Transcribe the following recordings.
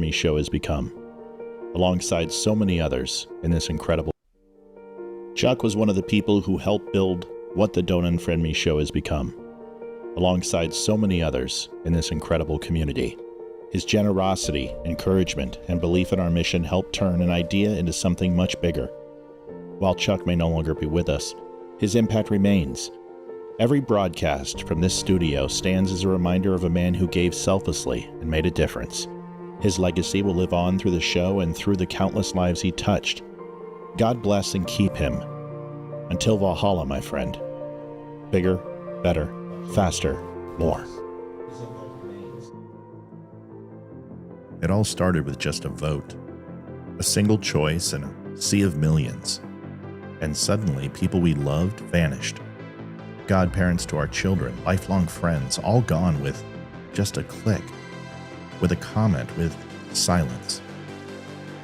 Me show has become, alongside so many others in this incredible. Chuck was one of the people who helped build what the Don't Unfriend Me show has become, alongside so many others in this incredible community. His generosity, encouragement, and belief in our mission helped turn an idea into something much bigger. While Chuck may no longer be with us, his impact remains. Every broadcast from this studio stands as a reminder of a man who gave selflessly and made a difference. His legacy will live on through the show and through the countless lives he touched. God bless and keep him. Until Valhalla, my friend. Bigger, better, faster, more. It all started with just a vote, a single choice in a sea of millions. And suddenly, people we loved vanished. Godparents to our children, lifelong friends, all gone with just a click, with a comment, with silence.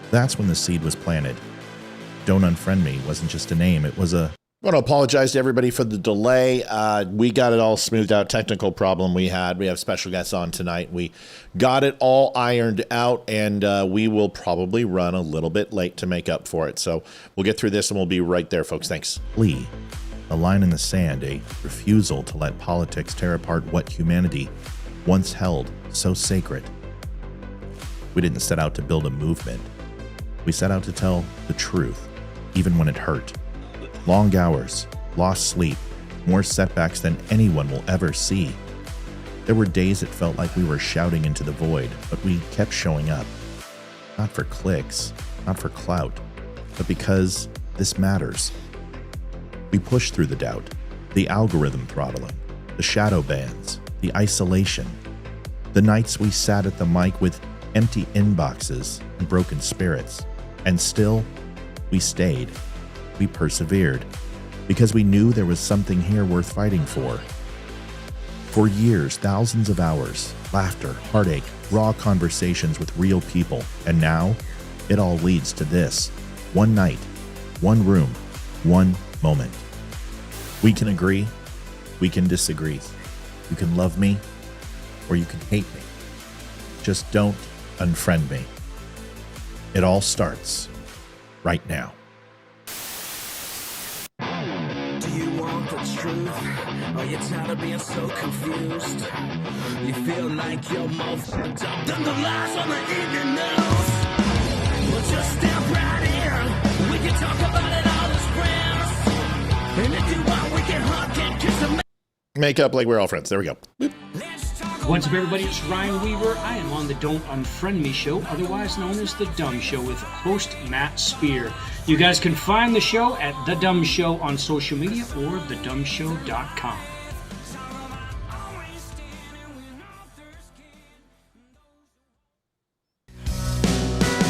That's when the seed was planted. Don't Unfriend Me wasn't just a name, it was a... I want to apologize to everybody for the delay. We got it all smoothed out. Technical problem we had. We have special guests on tonight. We got it all ironed out, and we will probably run a little bit late to make up for it. So we'll get through this, and we'll be right there, folks. Thanks. Plea, a line in the sand, a refusal to let politics tear apart what humanity once held so sacred. We didn't set out to build a movement. We set out to tell the truth, even when it hurt. Long hours, lost sleep, more setbacks than anyone will ever see. There were days it felt like we were shouting into the void, but we kept showing up. Not for clicks, not for clout, but because this matters. We pushed through the doubt, the algorithm throttling, the shadow bans, the isolation, the nights we sat at the mic with empty inboxes and broken spirits, and still, we stayed. We persevered because we knew there was something here worth fighting for. For years, thousands of hours, laughter, heartache, raw conversations with real people, and now it all leads to this. One night, one room, one moment. We can agree, we can disagree. You can love me, or you can hate me. Just don't unfriend me. It all starts right now. Are you tired of being so confused? You feel like you're more fucked up than the lies on the evening news. Well, just step right in. We can talk about it all as friends. And if you want, we can hug and kiss and make up like we're all friends. There we go. Boop. What's up, everybody? It's Ryan Weaver. I am on the Don't Unfriend Me show, otherwise known as The Dumb Show, with host Matt Spear. You guys can find the show at The Dumb Show on social media or thedumbshow.com.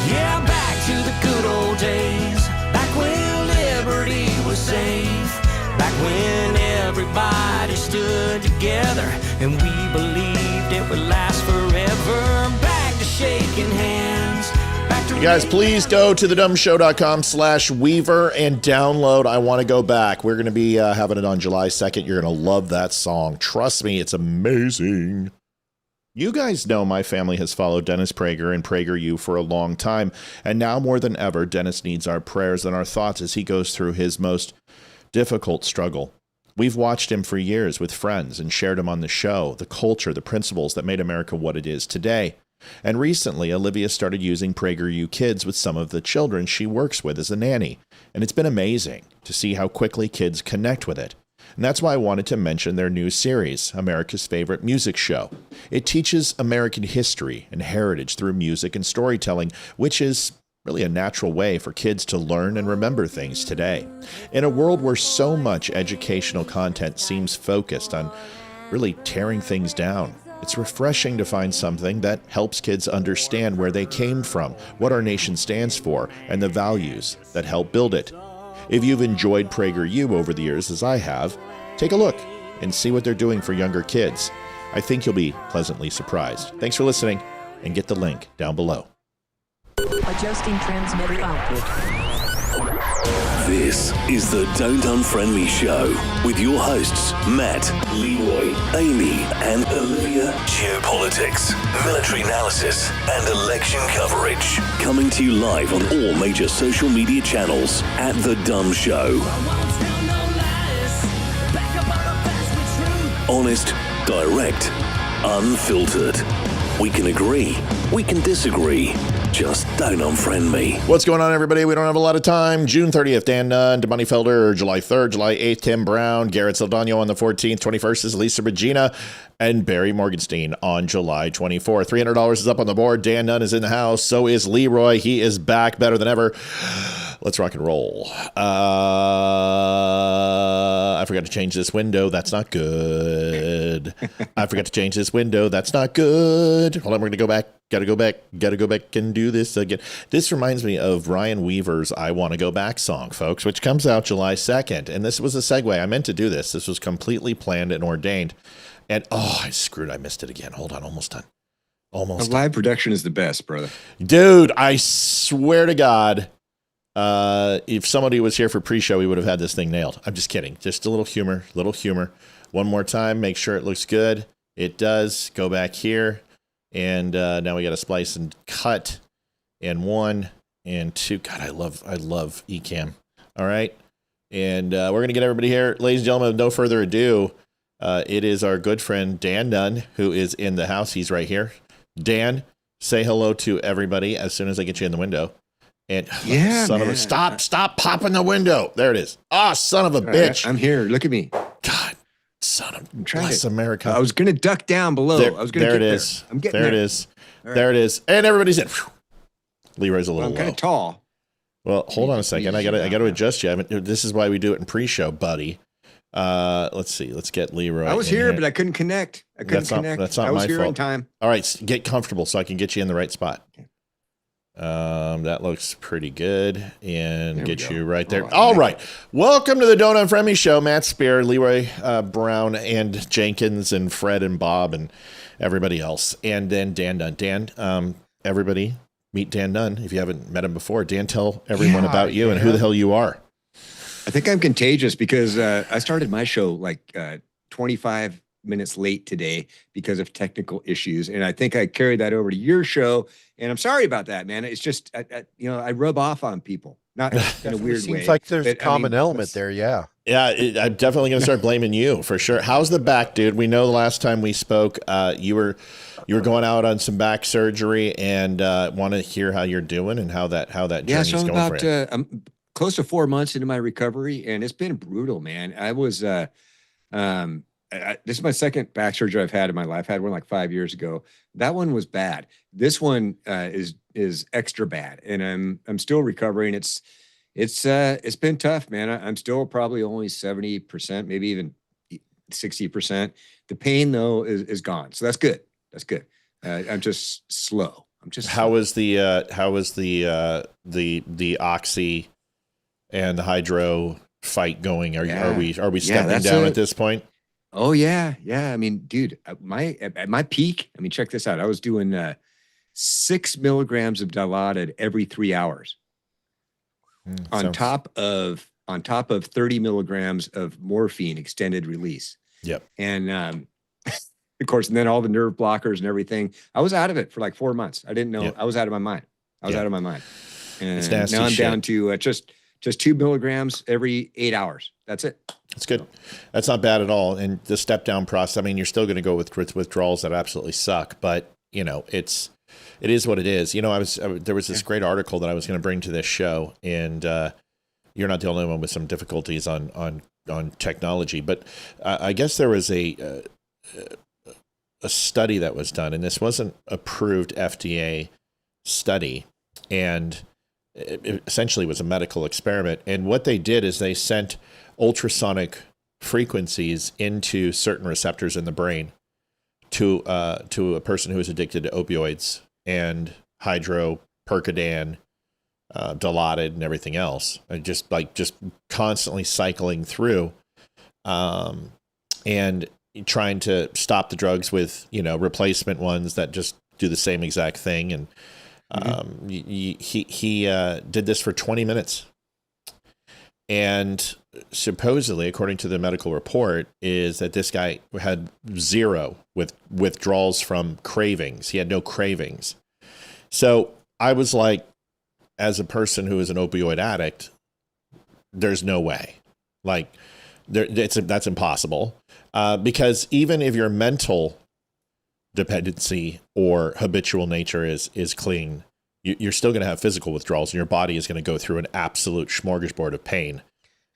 Yeah, back to the good old days, back when liberty was safe, back when everybody stood together and we believed it would last forever. Back to shaking hands. Back to you guys, please go to thedumbshow.com/Weaver and download I Want to Go Back. We're going to be having it on July 2nd. You're going to love that song. Trust me, it's amazing. You guys know my family has followed Dennis Prager and PragerU for a long time, and now more than ever, Dennis needs our prayers and our thoughts as he goes through his most difficult struggle. We've watched him for years with friends and shared him on the show, the culture, the principles that made America what it is today. And recently, Olivia started using PragerU Kids with some of the children she works with as a nanny, and it's been amazing to see how quickly kids connect with it. And that's why I wanted to mention their new series, America's Favorite Music Show. It teaches American history and heritage through music and storytelling, which is really a natural way for kids to learn and remember things today. In a world where so much educational content seems focused on really tearing things down, it's refreshing to find something that helps kids understand where they came from, what our nation stands for, and the values that help build it. If you've enjoyed PragerU over the years, as I have, take a look and see what they're doing for younger kids. I think you'll be pleasantly surprised. Thanks for listening, and get the link down below. Adjusting transmitter output. This is the Don't Unfriend Me Show with your hosts, Matt, Leroy, Amy, and Olivia. Geopolitics, military analysis, and election coverage. Coming to you live on all major social media channels at The Dumb Show. Honest, direct, unfiltered. We can agree, we can disagree. Just don't unfriend me. What's going on, everybody? We don't have a lot of time. June 30th, Dan Nunn, Damani Felder. July 3rd, July 8th, Tim Brown. Garrett Saldano on the 14th. 21st is Lisa Regina. And Barry Morgenstein on July 24th. $300 is up on the board. Dan Nunn is in the house. So is Leroy. He is back better than ever. Let's rock and roll. I forgot to change this window. That's not good. I forgot to change this window. That's not good. Hold on, we're going to go back. Gotta go back and do this again. This reminds me of Ryan Weaver's I Want to Go Back song, folks, which comes out July 2nd. And this was a segue. I meant to do this. This was completely planned and ordained. And, I missed it again. Hold on, almost done. Almost done. Live production is the best, brother. Dude, I swear to God, if somebody was here for pre-show, we would have had this thing nailed. I'm just kidding. Just a little humor. One more time. Make sure it looks good. It does. Go back here. And now we got to splice and cut. And 1 and 2. God, I love Ecamm. All right. And we're going to get everybody here. Ladies and gentlemen, with no further ado, it is our good friend Dan Nunn, who is in the house. He's right here. Dan, say hello to everybody as soon as I get you in the window. And stop popping the window. There it is. Son of a bitch. I'm here. Look at me. God, bless America. I was going to duck down below. There it is. I'm getting there. It is. Right. There it is. And everybody's in. Leroy's a little I'm kind of tall. Well, hold on a second. I got to adjust you. This is why we do it in pre-show, buddy. Let's see. Let's get Leroy. I was here, but I couldn't connect. That's not my fault. I was here in time. All right, get comfortable so I can get you in the right spot. Okay. That looks pretty good, and get you right there. All right. Welcome to the Don't Unfriend Me Show. Matt Spear, Leroy Brown, and Jenkins, and Fred, and Bob, and everybody else, and then Dan Nunn. Dan, everybody, meet Dan Nunn if you haven't met him before. Dan, tell everyone about you and who the hell you are. I think I'm contagious because I started my show like 25 minutes late today because of technical issues. And I think I carried that over to your show. And I'm sorry about that, man. It's just, I rub off on people, not in a weird way. Seems like there's a common element there. Yeah. Yeah. I'm definitely going to start blaming you for sure. How's the back, dude? We know the last time we spoke, you were going out on some back surgery, and want to hear how you're doing and how that journey's going for you. I'm close to 4 months into my recovery, and it's been brutal, man. I was, this is my second back surgery I've had in my life. I had one like 5 years ago. That one was bad. This one is extra bad, and I'm still recovering. It's been tough, man. I'm still probably only 70%, maybe even 60%. The pain though is gone, so that's good. That's good. I'm just slow. How was the oxy and the hydro fight going? Are we stepping down at this point? Oh yeah. I mean, dude, at my peak, I mean, check this out. I was doing 6 milligrams of Dilaudid every 3 hours, on top of 30 milligrams of morphine extended release. Yep. And of course, and then all the nerve blockers and everything. I was out of it for like 4 months. I didn't know. Yep. I was out of my mind. And now I'm down to just 2 milligrams every 8 hours. That's it. That's good. That's not bad at all. And the step down process, I mean, you're still going to go with withdrawals that absolutely suck, but it is what it is. There was this great article that I was going to bring to this show, and you're not the only one with some difficulties on technology, but I guess there was a study that was done, and this wasn't approved FDA study, and it essentially was a medical experiment. And what they did is they sent ultrasonic frequencies into certain receptors in the brain to a person who is addicted to opioids and Percodan, Dilaudid, and everything else, and just constantly cycling through, and trying to stop the drugs with replacement ones that just do the same exact thing. And he did this for 20 minutes, And supposedly, according to the medical report, is that this guy had zero with withdrawals from cravings. He had no cravings. So I was like, as a person who is an opioid addict, there's no way. Like, that's impossible. Because even if your mental dependency or habitual nature is clean, you're still going to have physical withdrawals, and your body is going to go through an absolute smorgasbord of pain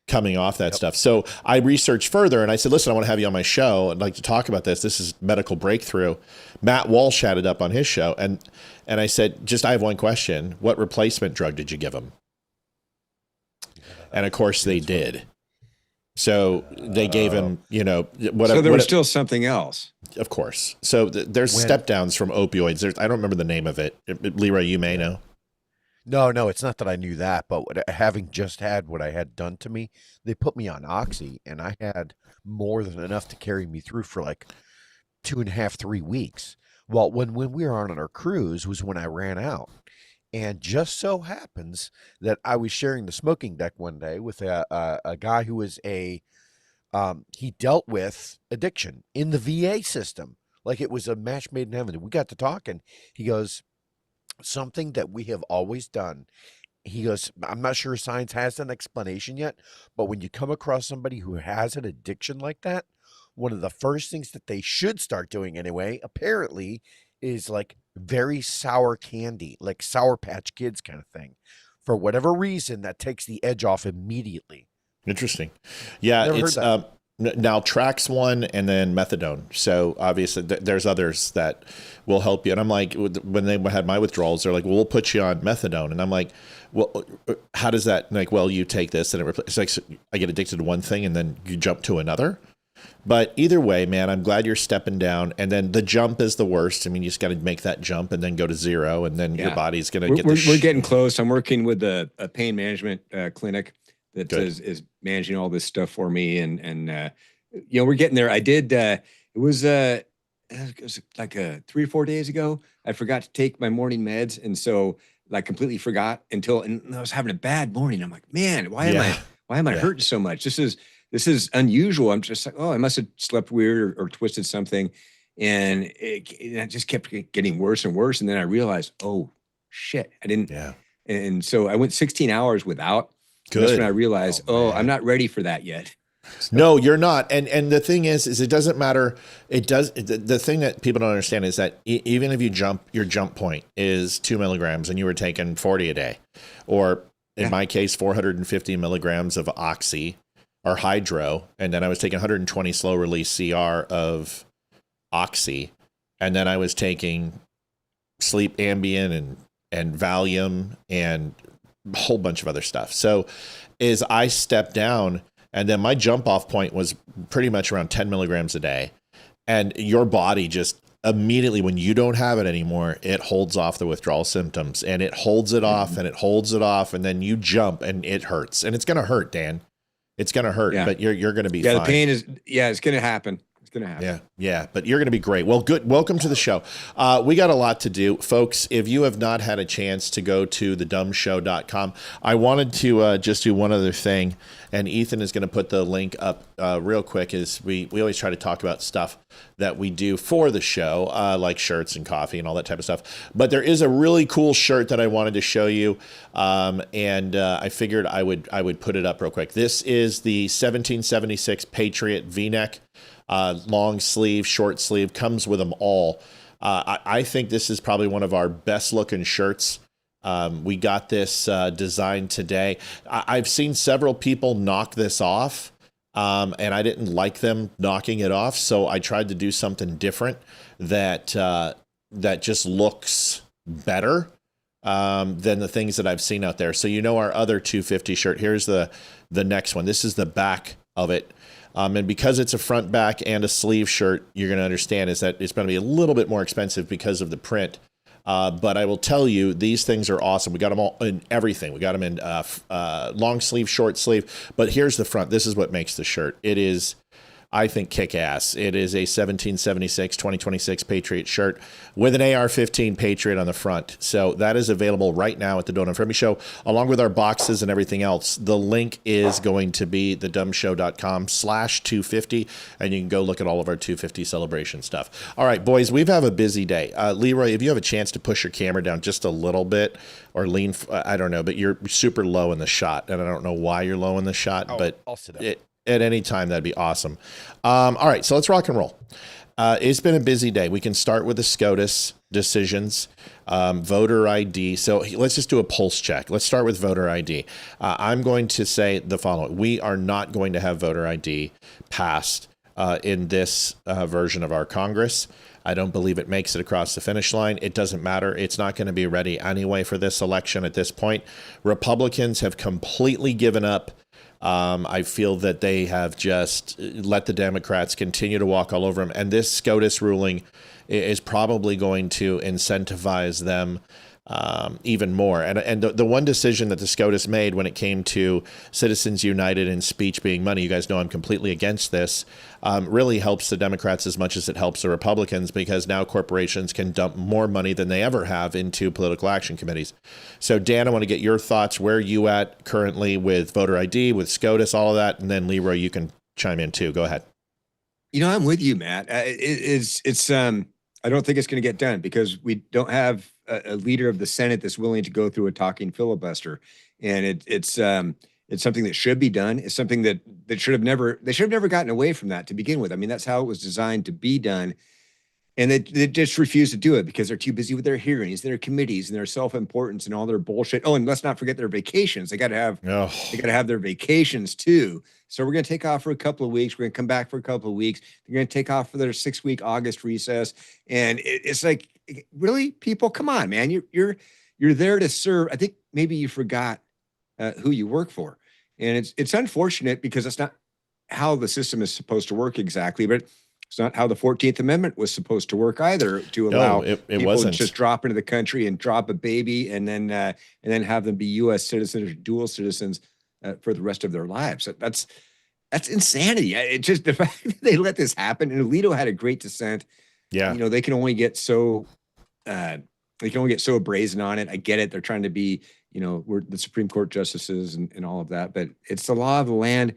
coming off that stuff. So I researched further, and I said, listen, I want to have you on my show. I'd like to talk about this. This is medical breakthrough. Matt Walsh had it up on his show. And I said, I have one question. What replacement drug did you give him? And of course they did. So they gave him, whatever. So there was still something else. Of course. So there's step downs from opioids. I don't remember the name of it. Leroy, you may know. No, it's not that I knew that, but having just had what I had done to me, they put me on Oxy, and I had more than enough to carry me through for like 2.5, 3 weeks. Well, when we were on our cruise was when I ran out. And just so happens that I was sharing the smoking deck one day with a guy who was he dealt with addiction in the VA system. Like it was a match made in heaven. We got to talking. He goes, something that we have always done. He goes, I'm not sure science has an explanation yet, but when you come across somebody who has an addiction like that, one of the first things that they should start doing anyway, apparently, is like very sour candy, like Sour Patch Kids kind of thing. For whatever reason, that takes the edge off immediately. Interesting. Yeah, Never it's heard that. Now Trax one and then methadone. So obviously there's others that will help you. And I'm like, when they had my withdrawals, they're like, well, we'll put you on methadone. And I'm like, well, how does that, like, well, you take this and it's like, I get addicted to one thing and then you jump to another. But either way, man, I'm glad you're stepping down. And then the jump is the worst. I mean, you just got to make that jump and then go to zero, and then your body's going to get we're getting close. I'm working with a pain management clinic that is managing all this stuff for me. And we're getting there. I did, it was like 3 or 4 days ago. I forgot to take my morning meds. And so like completely forgot and I was having a bad morning. I'm like, man, why am I hurting so much? This is unusual. I'm just like, oh, I must have slept weird or twisted something. And it just kept getting worse and worse. And then I realized, oh, shit, I didn't. Yeah. And so I went 16 hours without. Good. That's when I realized, I'm not ready for that yet. So. No, you're not. And the thing is it doesn't matter. The thing that people don't understand is that even if your jump point is 2 milligrams and you were taking 40 a day, or in my case, 450 milligrams of Oxy, or hydro, and then I was taking 120 slow release CR of Oxy, and then I was taking sleep Ambien and Valium and a whole bunch of other stuff. So as I stepped down, and then my jump off point was pretty much around 10 milligrams a day, and your body just immediately, when you don't have it anymore, it holds off the withdrawal symptoms, and it holds it off, and it holds it off, and then you jump, and it hurts, and it's going to hurt, Dan. It's going to hurt, but you're going to be fine. The pain is, it's going to happen. It's going to happen. Yeah, but you're going to be great. Well, good. Welcome to the show. We got a lot to do. Folks, if you have not had a chance to go to thedumbshow.com, I wanted to just do one other thing, and Ethan is going to put the link up real quick. Is we always try to talk about stuff that we do for the show, like shirts and coffee and all that type of stuff. But there is a really cool shirt that I wanted to show you, and I figured I would put it up real quick. This is the 1776 Patriot V-neck. Long sleeve, short sleeve, comes with them all. I think this is probably one of our best looking shirts. We got this designed today. I've seen several people knock this off, and I didn't like them knocking it off. So I tried to do something different that just looks better than the things that I've seen out there. So our other 250 shirt. Here's the next one. This is the back of it. And because it's a front, back, and a sleeve shirt, you're going to understand is that it's going to be a little bit more expensive because of the print. But I will tell you, these things are awesome. We got them all in everything. We got them in long sleeve, short sleeve. But here's the front. This is what makes the shirt. It is I think kick ass. It is a 1776 2026 Patriot shirt with an AR-15 Patriot on the front. So that is available right now at the Don't Unfriend Me Show, along with our boxes and everything else. The link is going to be thedumbshow.com/250, and you can go look at all of our 250 celebration stuff. All right, boys, we have a busy day. Leroy, if you have a chance to push your camera down just a little bit or lean, I don't know, but you're super low in the shot, and I don't know why you're low in the shot, but I'll sit up. At any time, that'd be awesome. All right, so let's rock and roll. It's been a busy day. We can start with the SCOTUS decisions, voter ID. So let's just do a pulse check. Let's start with voter ID. I'm going to say the following. We are not going to have voter ID passed in this version of our Congress. I don't believe it makes it across the finish line. It doesn't matter. It's not going to be ready anyway for this election at this point. Republicans have completely given up. I feel that they have just let the Democrats continue to walk all over them. And this SCOTUS ruling is probably going to incentivize them even more. And the one decision that the SCOTUS made when it came to Citizens United and speech being money, you guys know I'm completely against this, really helps the Democrats as much as it helps the Republicans, because now corporations can dump more money than they ever have into political action committees. So Dan, I want to get your thoughts. Where are you at currently with voter ID, with SCOTUS, all of that? And then Leroy, you can chime in too. Go ahead. You know, I'm with you, Matt. I don't think it's going to get done because we don't have a leader of the Senate that's willing to go through a talking filibuster, and it's something that should be done. It's something that they should have never gotten away from that to begin with. I mean, that's how it was designed to be done, and they just refuse to do it because they're too busy with their hearings, their committees, and their self-importance and all their bullshit. Oh, and let's not forget their vacations. They got to have their vacations too. So we're going to take off for a couple of weeks. We're going to come back for a couple of weeks. They're going to take off for their 6-week August recess. And it's like, really, people, come on, man. You're there to serve. I think maybe you forgot who you work for. And it's unfortunate because that's not how the system is supposed to work exactly, but it's not how the 14th Amendment was supposed to work either, to allow people to just drop into the country and drop a baby and then have them be U.S. citizens or dual citizens for the rest of their lives. That's insanity. It just, the fact that they let this happen, and Alito had a great dissent. Yeah. You know, they can only get so brazen on it. I get it. They're trying to be, you know, we're the Supreme Court justices and all of that, but it's the law of the land.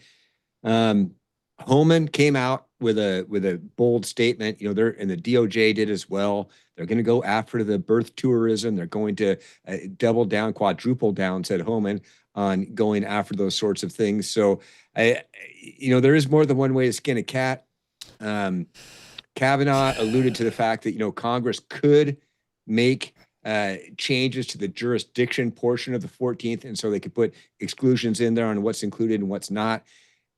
Homan came out with a bold statement. You know, and the DOJ did as well. They're going to go after the birth tourism. They're going to double down, quadruple down, said Homan, on going after those sorts of things. So, there is more than one way to skin a cat. Kavanaugh alluded to the fact that, you know, Congress could make changes to the jurisdiction portion of the 14th. And so they could put exclusions in there on what's included and what's not.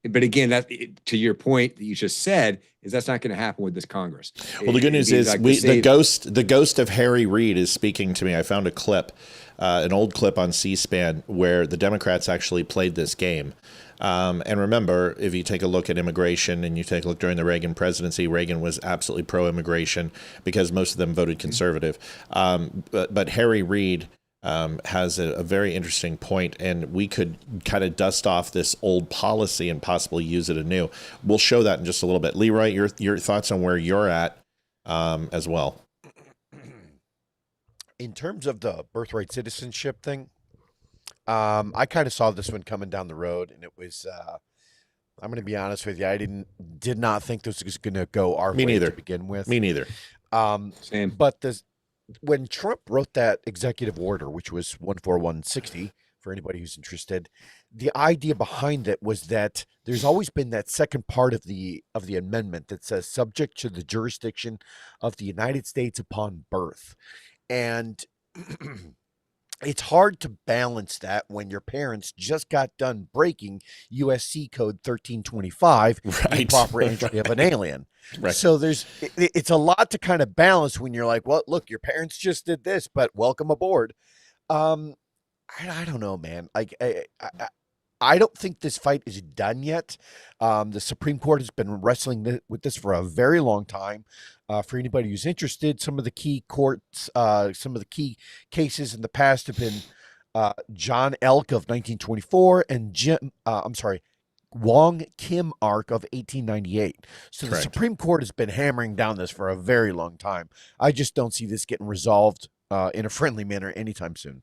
But again, that, to your point that you just said, is that's not going to happen with this Congress. Well, the good news is like the ghost of Harry Reid is speaking to me. I found a clip, an old clip on C-SPAN where the Democrats actually played this game. And remember, if you take a look at immigration and you take a look during the Reagan presidency, Reagan was absolutely pro-immigration because most of them voted conservative. But Harry Reid has a very interesting point, and we could kind of dust off this old policy and possibly use it anew. We'll show that in just a little bit. Leroy, your thoughts on where you're at as well. In terms of the birthright citizenship thing, I kind of saw this one coming down the road, and it was, I'm going to be honest with you, I did not think this was going to go our way to begin with. Me neither. Same. But when Trump wrote that executive order, which was 14160, for anybody who's interested, the idea behind it was that there's always been that second part of the amendment that says subject to the jurisdiction of the United States upon birth. And it's hard to balance that when your parents just got done breaking USC code 1325, improper entry of an alien. Right. So it's a lot to kind of balance when you're like, well, look, your parents just did this, but welcome aboard. I don't know, man. Like, I don't think this fight is done yet. The Supreme Court has been wrestling with this for a very long time. For anybody who's interested, some of the key courts, some of the key cases in the past have been John Elk of 1924 and Wong-Kim arc of 1898. So Correct. the Supreme Court has been hammering down this for a very long time. I just don't see this getting resolved in a friendly manner anytime soon.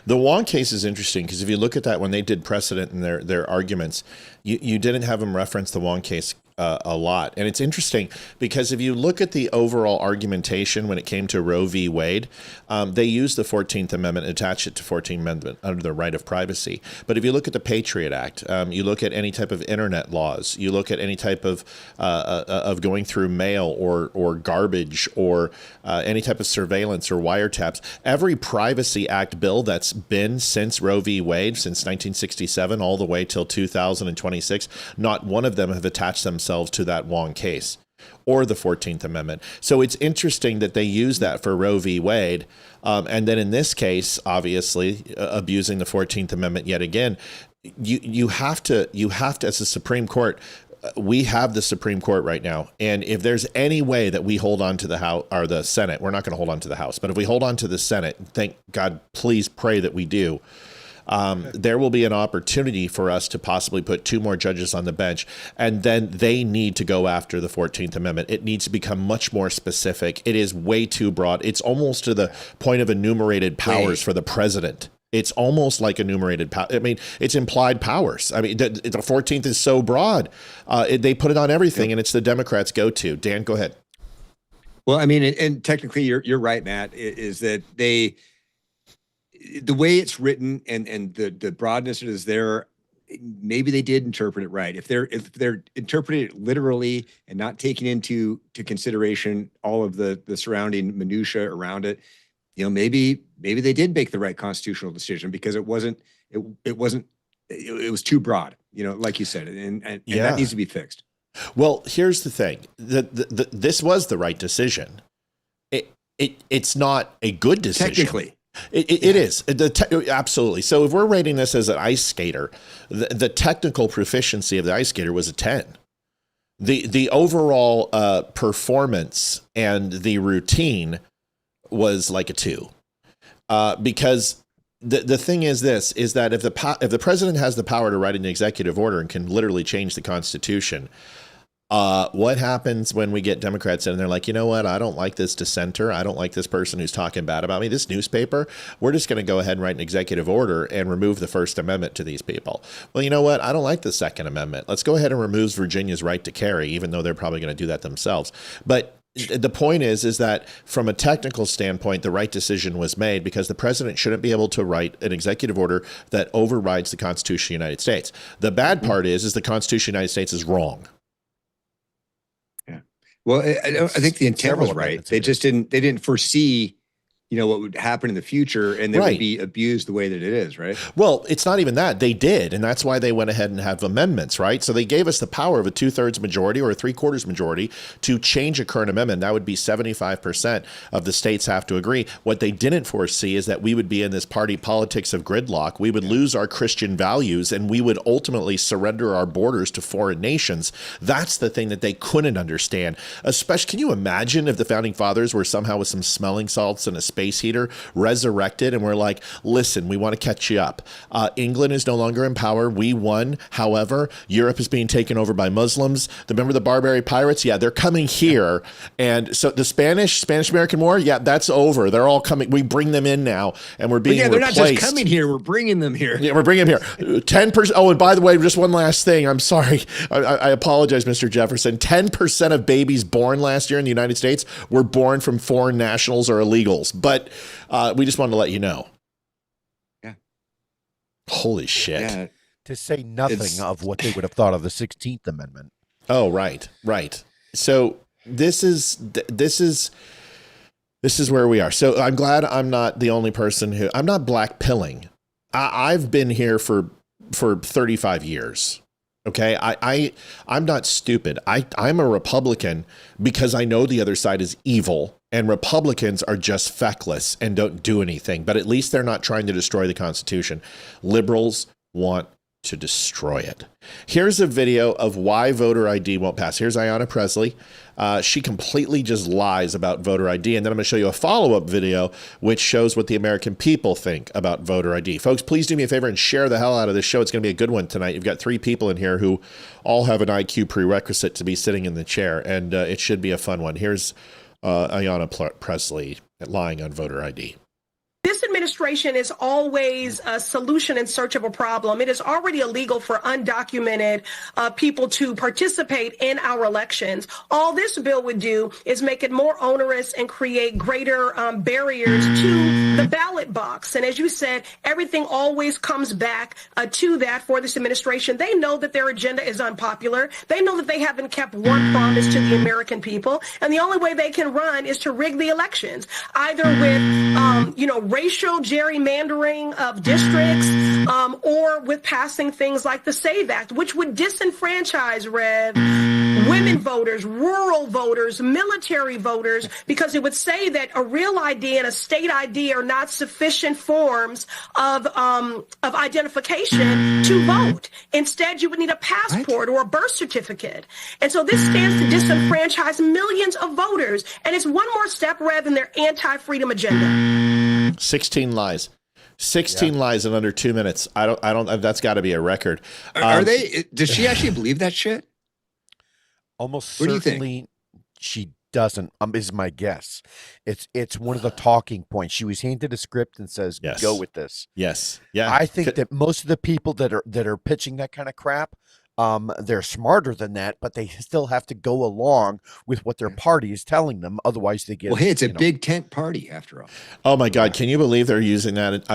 The Wong case is interesting because if you look at that when they did precedent in their arguments, you didn't have them reference the Wong case a lot. And it's interesting because if you look at the overall argumentation when it came to Roe v. Wade, they used the 14th Amendment, attached it to 14th Amendment under the right of privacy. But if you look at the Patriot Act, you look at any type of internet laws, you look at any type of going through mail or garbage or any type of surveillance or wiretaps, every Privacy Act bill that's been since Roe v. Wade, since 1967 all the way till 2026, not one of them have attached themselves to that Wong case or the 14th Amendment. So it's interesting that they use that for Roe v. Wade. And then in this case, obviously, abusing the 14th Amendment yet again, you have to, as a Supreme Court, we have the Supreme Court right now. And if there's any way that we hold on to the House or the Senate, we're not going to hold on to the House, but if we hold on to the Senate, thank God, please pray that we do. There will be an opportunity for us to possibly put 2 more judges on the bench, and then they need to go after the 14th Amendment. It needs to become much more specific. It is way too broad. It's almost to the point of enumerated powers for the president. It's almost like enumerated power. I mean, it's implied powers. I mean, the 14th is so broad. They put it on everything, and it's the Democrats' go-to. Dan, go ahead. Well, I mean, and technically, you're right, Matt. Is that the way it's written and the broadness is there, maybe they did interpret it right. If they're interpreting it literally and not taking into consideration all of the surrounding minutia around it, maybe they did make the right constitutional decision because it was too broad, like you said, and that needs to be fixed. Well, here's the thing: this was the right decision. It's not a good decision. Technically. It is. Absolutely. So if we're rating this as an ice skater, the technical proficiency of the ice skater was a 10. The overall performance and the routine was like a 2. Because the thing is that if the president has the power to write an executive order and can literally change the Constitution, what happens when we get Democrats in and they're like, you know what? I don't like this dissenter. I don't like this person who's talking bad about me. This newspaper, we're just going to go ahead and write an executive order and remove the First Amendment to these people. Well, you know what? I don't like the Second Amendment. Let's go ahead and remove Virginia's right to carry, even though they're probably going to do that themselves. But the point is that from a technical standpoint, the right decision was made because the president shouldn't be able to write an executive order that overrides the Constitution of the United States. The bad part is the Constitution of the United States is wrong. Well, I think the intent was right. They didn't foresee, what would happen in the future and they would be abused the way that it is, right? Well, it's not even that. They did, and that's why they went ahead and have amendments, right? So they gave us the power of a 2/3 majority or a 3/4 majority to change a current amendment. That would be 75% of the states have to agree. What they didn't foresee is that we would be in this party politics of gridlock. We would lose our Christian values, and we would ultimately surrender our borders to foreign nations. That's the thing that they couldn't understand. Especially, can you imagine if the founding fathers were somehow with some smelling salts and a space heater resurrected and we're like, listen, we want to catch you up. England is no longer in power. We won. However, Europe is being taken over by Muslims. Remember the Barbary pirates? Yeah, they're coming here. And so the Spanish-American War, yeah, that's over. They're all coming. We bring them in now and we're being they're replaced. Not just coming here. We're bringing them here. Yeah, we're bringing them here. 10%. Oh, and by the way, just one last thing. I'm sorry. I apologize, Mr. Jefferson. 10% of babies born last year in the United States were born from foreign nationals or illegals. But we just wanted to let you know. Yeah. Holy shit. Yeah. To say nothing of what they would have thought of the 16th Amendment. Oh, right. So this is where we are. So I'm glad I'm not the only person I'm not black pilling. I've been here for 35 years. Okay. I'm not stupid. I'm a Republican because I know the other side is evil. And Republicans are just feckless and don't do anything. But at least they're not trying to destroy the Constitution. Liberals want to destroy it. Here's a video of why voter ID won't pass. Here's Ayanna Pressley. She completely just lies about voter ID. And then I'm going to show you a follow-up video which shows what the American people think about voter ID. Folks, please do me a favor and share the hell out of this show. It's going to be a good one tonight. You've got 3 people in here who all have an IQ prerequisite to be sitting in the chair, and it should be a fun one. Here's Ayanna Pressley lying on voter ID. This administration is always a solution in search of a problem. It is already illegal for undocumented people to participate in our elections. All this bill would do is make it more onerous and create greater barriers to the ballot box. And as you said, everything always comes back to that for this administration. They know that their agenda is unpopular. They know that they haven't kept one promise to the American people. And the only way they can run is to rig the elections, either with, racial gerrymandering of districts, or with passing things like the SAVE Act, which would disenfranchise, women voters, rural voters, military voters, because it would say that a real ID and a state ID are not sufficient forms of identification to vote. Instead, you would need a passport or a birth certificate. And so this stands to disenfranchise millions of voters. And it's one more step, Rev, in their anti-freedom agenda. 16 lies. 16 lies in under 2 minutes. I don't, that's got to be a record. Does she actually believe that shit? Almost What do you certainly think? she doesn't, is my guess. It's one of the talking points. She was handed a script and says, Yes. go with this. Yes. Yeah. I think that most of the people that are pitching that kind of crap, they're smarter than that, but they still have to go along with what their party is telling them. Otherwise, they get. Well, hey, it's a big tent party after all. Oh my God! Can you believe they're using that?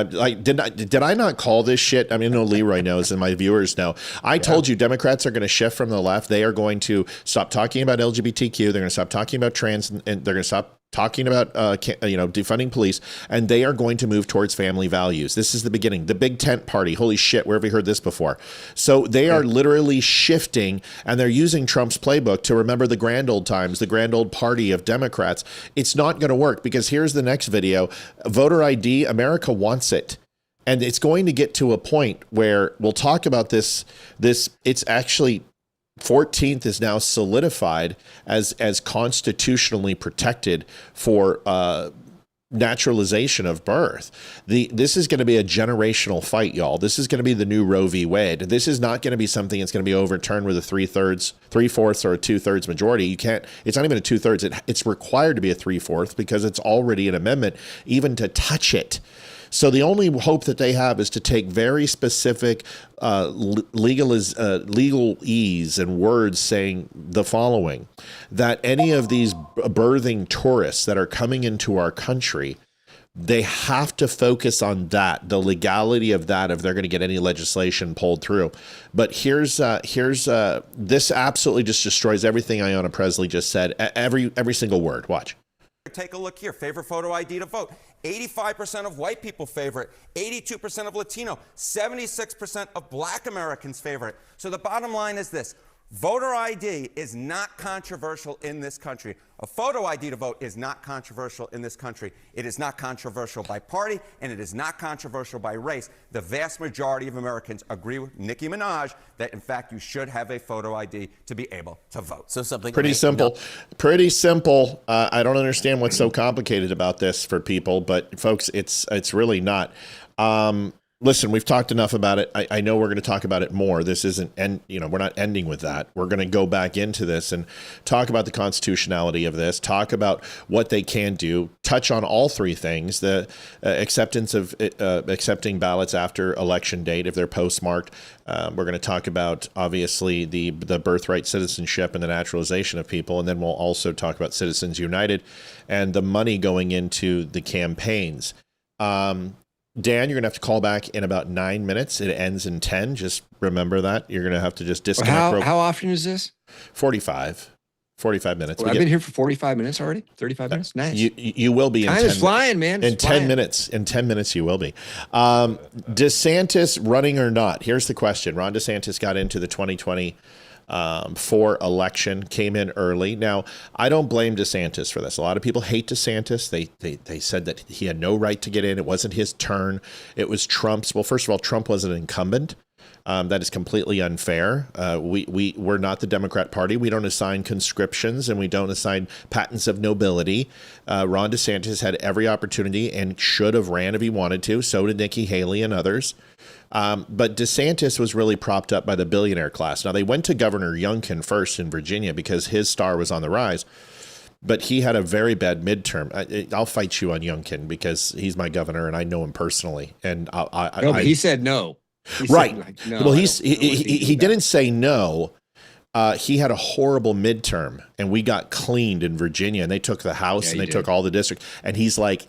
Did I not call this shit? I mean, no, Leroy knows, and my viewers know. I told you Democrats are going to shift from the left. They are going to stop talking about LGBTQ. They're going to stop talking about trans, and they're going to stop talking about defunding police, and they are going to move towards family values. This is the beginning, the big tent party. Holy shit, where have we heard this before? So they are literally shifting, and they're using Trump's playbook to remember the grand old times, the grand old party of Democrats. It's not going to work, because here's the next video. Voter ID, America wants it. And it's going to get to a point where we'll talk about this. It's actually 14th is now solidified as constitutionally protected for naturalization of birth. This is going to be a generational fight, y'all. This is going to be the new Roe v. Wade. This is not going to be something that's going to be overturned with a 3/4, 3/4, or a 2/3 majority. You can't. It's not even a 2/3. It's required to be a 3/4 because it's already an amendment, even to touch it. So the only hope that they have is to take very specific legalese and words saying the following, that any of these birthing tourists that are coming into our country, they have to focus on that, the legality of that, if they're going to get any legislation pulled through. But here's this absolutely just destroys everything Ayanna Pressley just said, every single word. Watch. Take a look here. Favorite photo ID to vote. 85% of white people favor it. 82% of Latino. 76% of Black Americans favor it. So the bottom line is this. Voter ID is not controversial in this country. A photo ID to vote is not controversial in this country. It is not controversial by party, and it is not controversial by race. The vast majority of Americans agree with Nicki Minaj that, in fact, you should have a photo ID to be able to vote. So something pretty simple. Pretty simple. I don't understand what's so complicated about this for people, but folks, it's really not. Listen, we've talked enough about it. I know we're going to talk about it more. This isn't, we're not ending with that. We're going to go back into this and talk about the constitutionality of this, talk about what they can do, touch on all three things, the acceptance of accepting ballots after election date if they're postmarked. We're going to talk about, obviously, the birthright citizenship and the naturalization of people. And then we'll also talk about Citizens United and the money going into the campaigns. Dan, you're going to have to call back in about 9 minutes. It ends in 10. Just remember that. You're going to have to just disconnect. How often is this? 45 minutes. Well, I've been here for 45 minutes already. 35 minutes. Nice. You will be in 10 minutes. Time is flying, man. In 10 minutes. In 10 minutes, you will be. DeSantis running or not? Here's the question. Ron DeSantis got into the 2020 for election, came in early. Now, I don't blame DeSantis for this. A lot of people hate DeSantis. They said that he had no right to get in. It wasn't his turn. It was Trump's. Well, first of all, Trump was an incumbent. That is completely unfair. We're not the Democrat Party. We don't assign conscriptions and we don't assign patents of nobility. Ron DeSantis had every opportunity and should have ran if he wanted to. So did Nikki Haley and others. But DeSantis was really propped up by the billionaire class. Now, they went to Governor Youngkin first in Virginia because his star was on the rise. But he had a very bad midterm. I'll fight you on Youngkin because he's my governor and I know him personally. And but he said no. Right. Said, like, no, well, he didn't say no. He had a horrible midterm and we got cleaned in Virginia and they took the House and they took all the districts. And he's like,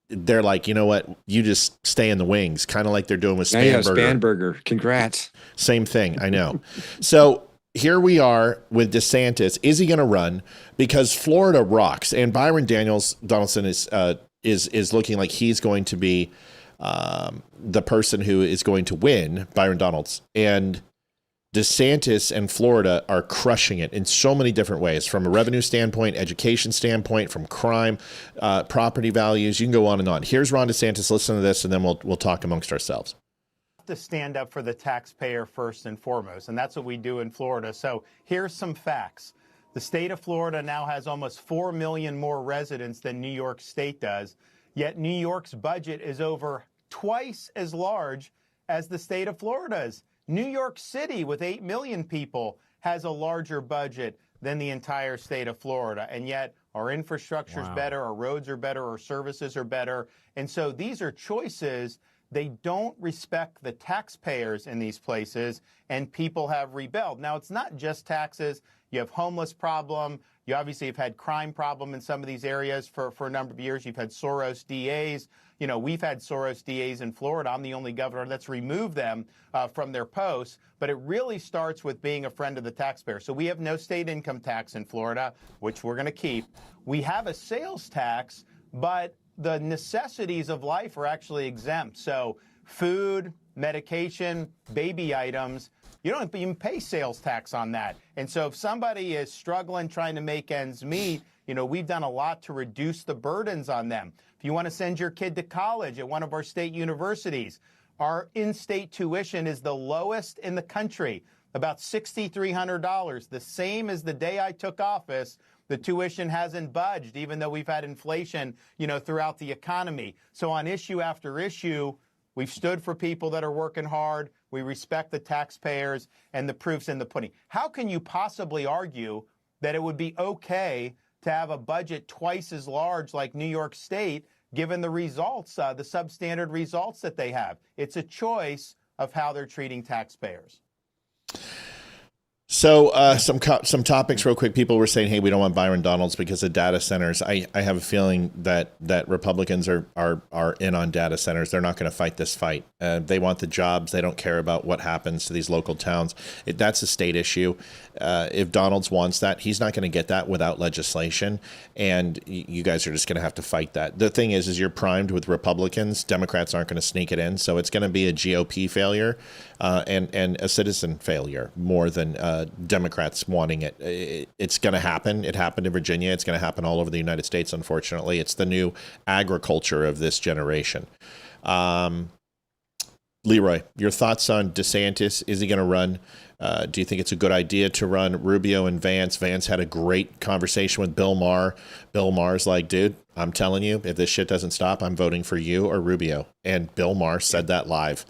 they're like, you know what? You just stay in the wings, kind of like they're doing with Spanberger. Congrats. Same thing. I know. So here we are with DeSantis. Is he going to run? Because Florida rocks, and Byron Donaldson is looking like he's going to be the person who is going to win, Byron Donalds. And DeSantis and Florida are crushing it in so many different ways, from a revenue standpoint, education standpoint, from crime, property values. You can go on and on. Here's Ron DeSantis. Listen to this, and then we'll talk amongst ourselves. To stand up for the taxpayer first and foremost, and that's what we do in Florida. So here's some facts. The state of Florida now has almost 4 million more residents than New York State does, yet New York's budget is over twice as large as the state of Florida's. New York City, with 8 million people, has a larger budget than the entire state of Florida, and yet our infrastructure is better, our roads are better, our services are better, and so these are choices. They don't respect the taxpayers in these places, and people have rebelled. Now, it's not just taxes. You have homeless problem. You obviously have had crime problem in some of these areas for a number of years. You've had Soros DAs. You know, we've had Soros DAs in Florida. I'm the only governor that's removed them from their posts. But it really starts with being a friend of the taxpayer. So we have no state income tax in Florida, which we're going to keep. We have a sales tax, but the necessities of life are actually exempt. So food, medication, baby items, you don't even pay sales tax on that. And so if somebody is struggling, trying to make ends meet, you know, we've done a lot to reduce the burdens on them. If you want to send your kid to college at one of our state universities, our in-state tuition is the lowest in the country, about $6,300, the same as the day I took office. The tuition hasn't budged, even though we've had inflation, you know, throughout the economy. So on issue after issue, we've stood for people that are working hard. We respect the taxpayers, and the proof's in the pudding. How can you possibly argue that it would be okay to have a budget twice as large like New York State, given the results, the substandard results that they have? It's a choice of how they're treating taxpayers. So some topics real quick. People were saying, hey, we don't want Byron Donalds because of data centers. I have a feeling that Republicans are in on data centers. They're not going to fight this fight. They want the jobs. They don't care about what happens to these local towns. That's a state issue. If Donalds wants that, he's not going to get that without legislation. And you guys are just going to have to fight that. The thing is you're primed with Republicans. Democrats aren't going to sneak it in. So it's going to be a GOP failure and a citizen failure more than Democrats wanting it. It's going to happen. It happened in Virginia. It's going to happen all over the United States, unfortunately. It's the new agriculture of this generation. Leroy, your thoughts on DeSantis? Is he going to run? Do you think it's a good idea to run? Rubio and Vance. Vance had a great conversation with Bill Maher. Bill Maher's like, dude, I'm telling you, if this shit doesn't stop, I'm voting for you or Rubio. And Bill Maher said that live.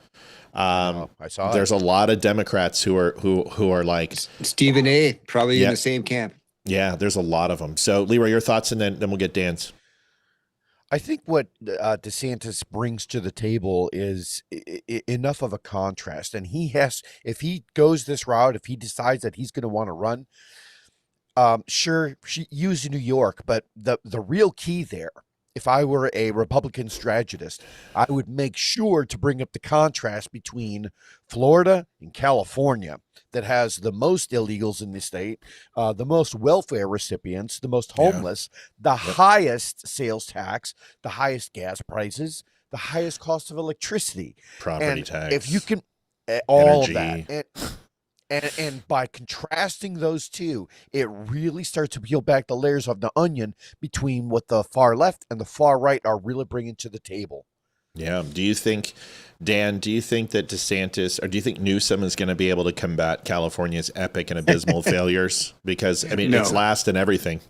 I saw there's a lot of Democrats who are like Stephen A. probably in the same camp. Yeah, there's a lot of them. So Leroy, your thoughts, and then we'll get Dan's. I think what DeSantis brings to the table is enough of a contrast, and if he goes this route, if he decides that he's going to want to run, sure, use New York, but the real key there, if I were a Republican strategist, I would make sure to bring up the contrast between Florida and California, that has the most illegals in the state, the most welfare recipients, the most homeless, the highest sales tax, the highest gas prices, the highest cost of electricity, property tax. If you can, all of that. And by contrasting those two, it really starts to peel back the layers of the onion between what the far left and the far right are really bringing to the table. Yeah. Do you think, Dan, do you think that DeSantis, or do you think Newsom is going to be able to combat California's epic and abysmal failures? Because, I mean, it's last in everything.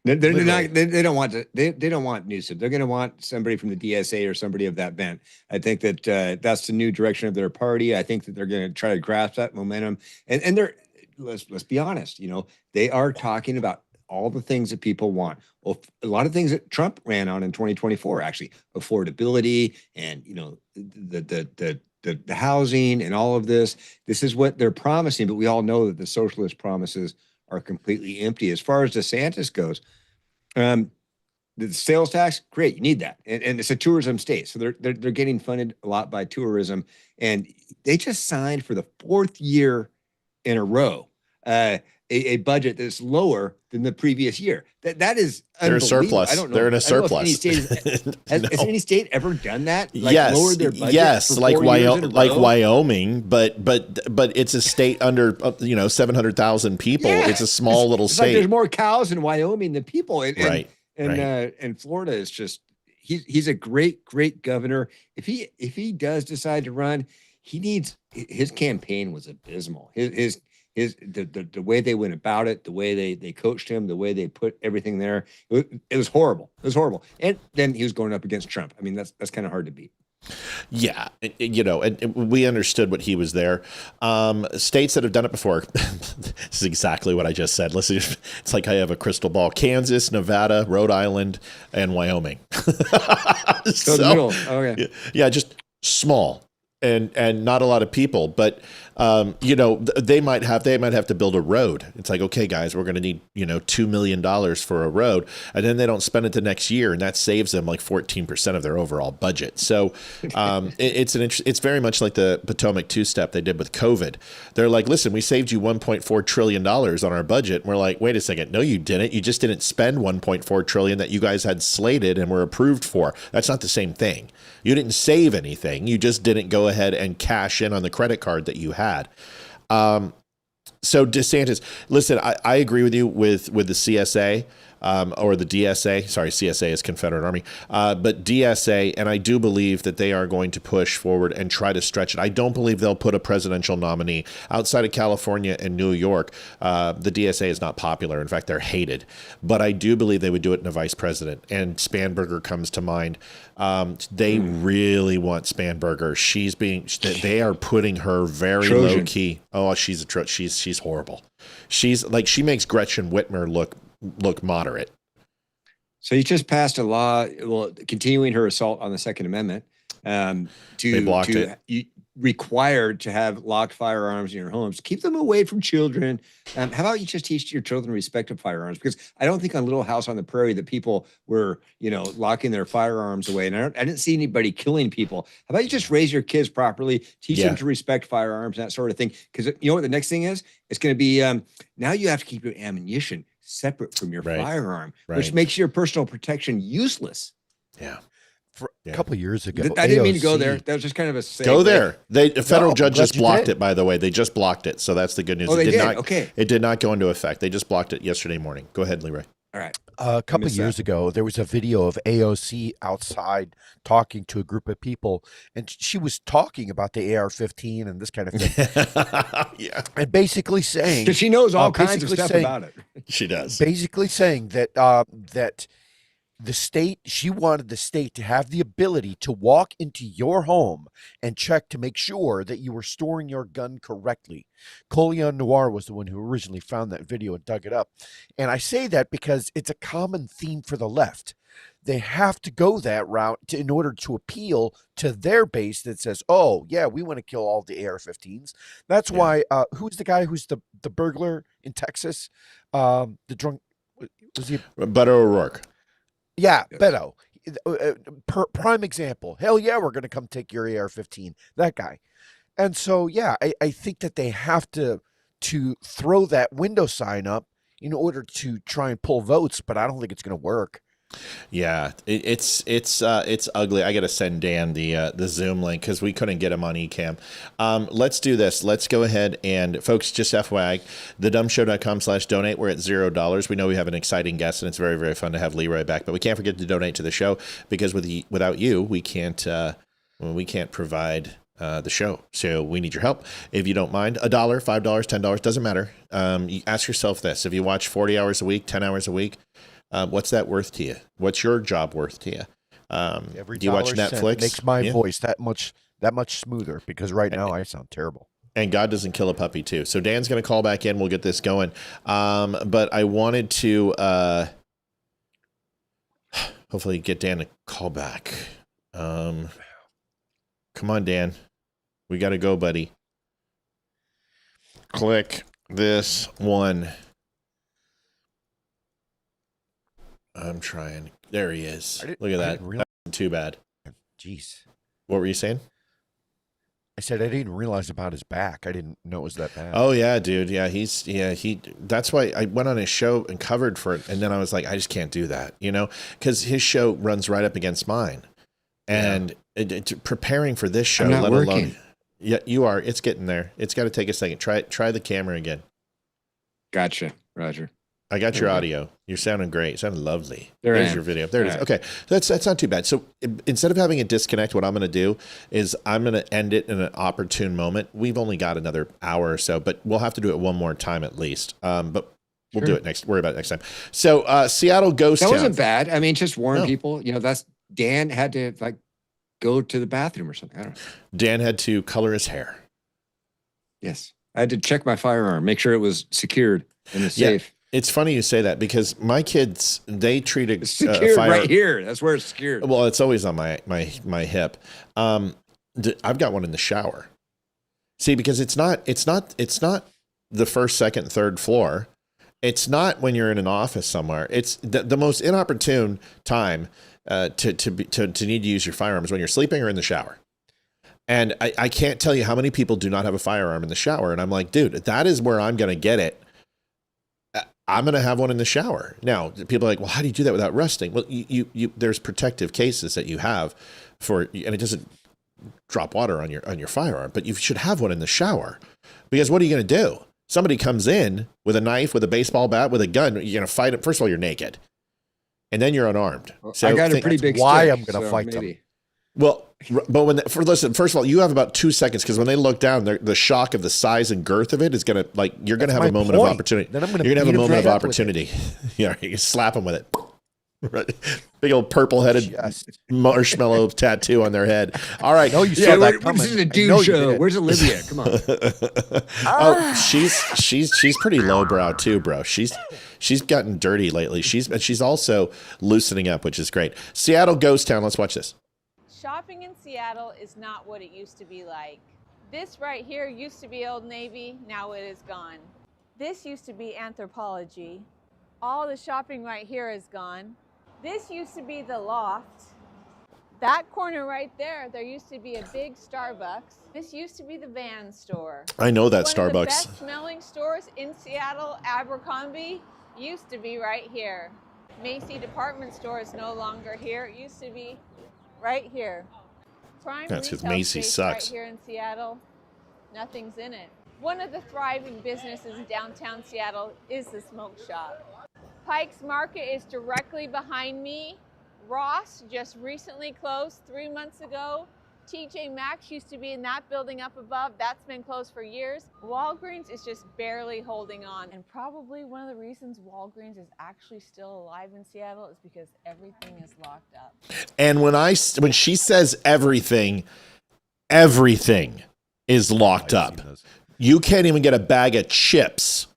They're not. They don't want to. They don't want Newsom. They're going to want somebody from the DSA or somebody of that bent. I think that that's the new direction of their party. I think that they're going to try to grasp that momentum. And they're let's be honest. You know, they are talking about all the things that people want. Well, a lot of things that Trump ran on in 2024, actually, affordability and, you know, the housing and all of this. This is what they're promising, but we all know that the socialist promises are completely empty. As far as DeSantis goes, the sales tax, great, you need that, and it's a tourism state, so they're getting funded a lot by tourism, and they just signed for the 4th year in a row a budget that's lower than the previous year. That is they're a surplus. I don't know. They're in a surplus. Has any state ever done that? Like yes, lowered their budget yes, for like 4 years in a row? Wyoming, but it's a state under 700,000 people. Yeah. It's a small little It's state. like there's more cows in Wyoming than people. Right. And Florida is just he's a great governor. If he does decide to run, he needs his campaign was abysmal. The way they went about it, the way they coached him, the way they put everything there, it was horrible. It was horrible. And then he was going up against Trump. I mean, that's kind of hard to beat. Yeah, and we understood what he was there. States that have done it before, this is exactly what I just said. Listen, it's like I have a crystal ball. Kansas, Nevada, Rhode Island, and Wyoming. So the middle. Okay. Yeah, just small. And not a lot of people, but they might have to build a road. It's like, okay, guys, we're going to need $2 million for a road, and then they don't spend it the next year, and that saves them like 14% of their overall budget. So it's very much like the Potomac two-step they did with COVID. They're like, listen, we saved you $1.4 trillion on our budget. And we're like, wait a second, no, you didn't. You just didn't spend $1.4 trillion that you guys had slated and were approved for. That's not the same thing. You didn't save anything. You just didn't go ahead and cash in on the credit card that you had. So DeSantis, listen, I agree with you with the CSA or the DSA. Sorry, CSA is Confederate Army, but DSA, and I do believe that they are going to push forward and try to stretch it. I don't believe they'll put a presidential nominee outside of California and New York. The DSA is not popular. In fact, they're hated. But I do believe they would do it in a vice president. And Spanberger comes to mind. They really want Spanberger. They are putting her very Trojan. low key. Oh, she's horrible. She makes Gretchen Whitmer look moderate. So he just passed a law, continuing her assault on the Second Amendment, They blocked it. Required to have locked firearms in your homes. Keep them away from children. How about you just teach your children respect of firearms? Because I don't think on Little House on the Prairie that people were, locking their firearms away. And I didn't see anybody killing people. How about you just raise your kids properly, teach them to respect firearms, that sort of thing? Because you know what the next thing is? It's going to be now you have to keep your ammunition separate from your firearm, which makes your personal protection useless. Yeah. A couple of years ago, I didn't mean to go there. That was just kind of a segue. Go there. A federal judge just blocked it, by the way. They just blocked it. So that's the good news. Oh, they did? Okay. It did not go into effect. They just blocked it yesterday morning. Go ahead, Leroy. All right. A couple of years ago, there was a video of AOC outside talking to a group of people, and she was talking about the AR-15 and this kind of thing. Yeah. And basically saying... Because she knows all kinds of stuff about it. She does. Basically saying that that she wanted the state to have the ability to walk into your home and check to make sure that you were storing your gun correctly. Colion Noir was the one who originally found that video and dug it up. And I say that because it's a common theme for the left. They have to go that route in order to appeal to their base that says, oh, yeah, we want to kill all the AR-15s. That's why, who's the guy who's the burglar in Texas? The drunk, was he? Beto O'Rourke. Yeah, Beto. Prime example. Hell yeah, we're going to come take your AR-15. That guy. And so, yeah, I think that they have to throw that window sign up in order to try and pull votes, but I don't think it's going to work. Yeah, it's ugly. I got to send Dan the Zoom link because we couldn't get him on Ecamm. Let's do this. Let's go ahead and, folks, just FYI, thedumbshow.com/donate. We're at $0. We know we have an exciting guest, and it's very, very fun to have Leroy back. But we can't forget to donate to the show because without you, we can't provide the show. So we need your help. If you don't mind, $1, $5, $10, doesn't matter. You ask yourself this: if you watch 40 hours a week, 10 hours a week, what's that worth to you? What's your job worth to you? Every do you watch dollar Netflix? makes my voice that much smoother because right now I sound terrible. And God doesn't kill a puppy too. So Dan's going to call back in. We'll get this going. But I wanted to hopefully get Dan to call back. Come on, Dan. We got to go, buddy. Click this one. I'm trying. There he is. Look at that. That wasn't too bad. Jeez. What were you saying? I said I didn't realize about his back. I didn't know it was that bad. Oh yeah, dude. Yeah, that's why I went on his show and covered for it. And then I was like, I just can't do that, because his show runs right up against mine. And preparing for this show, let alone. Yeah, you are. It's getting there. It's got to take a second. Try the camera again. Gotcha, Roger. I got your audio. You're sounding great. You sounding lovely. There's your video. There it is. Okay. That's not too bad. So instead of having a disconnect, what I'm going to do is I'm going to end it in an opportune moment. We've only got another hour or so, but we'll have to do it one more time at least. But we'll do it worry about it next time. So Seattle Ghost Town. That wasn't bad. I mean, just warn people, that's Dan had to go to the bathroom or something. I don't know. Dan had to color his hair. Yes. I had to check my firearm, make sure it was secured in the safe. It's funny you say that because my kids, they treat a secured right here. That's where it's secured. Well, it's always on my hip. I've got one in the shower. See, because it's not the first, second, third floor. It's not when you're in an office somewhere. It's the most inopportune time to need to use your firearm is when you're sleeping or in the shower. And I can't tell you how many people do not have a firearm in the shower. And I'm like, dude, that is where I'm going to get it. I'm going to have one in the shower. Now, people are like, well, how do you do that without rusting? Well, you there's protective cases that you have and it doesn't drop water on your firearm, but you should have one in the shower because what are you going to do? Somebody comes in with a knife, with a baseball bat, with a gun. You're going to fight them. First of all, you're naked and then you're unarmed. So I got a pretty big stick, I'm going to fight them. Well, but listen, first of all, you have about 2 seconds because when they look down, the shock of the size and girth of it is going to you're going to have a moment of opportunity. You're going to have a moment of opportunity. Yeah, you can slap them with it. Right. Big old purple-headed marshmallow tattoo on their head. All right. No, you saw that coming. This is a dude show. Where's Olivia? Come on. Oh, she's pretty lowbrow too, bro. She's gotten dirty lately. She's also loosening up, which is great. Seattle Ghost Town. Let's watch this. Shopping in Seattle is not what it used to be like. This right here used to be Old Navy, now it is gone. This used to be Anthropology. All the shopping right here is gone. This used to be the Loft. That corner right there used to be a big Starbucks. This used to be the Van store. I know that One Starbucks. Of the best smelling stores in Seattle, Abercrombie, used to be right here. Macy department store is no longer here. It used to be right here. Prime That's because retail Macy space sucks. right here in Seattle, nothing's in it. One of the thriving businesses in downtown Seattle is the smoke shop. Pike's Market is directly behind me. Ross just recently closed 3 months ago. TJ Maxx used to be in that building up above. That's been closed for years. Walgreens is just barely holding on. And probably one of the reasons Walgreens is actually still alive in Seattle is because everything is locked up. And when she says everything is locked up. You can't even get a bag of chips.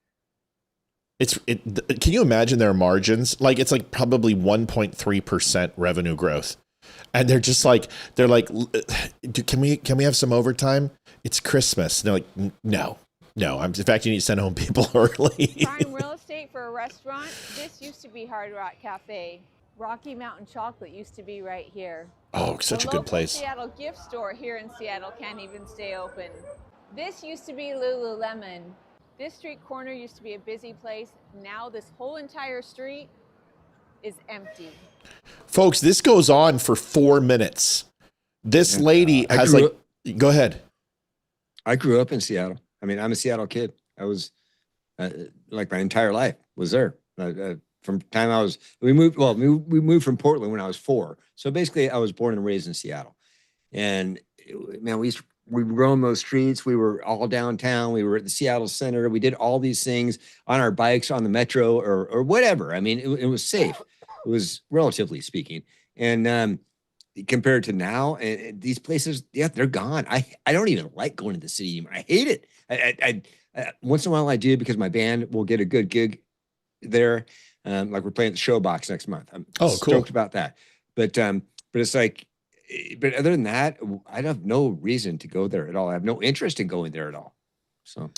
Can you imagine their margins? It's probably 1.3% revenue growth. And they're like, can we have some overtime? It's Christmas. And they're like, no. In fact, you need to send home people early. Prime real estate for a restaurant. This used to be Hard Rock Cafe. Rocky Mountain Chocolate used to be right here. Oh, such a good place. The Seattle gift store here in Seattle can't even stay open. This used to be Lululemon. This street corner used to be a busy place. Now this whole entire street is empty. Folks, this goes on for 4 minutes. This lady has go ahead. I grew up in Seattle. I mean, I'm a Seattle kid. I was like my entire life was there. From time we moved from Portland when I was 4. So basically I was born and raised in Seattle. And man, we roamed those streets. We were all downtown. We were at the Seattle Center. We did all these things on our bikes, on the metro or whatever. I mean, it was safe. It was relatively speaking. And compared to now, these places, yeah, they're gone. I don't even like going to the city anymore. I hate it. I once in a while I do because my band will get a good gig there. Like we're playing at the Showbox next month. I'm stoked about that. But it's like, but other than that, I have no reason to go there at all. I have no interest in going there at all. So,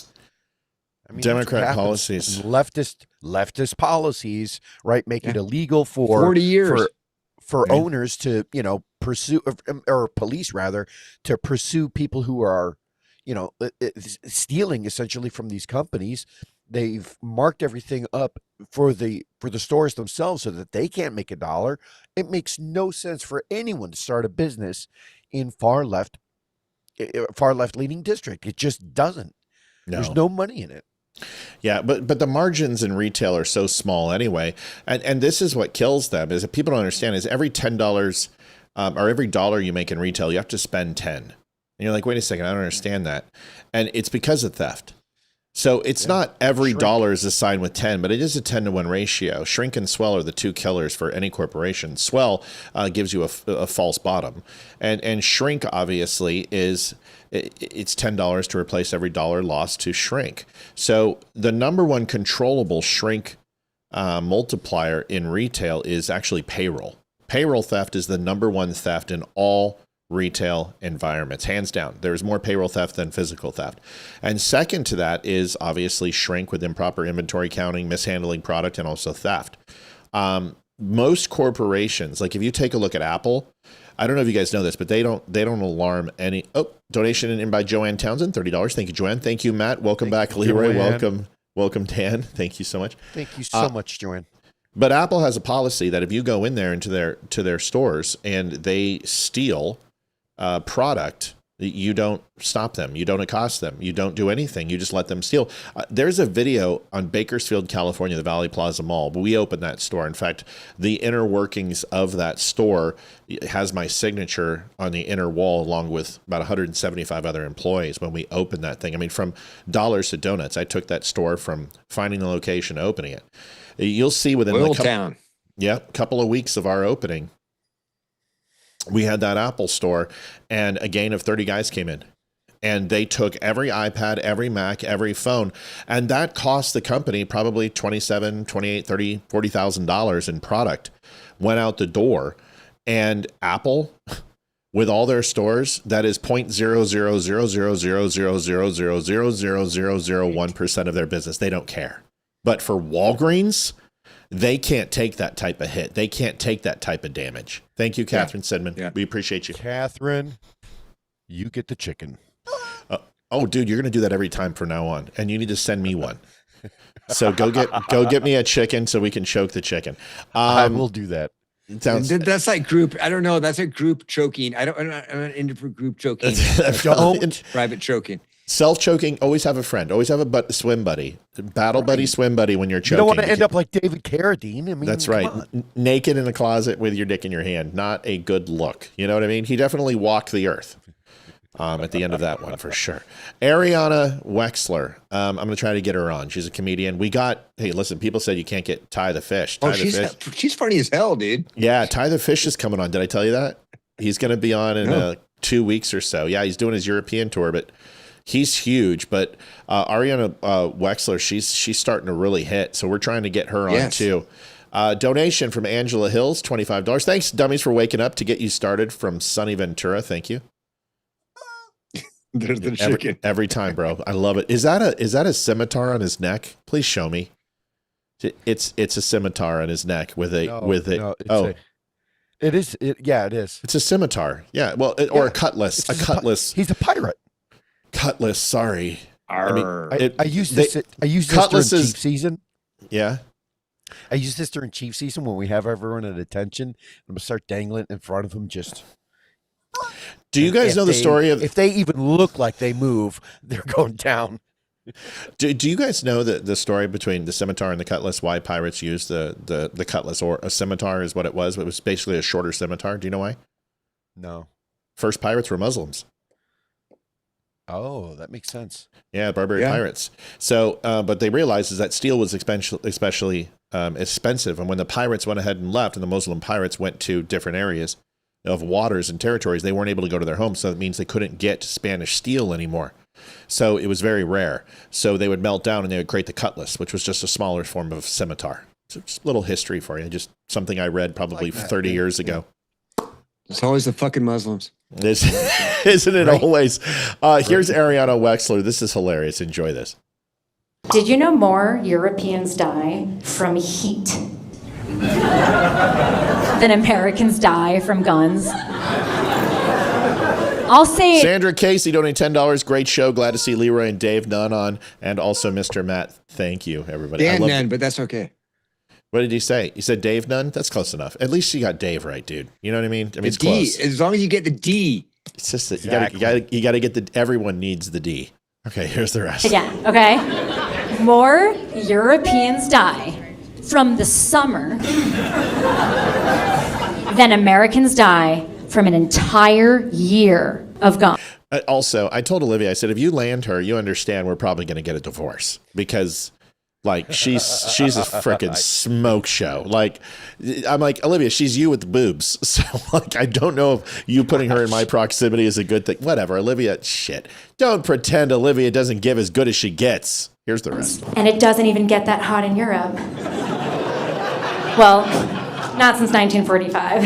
I mean, Democrat policies, leftist policies, right? Make it illegal for 40 years for owners to, pursue, or police rather, to pursue people who are, stealing essentially from these companies. They've marked everything up for the stores themselves so that they can't make a dollar. It makes no sense for anyone to start a business in far left leaning district. It just doesn't. No. There's no money in it. Yeah, but the margins in retail are so small anyway, and this is what kills them. Is that people don't understand is every $10 or every dollar you make in retail, you have to spend 10. And you're like, wait a second, I don't understand that, and it's because of theft. So it's not every dollar is assigned with 10, but it is a 10-to-1 ratio. Shrink and swell are the two killers for any corporation. Swell gives you a false bottom, and shrink obviously is it's $10 to replace every dollar lost to shrink. So the number one controllable shrink multiplier in retail is actually payroll. Payroll theft is the number one theft in all retail environments, hands down. There's more payroll theft than physical theft. And second to that is obviously shrink with improper inventory counting, mishandling product, and also theft. Most corporations, like if you take a look at Apple, I don't know if you guys know this, but they don't alarm any. Oh, donation in by Joanne Townsend, $30. Thank you, Joanne. Thank you, Matt. Welcome back, Leroy. Welcome, Dan. Thank you so much. Thank you so much, Joanne. But Apple has a policy that if you go in there into their stores and they steal product, you don't stop them, you don't accost them, you don't do anything, you just let them steal. There's a video on Bakersfield, California, the Valley Plaza Mall. We opened that store. In fact, the inner workings of that store has my signature on the inner wall along with about 175 other employees when we opened that thing. I mean, from dollars to donuts, I took that store from finding the location to opening it. You'll see within a couple of weeks of our opening, we had that Apple store, and a gang of 30 guys came in, and they took every iPad, every Mac, every phone, and that cost the company probably $27,000, $28,000, $30,000, $40,000 in product went out the door. And Apple, with all their stores, that is 0.0000000000001% of their business. They don't care. But for Walgreens, they can't take that type of hit. They can't take that type of damage. Thank you, Catherine Sidman. Yeah. We appreciate you. Catherine, you get the chicken. Oh, dude, you're going to do that every time from now on. And you need to send me one. So go get me a chicken so we can choke the chicken. I will do that. That's like group. I don't know. That's a group choking. I'm not into for group choking. Private choking. Self-choking, always have a friend. Always have a swim buddy. Battle buddy, swim buddy when you're choking. You don't want to end up like David Carradine. I mean, that's right. Naked in a closet with your dick in your hand. Not a good look. You know what I mean? He definitely walked the earth at the end of that one for sure. Ariana Wexler. I'm going to try to get her on. She's a comedian. Hey, listen, people said you can't get Ty the Fish. She's funny as hell, dude. Yeah, Ty the Fish is coming on. Did I tell you that? He's going to be on in 2 weeks or so. Yeah, he's doing his European tour, but he's huge. But Ariana Wexler, she's starting to really hit. So we're trying to get her on too. Donation from Angela Hills, $25. Thanks, dummies, for waking up to get you started from sunny Ventura. Thank you. There's the chicken every time, bro. I love it. Is that a scimitar on his neck? Please show me. It's a scimitar on his neck with it. It is. It's a scimitar. Yeah. Well, or a cutlass. A cutlass. He's a pirate. Cutlass. Sorry. I used this. I used this during cheap season. Yeah. I use this during Chief season when we have everyone at attention. I'm going to start dangling in front of them just... Do you guys know the story of... If they even look like they move, they're going down. Do you guys know the story between the scimitar and the cutlass, why pirates used the cutlass, or a scimitar is what it was. It was basically a shorter scimitar. Do you know why? No. First pirates were Muslims. Oh, that makes sense. Yeah, barbarian pirates. So, but they realized is that steel was especially expensive. And when the pirates went ahead and left and the Muslim pirates went to different areas of waters and territories, they weren't able to go to their homes. So that means they couldn't get Spanish steel anymore. So it was very rare. So they would melt down and they would create the cutlass, which was just a smaller form of scimitar. So just a little history for you. Just something I read probably 30 years ago. It's always the fucking Muslims. Isn't it always? Here's Ariana Wexler. This is hilarious. Enjoy this. Did you know more Europeans die from heat than Americans die from guns? I'll say... Sandra Casey donating $10. Great show. Glad to see Leroy and Dave Nunn on, and also Mr. Matt. Thank you, everybody. Dan Nunn, but that's okay. What did he say? He said Dave Nunn? That's close enough. At least you got Dave right, dude. You know what I mean? I mean, it's D, close. as long as you get the D. It's just that you got to get the... Everyone needs the D. Okay, here's the rest. Yeah, okay. More Europeans die from the summer than Americans die from an entire year of guns. Also, I told Olivia, I said, if you land her, you understand we're probably going to get a divorce because, like, she's a freaking smoke show. Like, I'm like, Olivia, she's you with the boobs. So, like, I don't know if you putting her in my proximity is a good thing. Whatever, Olivia, shit. Don't pretend Olivia doesn't give as good as she gets. Here's the rest. And it doesn't even get that hot in Europe. Well, not since 1945.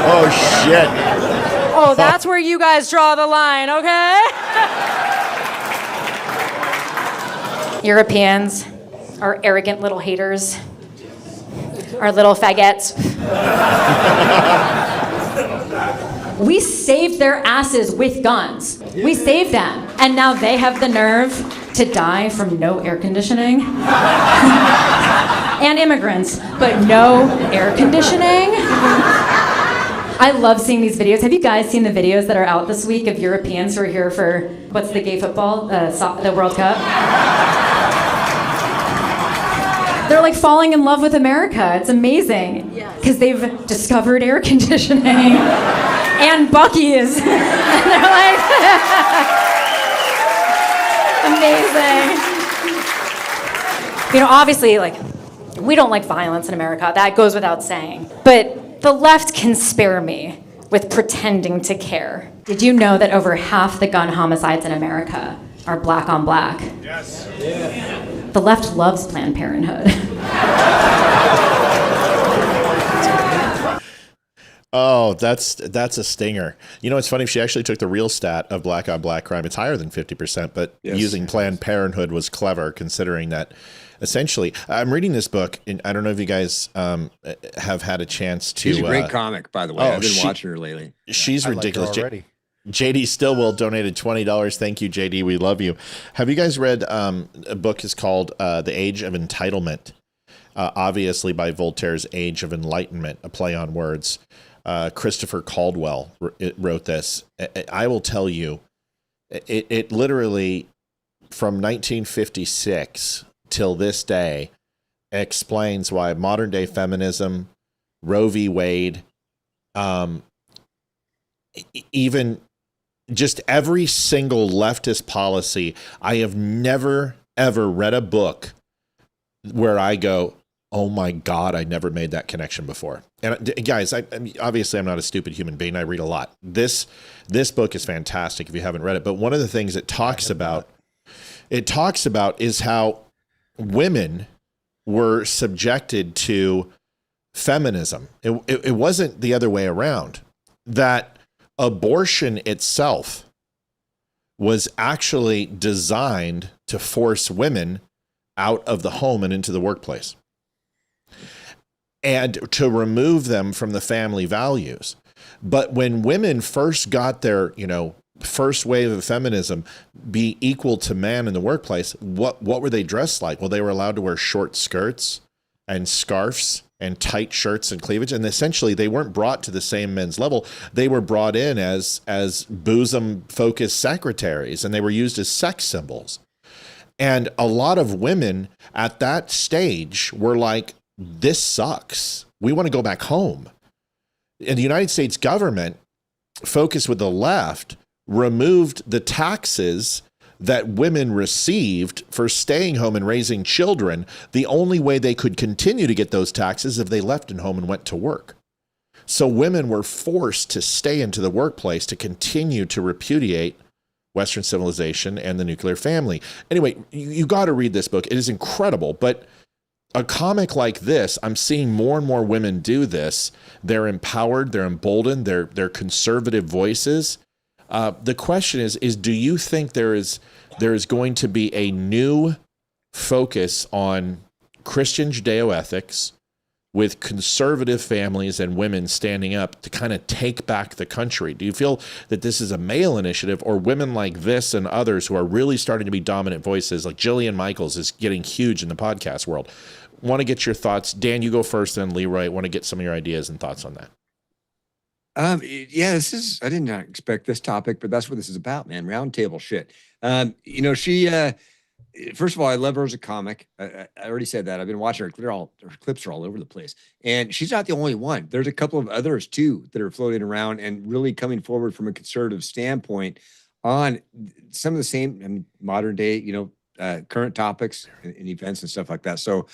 Oh, shit. Oh, that's where you guys draw the line, okay? Europeans are arrogant little haters, are little faggots. We saved their asses with guns. We saved them. And now they have the nerve to die from no air conditioning. And immigrants, but no air conditioning. I love seeing these videos. Have you guys seen the videos that are out this week of Europeans who are here for, what's the gay football? The World Cup? They're like falling in love with America. It's amazing. Because they've discovered air conditioning. And Buc-ee's. And they're like, amazing. You know, obviously, like, we don't like violence in America. That goes without saying. But the left can spare me with pretending to care. Did you know that over half the gun homicides in America are black on black? Yes. Yeah. The left loves Planned Parenthood. Oh, that's a stinger. You know, it's funny. She actually took the real stat of black on black crime. It's higher than 50%, but using Planned Parenthood was clever considering that essentially, I'm reading this book, and I don't know if you guys have had a chance to. She's a great comic, by the way. I've been watching her lately. She's ridiculous. Like her already. JD Stillwell donated $20. Thank you, JD. We love you. Have you guys read a book is called The Age of Entitlement? Obviously by Voltaire's Age of Enlightenment, a play on words. Christopher Caldwell wrote this. I will tell you, it literally from 1956 till this day explains why modern day feminism, Roe v. Wade, even just every single leftist policy. I have never, ever read a book where I go, oh my God, I never made that connection before. And guys, I mean, obviously I'm not a stupid human being. I read a lot. This book is fantastic if you haven't read it. But one of the things it talks about is how women were subjected to feminism. It wasn't the other way around. That abortion itself was actually designed to force women out of the home and into the workplace and to remove them from the family values. But when women first got their, first wave of feminism be equal to man in the workplace, what were they dressed like? Well, they were allowed to wear short skirts and scarves and tight shirts and cleavage. And essentially they weren't brought to the same men's level. They were brought in as bosom focused secretaries, and they were used as sex symbols. And a lot of women at that stage were like, this sucks. We want to go back home. And the United States government, focused with the left, removed the taxes that women received for staying home and raising children. The only way they could continue to get those taxes if they left at home and went to work. So women were forced to stay into the workplace to continue to repudiate Western civilization and the nuclear family. Anyway, you got to read this book. It is incredible. But a comic like this, I'm seeing more and more women do this. They're empowered, they're emboldened, they're conservative voices. The question is do you think there is going to be a new focus on Christian Judeo-ethics with conservative families and women standing up to kind of take back the country? Do you feel that this is a male initiative, or women like this and others who are really starting to be dominant voices, like Jillian Michaels is getting huge in the podcast world? Want to get your thoughts. Dan, you go first, then Leroy. Want to get some of your ideas and thoughts on that. Yeah, I did not expect this topic, but that's what this is about, man. Roundtable shit. She, first of all, I love her as a comic. I already said that. I've been watching her. Her clips are all over the place. And she's not the only one. There's a couple of others too that are floating around and really coming forward from a conservative standpoint on some of the same modern day, current topics and events and stuff like that. So,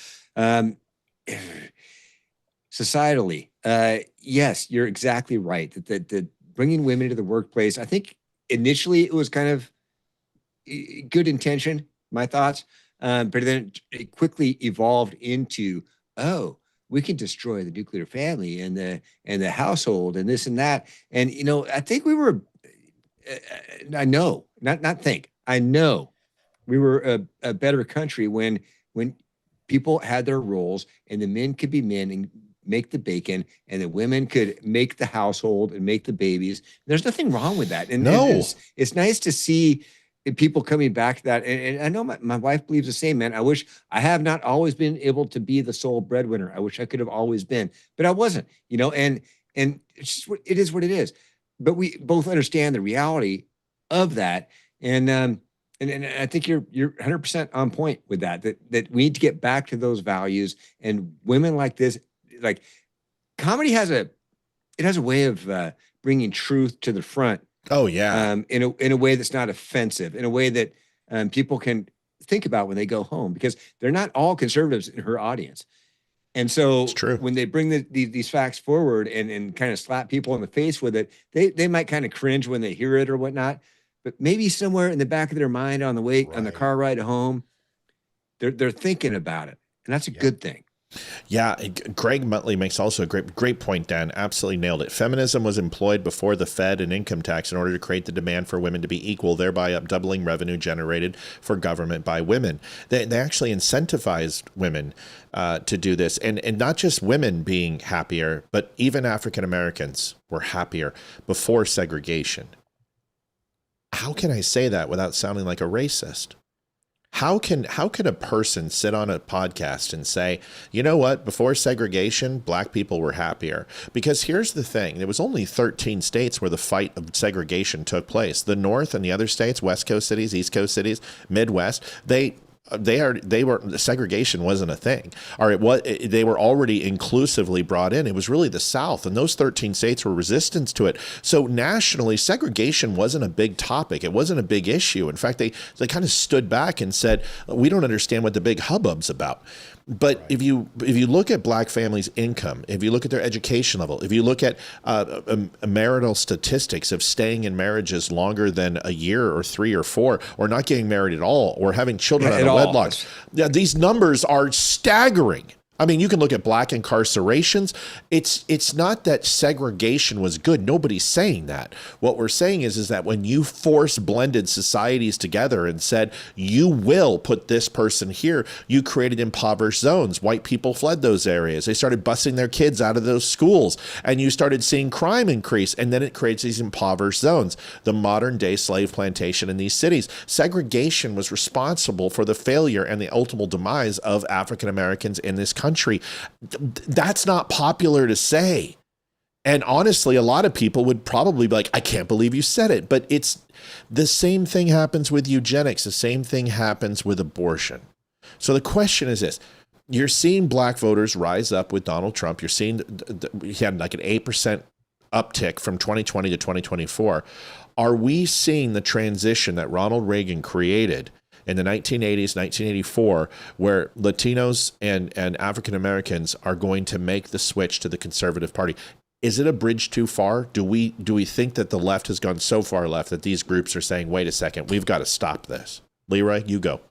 societally, yes, you're exactly right. That bringing women into the workplace, I think initially it was kind of good intention, my thoughts, but then it quickly evolved into, we can destroy the nuclear family and the household and this and that. And I think we were, I know we were a better country when people had their roles and the men could be men and make the bacon, and the women could make the household and make the babies. There's nothing wrong with that. And it's nice to see people coming back to that. And I know my wife believes the same, man. I wish I have not always been able to be the sole breadwinner. I wish I could have always been, but I wasn't, and it's just it is what it is. But we both understand the reality of that. And I think you're 100% on point with that we need to get back to those values. And women like this, like comedy has a way of bringing truth to the front. Oh yeah. In a way that's not offensive, in a way that people can think about when they go home, because they're not all conservatives in her audience. And so when they bring these facts forward and kind of slap people in the face with it, they might kind of cringe when they hear it or whatnot. But maybe somewhere in the back of their mind on the car ride home, they're thinking about it. And that's a good thing. Yeah, Greg Muttley makes also a great point, Dan. Absolutely nailed it. Feminism was employed before the Fed and income tax in order to create the demand for women to be equal, thereby doubling revenue generated for government by women. They actually incentivized women to do this, and not just women being happier, but even African Americans were happier before segregation. How can I say that without sounding like a racist? How can a person sit on a podcast and say, you know what, before segregation, black people were happier? Because here's the thing. There was only 13 states where the fight of segregation took place. The North and the other states, West Coast cities, East Coast cities, Midwest, segregation wasn't a thing, or they were already inclusively brought in. It was really the South, and those 13 states were resistant to it. So nationally, segregation wasn't a big topic. It wasn't a big issue. In fact, they kind of stood back and said, we don't understand what the big hubbub's about. But if you look at black families' income, if you look at their education level, if you look at marital statistics of staying in marriages longer than a year or 3 or 4, or not getting married at all, or having children out of wedlock, these numbers are staggering. I mean, you can look at black incarcerations. It's not that segregation was good. Nobody's saying that. What we're saying is that when you force blended societies together and said, you will put this person here, you created impoverished zones. White people fled those areas. They started busing their kids out of those schools, and you started seeing crime increase. And then it creates these impoverished zones, the modern day slave plantation in these cities. Segregation was responsible for the failure and the ultimate demise of African Americans in this country. That's not popular to say. And honestly, a lot of people would probably be like, I can't believe you said it. But it's the same thing happens with eugenics. The same thing happens with abortion. So the question is this. You're seeing black voters rise up with Donald Trump. You're seeing he had like an 8% uptick from 2020 to 2024. Are we seeing the transition that Ronald Reagan created in the 1980s, 1984, where Latinos and African Americans are going to make the switch to the conservative party? Is it a bridge too far? Do we think that the left has gone so far left that these groups are saying, wait a second, we've got to stop this? Leroy, you go.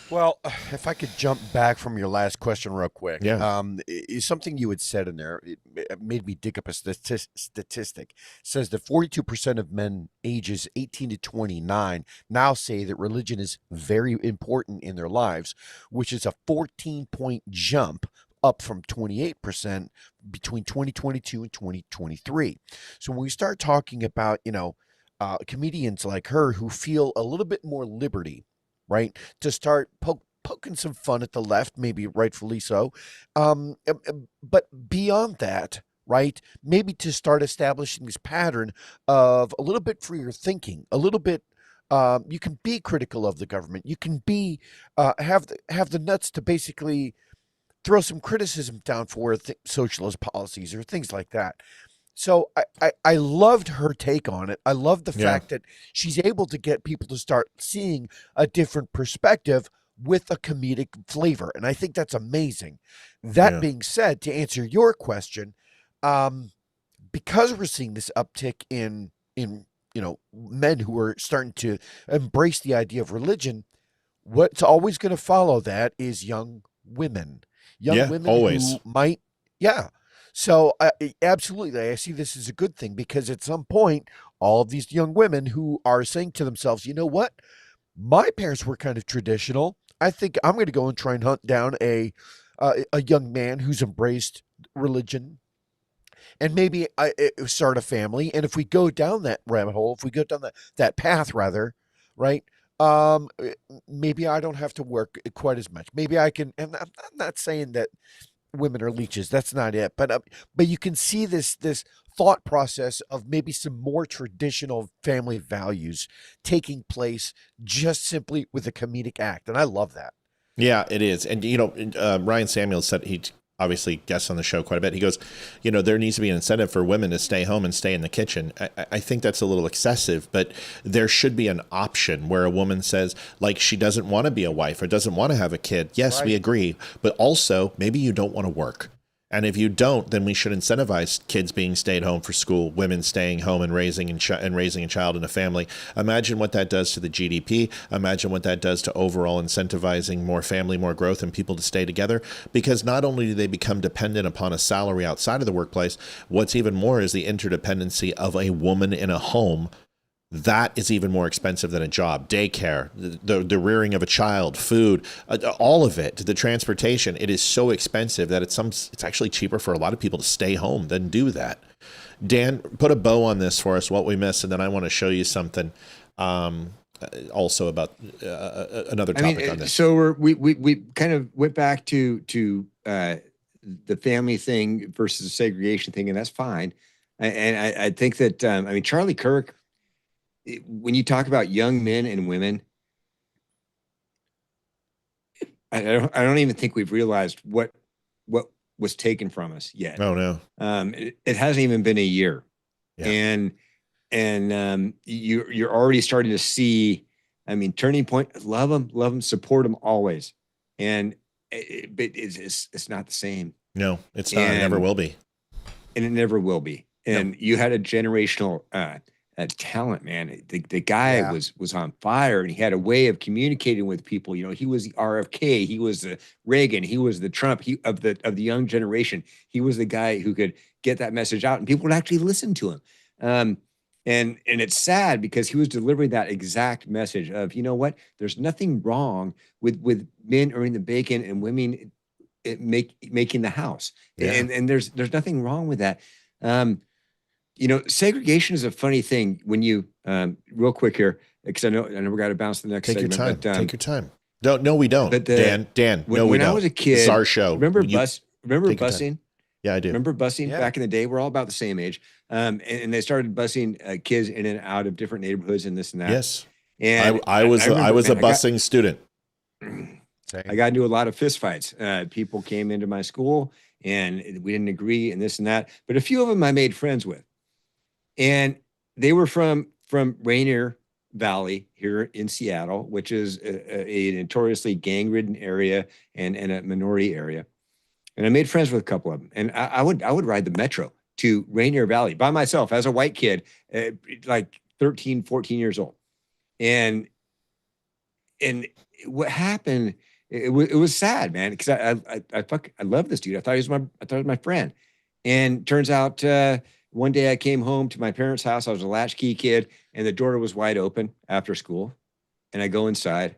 Well, if I could jump back from your last question real quick. Yeah. Something you had said in there, it made me dig up a statistic. It says that 42% of men ages 18 to 29 now say that religion is very important in their lives, which is a 14-point jump up from 28% between 2022 and 2023. So when we start talking about, comedians like her who feel a little bit more liberty, right, to start poking some fun at the left, maybe rightfully so. But beyond that, right, maybe to start establishing this pattern of a little bit freer thinking, a little bit, you can be critical of the government. You can be, have the nuts to basically throw some criticism down for socialist policies or things like that. So I loved her take on it. I love the fact that she's able to get people to start seeing a different perspective with a comedic flavor. And I think that's amazing. That being said, to answer your question, because we're seeing this uptick in men who are starting to embrace the idea of religion, what's always going to follow that is young women. Young women always. Who might, So absolutely, I see this as a good thing because at some point, all of these young women who are saying to themselves, you know what, my parents were kind of traditional. I think I'm going to go and try and hunt down a young man who's embraced religion, and maybe start a family. And if we go down that rabbit hole, if we go down that path, rather, right? Maybe I don't have to work quite as much. Maybe I can. And I'm not saying that women are leeches. That's not it. But you can see this thought process of maybe some more traditional family values taking place just simply with a comedic act, and I love that. Yeah, it is. And Ryan Samuels said he obviously guests on the show quite a bit. He goes, there needs to be an incentive for women to stay home and stay in the kitchen. I think that's a little excessive, but there should be an option where a woman says, like, she doesn't want to be a wife or doesn't want to have a kid. Yes, we agree. But also, maybe you don't want to work. And if you don't, then we should incentivize kids being stayed home for school, women staying home and raising a child in a family. Imagine what that does to the GDP. Imagine what that does to overall incentivizing more family, more growth, and people to stay together. Because not only do they become dependent upon a salary outside of the workplace, what's even more is the interdependency of a woman in a home. That is even more expensive than a job. Daycare, the rearing of a child, food, all of it, the transportation. It is so expensive that it's actually cheaper for a lot of people to stay home than do that. Dan, put a bow on this for us, what we missed, and then I want to show you something also about another topic on this. So we kind of went back to the family thing versus the segregation thing, and that's fine. And I think that Charlie Kirk, when you talk about young men and women, I don't even think we've realized what was taken from us yet. Oh no. It hasn't even been a year. Yeah. And you're already starting to see, turning point, love them, support them always. But it's not the same. No, it's not. It never will be. And it never will be. And you had a generational talent, man. The guy was on fire, and he had a way of communicating with people. You know, he was the RFK, he was the Reagan, he was the Trump of the young generation. He was the guy who could get that message out, and people would actually listen to him. And it's sad because he was delivering that exact message of, you know what, there's nothing wrong with men earning the bacon and women making the house. Yeah. And there's nothing wrong with that. You know, segregation is a funny thing when you, real quick here, because I know we got to bounce to the next segment. Take your time. But, Take your time. No, we don't. But Dan, when I was a kid, it's our show. Remember Take your busing? time. Yeah, I do. Remember busing back in the day? We're all about the same age. And they started busing kids in and out of different neighborhoods and this and that. Yes. And I was a busing student. I got into a lot of fistfights. People came into my school and we didn't agree and this and that. But a few of them I made friends with. And they were from Rainier Valley here in Seattle, which is a notoriously gang-ridden area and a minority area. And I made friends with a couple of them. And I would ride the metro to Rainier Valley by myself as a white kid, like 13, 14 years old. And what happened, it was sad, man, because I love this dude. I thought he was my friend. And turns out one day I came home to my parents' house. I was a latchkey kid, and the door was wide open after school. And I go inside,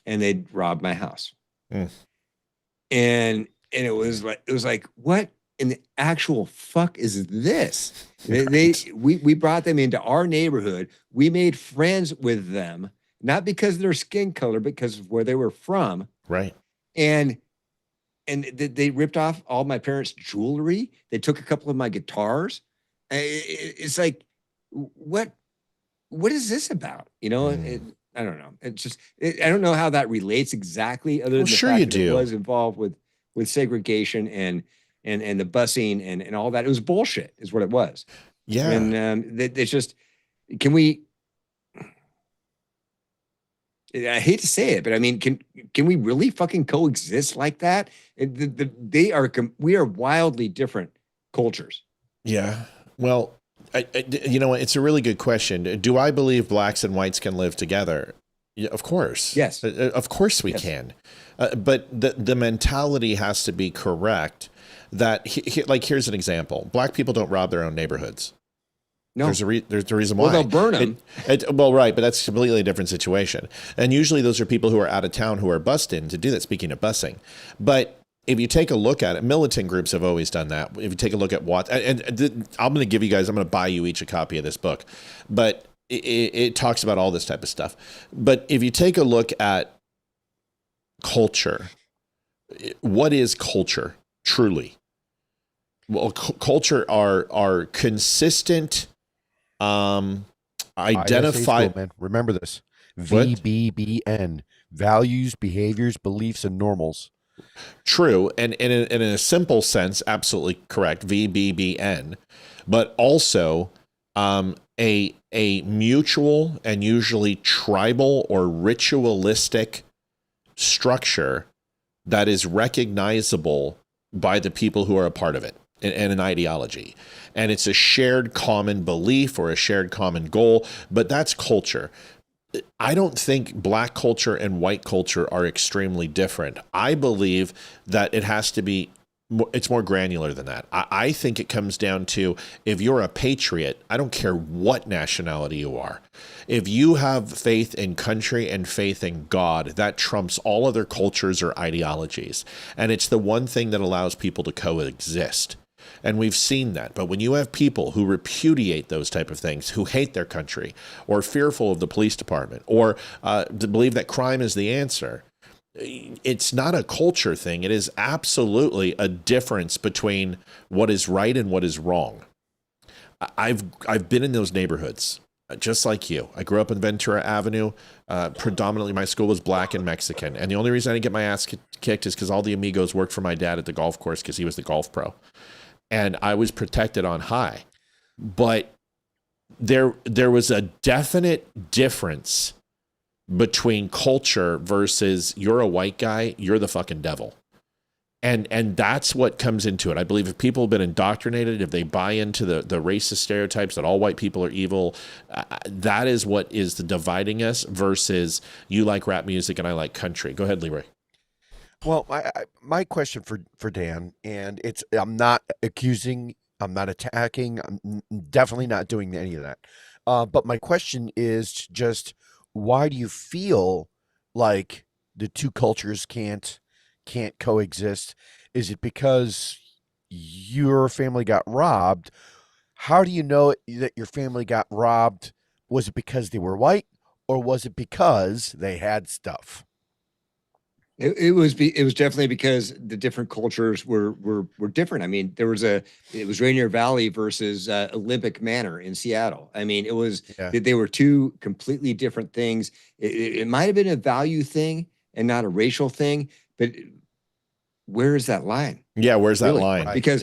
and they'd robbed my house. And it was like, what in the actual fuck is this? We brought them into our neighborhood. We made friends with them, not because of their skin color, but because of where they were from. Right. And they ripped off all my parents' jewelry. They took a couple of my guitars. It's like, what is this about? You know, I don't know. It's just, I don't know how that relates exactly, other than the fact that it was involved with segregation and the busing and all that. It was bullshit, is what it was. Yeah. And it's just, can we? I hate to say it, but I mean, can we really fucking coexist like that? We are wildly different cultures. Yeah. Well, you know, it's a really good question. Do I believe blacks and whites can live together? Yeah, of course. Yes. Of course we can. But the mentality has to be correct. That like, here's an example: black people don't rob their own neighborhoods. No, there's a reason why. Well, they'll burn them. Well, right, but that's a completely different situation. And usually those are people who are out of town who are bussed in to do that. Speaking of busing, but if you take a look at it, militant groups have always done that. If you take a look at what, and I'm going to buy you each a copy of this book, but it talks about all this type of stuff. But if you take a look at culture, what is culture truly? Well, culture are consistent, identify. Man. Remember this: VBBN, values, behaviors, beliefs, and normals. True, and in a simple sense, absolutely correct. VBBN, but also a mutual and usually tribal or ritualistic structure that is recognizable by the people who are a part of it, and an ideology. And it's a shared common belief or a shared common goal, but that's culture. I don't think black culture and white culture are extremely different. I believe that it has to be, it's more granular than that. I think it comes down to, if you're a patriot, I don't care what nationality you are. If you have faith in country and faith in God, that trumps all other cultures or ideologies. And it's the one thing that allows people to coexist. And we've seen that. But when you have people who repudiate those type of things, who hate their country, or fearful of the police department, or believe that crime is the answer, it's not a culture thing. It is absolutely a difference between what is right and what is wrong. I've been in those neighborhoods, just like you. I grew up in Ventura Avenue. Predominantly, my school was black and Mexican. And the only reason I didn't get my ass kicked is because all the amigos worked for my dad at the golf course because he was the golf pro. And I was protected on high. But there was a definite difference between culture versus, you're a white guy, you're the fucking devil. And that's what comes into it. I believe if people have been indoctrinated, if they buy into the racist stereotypes that all white people are evil, that is what is the dividing us versus you like rap music and I like country. Go ahead, Leroy. Well, my question for Dan, and I'm not accusing, I'm not attacking, I'm definitely not doing any of that. But my question is just, why do you feel like the two cultures can't coexist? Is it because your family got robbed? How do you know that your family got robbed? Was it because they were white, or was it because they had stuff? It was definitely because the different cultures were different. I mean, it was Rainier Valley versus Olympic Manor in Seattle. I mean, they were two completely different things. It might have been a value thing and not a racial thing, but where is that line? Yeah, where's that line? Because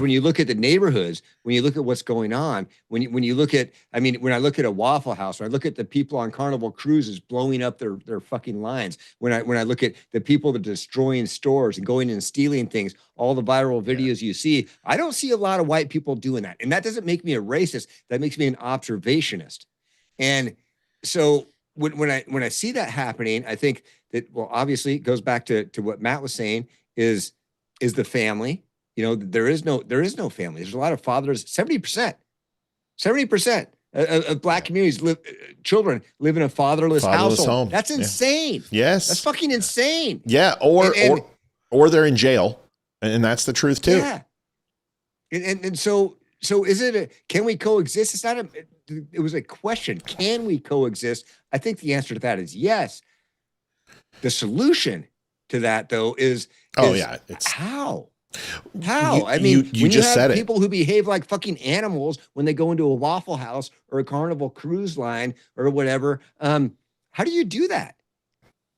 when you look at the neighborhoods, when you look at what's going on, when you look at, I mean, when I look at a Waffle House, when I look at the people on Carnival Cruises blowing up their fucking lines, when I look at the people that are destroying stores and going and stealing things, all the viral videos you see, I don't see a lot of white people doing that. And that doesn't make me a racist. That makes me an observationist. And so when I see that happening, I think that, well, obviously it goes back to what Matt was saying, is the family. You know, there is no family. There's a lot of fathers. 70% of black communities children live in a fatherless household. Home. That's insane. Yes, that's fucking insane. Yeah, or they're in jail, and that's the truth too. Yeah, and so is it can we coexist? It's not it was a question. Can we coexist? I think the answer to that is yes. The solution to that, though, is it's how. I mean, you just said it. People who behave like fucking animals when they go into a Waffle House or a Carnival Cruise Line or whatever. How do you do that?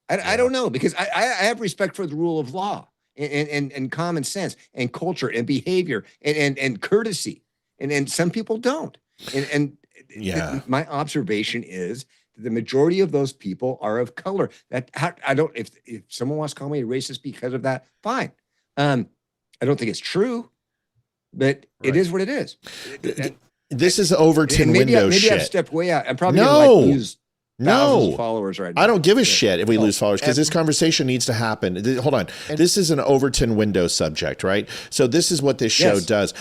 I don't know, because I have respect for the rule of law and common sense and culture and behavior and courtesy, and some people don't. My observation is the majority of those people are of color. If someone wants to call me a racist because of that, fine. I don't think it's true, but it is what it is. This is Overton window shit. Maybe I've stepped way out. I'm probably going to lose thousands of followers right now. I don't give a shit if we lose followers, because this conversation needs to happen. Hold on. This is an Overton window subject, right? So this is what this show does.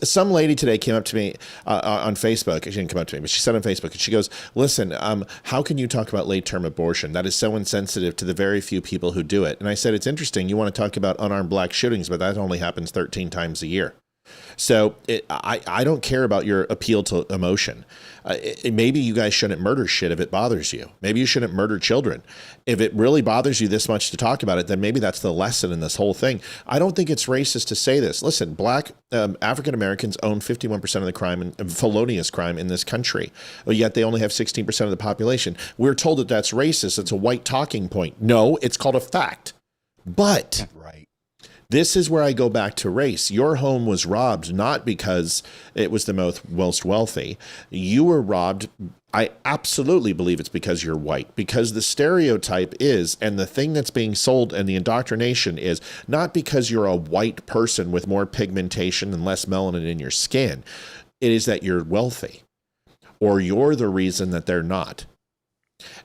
Some lady today came up to me on Facebook. She didn't come up to me, but she said on Facebook, and she goes, listen, how can you talk about late-term abortion? That is so insensitive to the very few people who do it. And I said, it's interesting. You want to talk about unarmed black shootings, but that only happens 13 times a year. So I don't care about your appeal to emotion. Maybe you guys shouldn't murder shit if it bothers you. Maybe you shouldn't murder children. If it really bothers you this much to talk about it, then maybe that's the lesson in this whole thing. I don't think it's racist to say this. Listen, black African Americans own 51% of the crime and felonious crime in this country, yet they only have 16% of the population. We're told that that's racist. It's a white talking point. No, it's called a fact. But this is where I go back to race. Your home was robbed not because it was the most wealthy. You were robbed. I absolutely believe it's because you're white, because the stereotype is, and the thing that's being sold and the indoctrination is not because you're a white person with more pigmentation and less melanin in your skin. It is that you're wealthy, or you're the reason that they're not.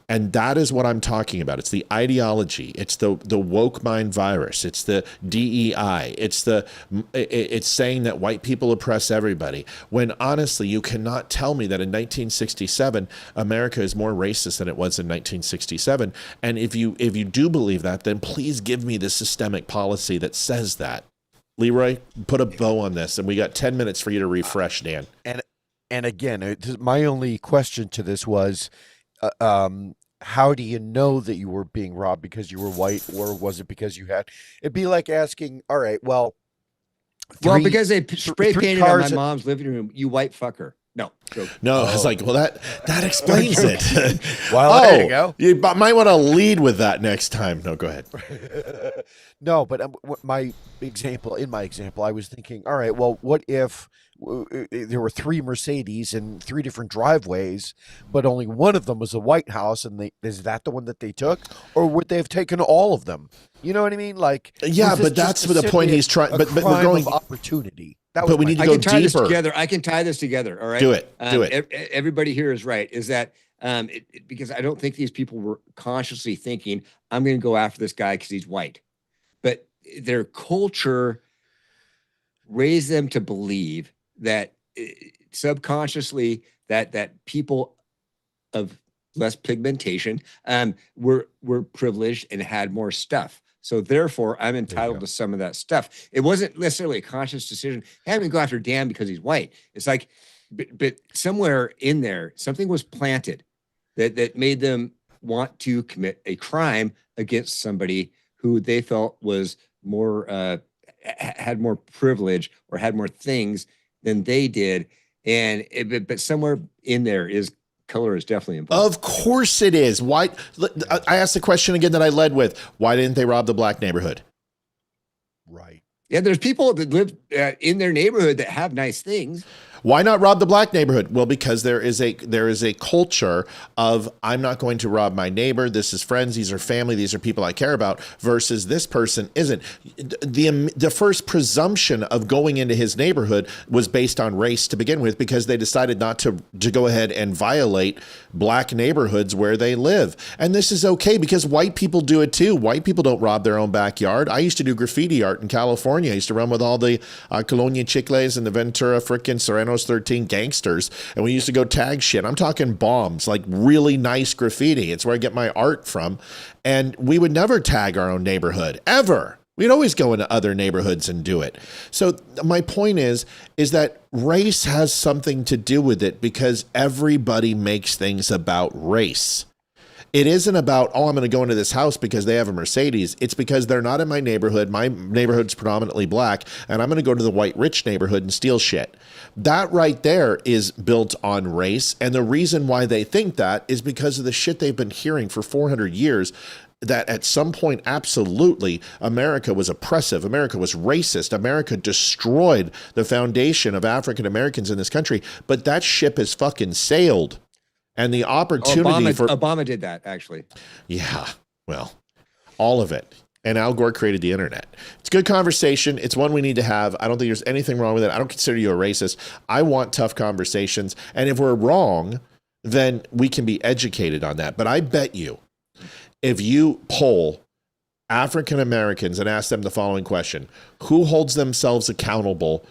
And that is what I'm talking about. It's the ideology. It's the woke mind virus. It's the DEI. It's saying that white people oppress everybody. When honestly, you cannot tell me that in 1967, America is more racist than it was in 1967. And if you do believe that, then please give me the systemic policy that says that. Leroy, put a bow on this, and we got 10 minutes for you to refresh, Dan. And again, my only question to this was, how do you know that you were being robbed because you were white, or was it because you had? It'd be like asking, all right, because they spray painted on my mom's living room, you white fucker. No, I was like, well, that explains it. Well, there you go. You might want to lead with that next time. No, go ahead. No, but in my example, I was thinking, all right, well, what if there were 3 Mercedes and 3 different driveways, but only one of them was a White House, and is that the one that they took, or would they have taken all of them? You know what I mean? Like, yeah, but that's the point he's trying. But we're going opportunity. But we need to go I can tie deeper. This together. I can tie this together. All right, do it. Do it. Everybody here is right. Is that because I don't think these people were consciously thinking, I'm going to go after this guy because he's white, but their culture raised them to believe that subconsciously that people of less pigmentation were privileged and had more stuff. So therefore, I'm entitled to some of that stuff. It wasn't necessarily a conscious decision. Hey, I'm going to go after Dan because he's white. It's like, but somewhere in there, something was planted that made them want to commit a crime against somebody who they felt was more had more privilege or had more things than they did. And but somewhere in there is color is definitely important. Of course it is. Why? I asked the question again that I led with. Why didn't they rob the black neighborhood? Right. Yeah, there's people that live in their neighborhood that have nice things. Why not rob the black neighborhood? Well, because there is a culture of, I'm not going to rob my neighbor. This is friends. These are family. These are people I care about, versus this person isn't. The first presumption of going into his neighborhood was based on race to begin with, because they decided not to go ahead and violate black neighborhoods where they live. And this is okay because white people do it too. White people don't rob their own backyard. I used to do graffiti art in California. I used to run with all the Colonia Chicles and the Ventura frickin' Serrano's 13 gangsters, and we used to go tag shit. I'm talking bombs, like really nice graffiti. It's where I get my art from. And we would never tag our own neighborhood, ever. We'd always go into other neighborhoods and do it. So my point is that race has something to do with it, because everybody makes things about race. It isn't about, oh, I'm going to go into this house because they have a Mercedes. It's because they're not in my neighborhood. My neighborhood's predominantly black, and I'm going to go to the white rich neighborhood and steal shit. That right there is built on race. And the reason why they think that is because of the shit they've been hearing for 400 years, that at some point, absolutely, America was oppressive. America was racist. America destroyed the foundation of African Americans in this country. But that ship has fucking sailed. And the opportunity Obama did that, actually. Yeah, well, all of it. And Al Gore created the internet. It's a good conversation. It's one we need to have. I don't think there's anything wrong with it. I don't consider you a racist. I want tough conversations. And if we're wrong, then we can be educated on that. But I bet you, if you poll African Americans and ask them the following question: who holds themselves accountable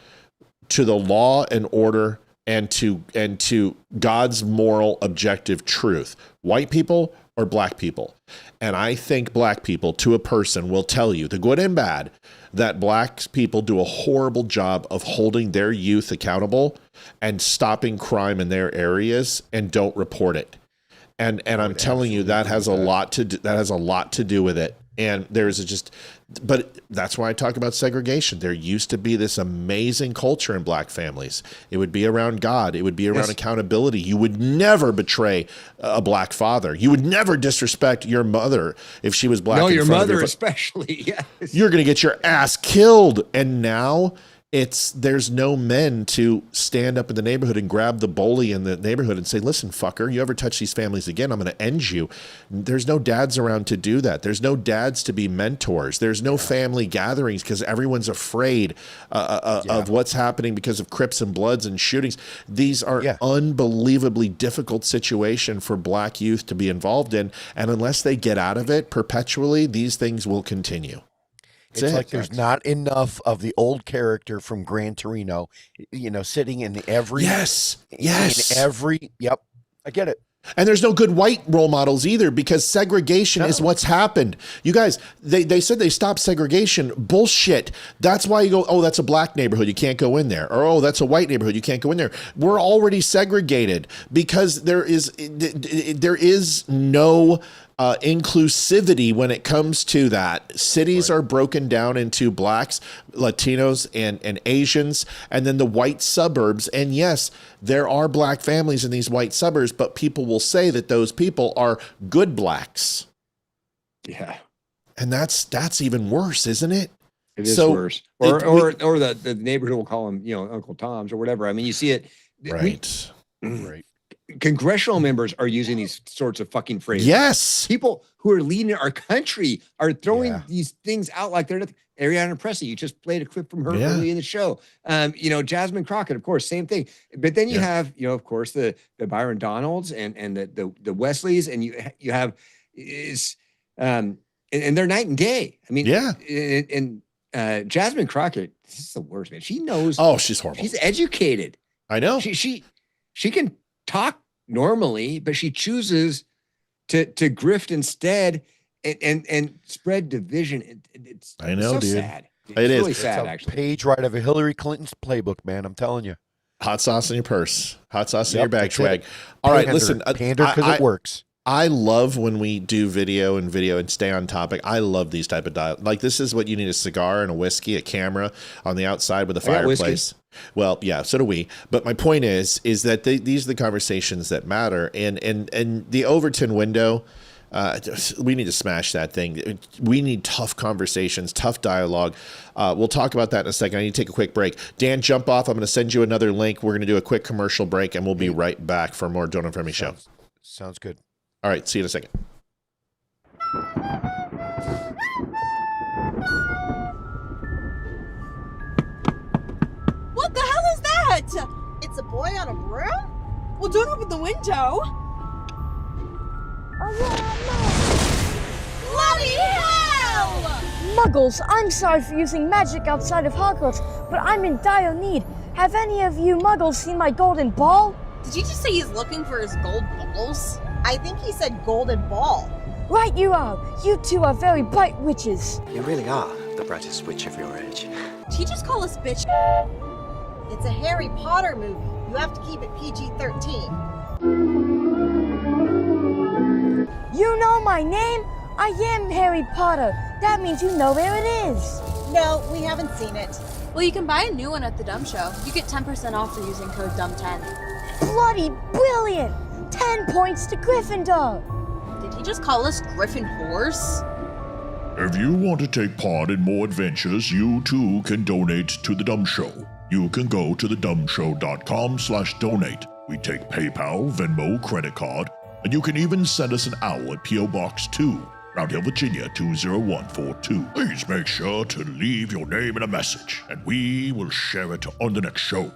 to the law and order and to God's moral objective truth, white people or black people? And I think black people, to a person, will tell you, the good and bad, that black people do a horrible job of holding their youth accountable and stopping crime in their areas and don't report it. And I'm telling you, that has a lot to do with it. And there's but that's why I talk about segregation. There used to be this amazing culture in black families. It would be around God. It would be around accountability. You would never betray a black father. You would never disrespect your mother if she was black. No, your mother especially. Yes. You're going to get your ass killed. And now there's no men to stand up in the neighborhood and grab the bully in the neighborhood and say, listen, fucker, you ever touch these families again, I'm going to end you. There's no dads around to do that. There's no dads to be mentors. There's no family gatherings because everyone's afraid of what's happening because of Crips and Bloods and shootings. These are unbelievably difficult situation for black youth to be involved in. And unless they get out of it perpetually, these things will continue. It's like there's not enough of the old character from Gran Torino, sitting in every. Yes. Yep. I get it. And there's no good white role models either, because segregation is what's happened. You guys, they said they stopped segregation. Bullshit. That's why you go, oh, that's a black neighborhood, you can't go in there. Or, oh, that's a white neighborhood, you can't go in there. We're already segregated because there is no inclusivity when it comes to that. Cities are broken down into blacks, Latinos, and Asians, and then the white suburbs. And yes, there are black families in these white suburbs, but people will say that those people are good blacks. Yeah. And that's even worse, isn't it? It is So, worse. Or the neighborhood will call him, Uncle Tom's or whatever. I mean, you see it. Right. Right. Congressional members are using these sorts of fucking phrases. Yes. People who are leading our country are throwing these things out like they're nothing. Ariana Presley, you just played a clip from her early in the show. Jasmine Crockett, of course, same thing. But then you have, of course, the Byron Donalds and the Wesleys, and you have and they're night and day. I mean, and Jasmine Crockett, this is the worst, man. She knows. Oh, she's horrible. She's educated. I know. She can talk normally, but she chooses to grift instead and spread division. It's I know, so dude. sad. It It's is. really sad, actually. Page right of a Hillary Clinton's playbook, man. I'm telling you. Hot sauce in your purse. Hot sauce in Yep, your bag that's swag. it. All right, Pander. listen. Pander because it works. I love when we do video and stay on topic. I love these type of dial. Like, this is what you need: a cigar and a whiskey, a camera on the outside with a fireplace. Well, yeah, so do we. But my point is that these are the conversations that matter. And the Overton window, we need to smash that thing. We need tough conversations, tough dialogue. We'll talk about that in a second. I need to take a quick break. Dan, jump off. I'm going to send you another link. We're going to do a quick commercial break, and we'll be right back for more Don't Unfriend Me Show. Sounds good. All right, see you in a second. What the hell is that? It's a boy on a broom? Well, don't open the window. Bloody hell! Muggles, I'm sorry for using magic outside of Hogwarts, but I'm in dire need. Have any of you Muggles seen my golden ball? Did you just say he's looking for his gold balls? I think he said golden ball. Right you are. You two are very bright witches. You really are the brightest witch of your age. Did he just call us bitch? It's a Harry Potter movie. You have to keep it PG-13. You know my name? I am Harry Potter. That means you know where it is. No, we haven't seen it. Well, you can buy a new one at the Dumb Show. You get 10% off for using code DUMB10. Bloody brilliant! 10 points to Gryffindor. Did he just call us Griffin whores? If you want to take part in more adventures, you too can donate to The Dumb Show. You can go to thedumbshow.com/donate. We take PayPal, Venmo, credit card, and you can even send us an owl at P.O. Box 2, Round Hill, Virginia 20142. Please make sure to leave your name and a message, and we will share it on the next show.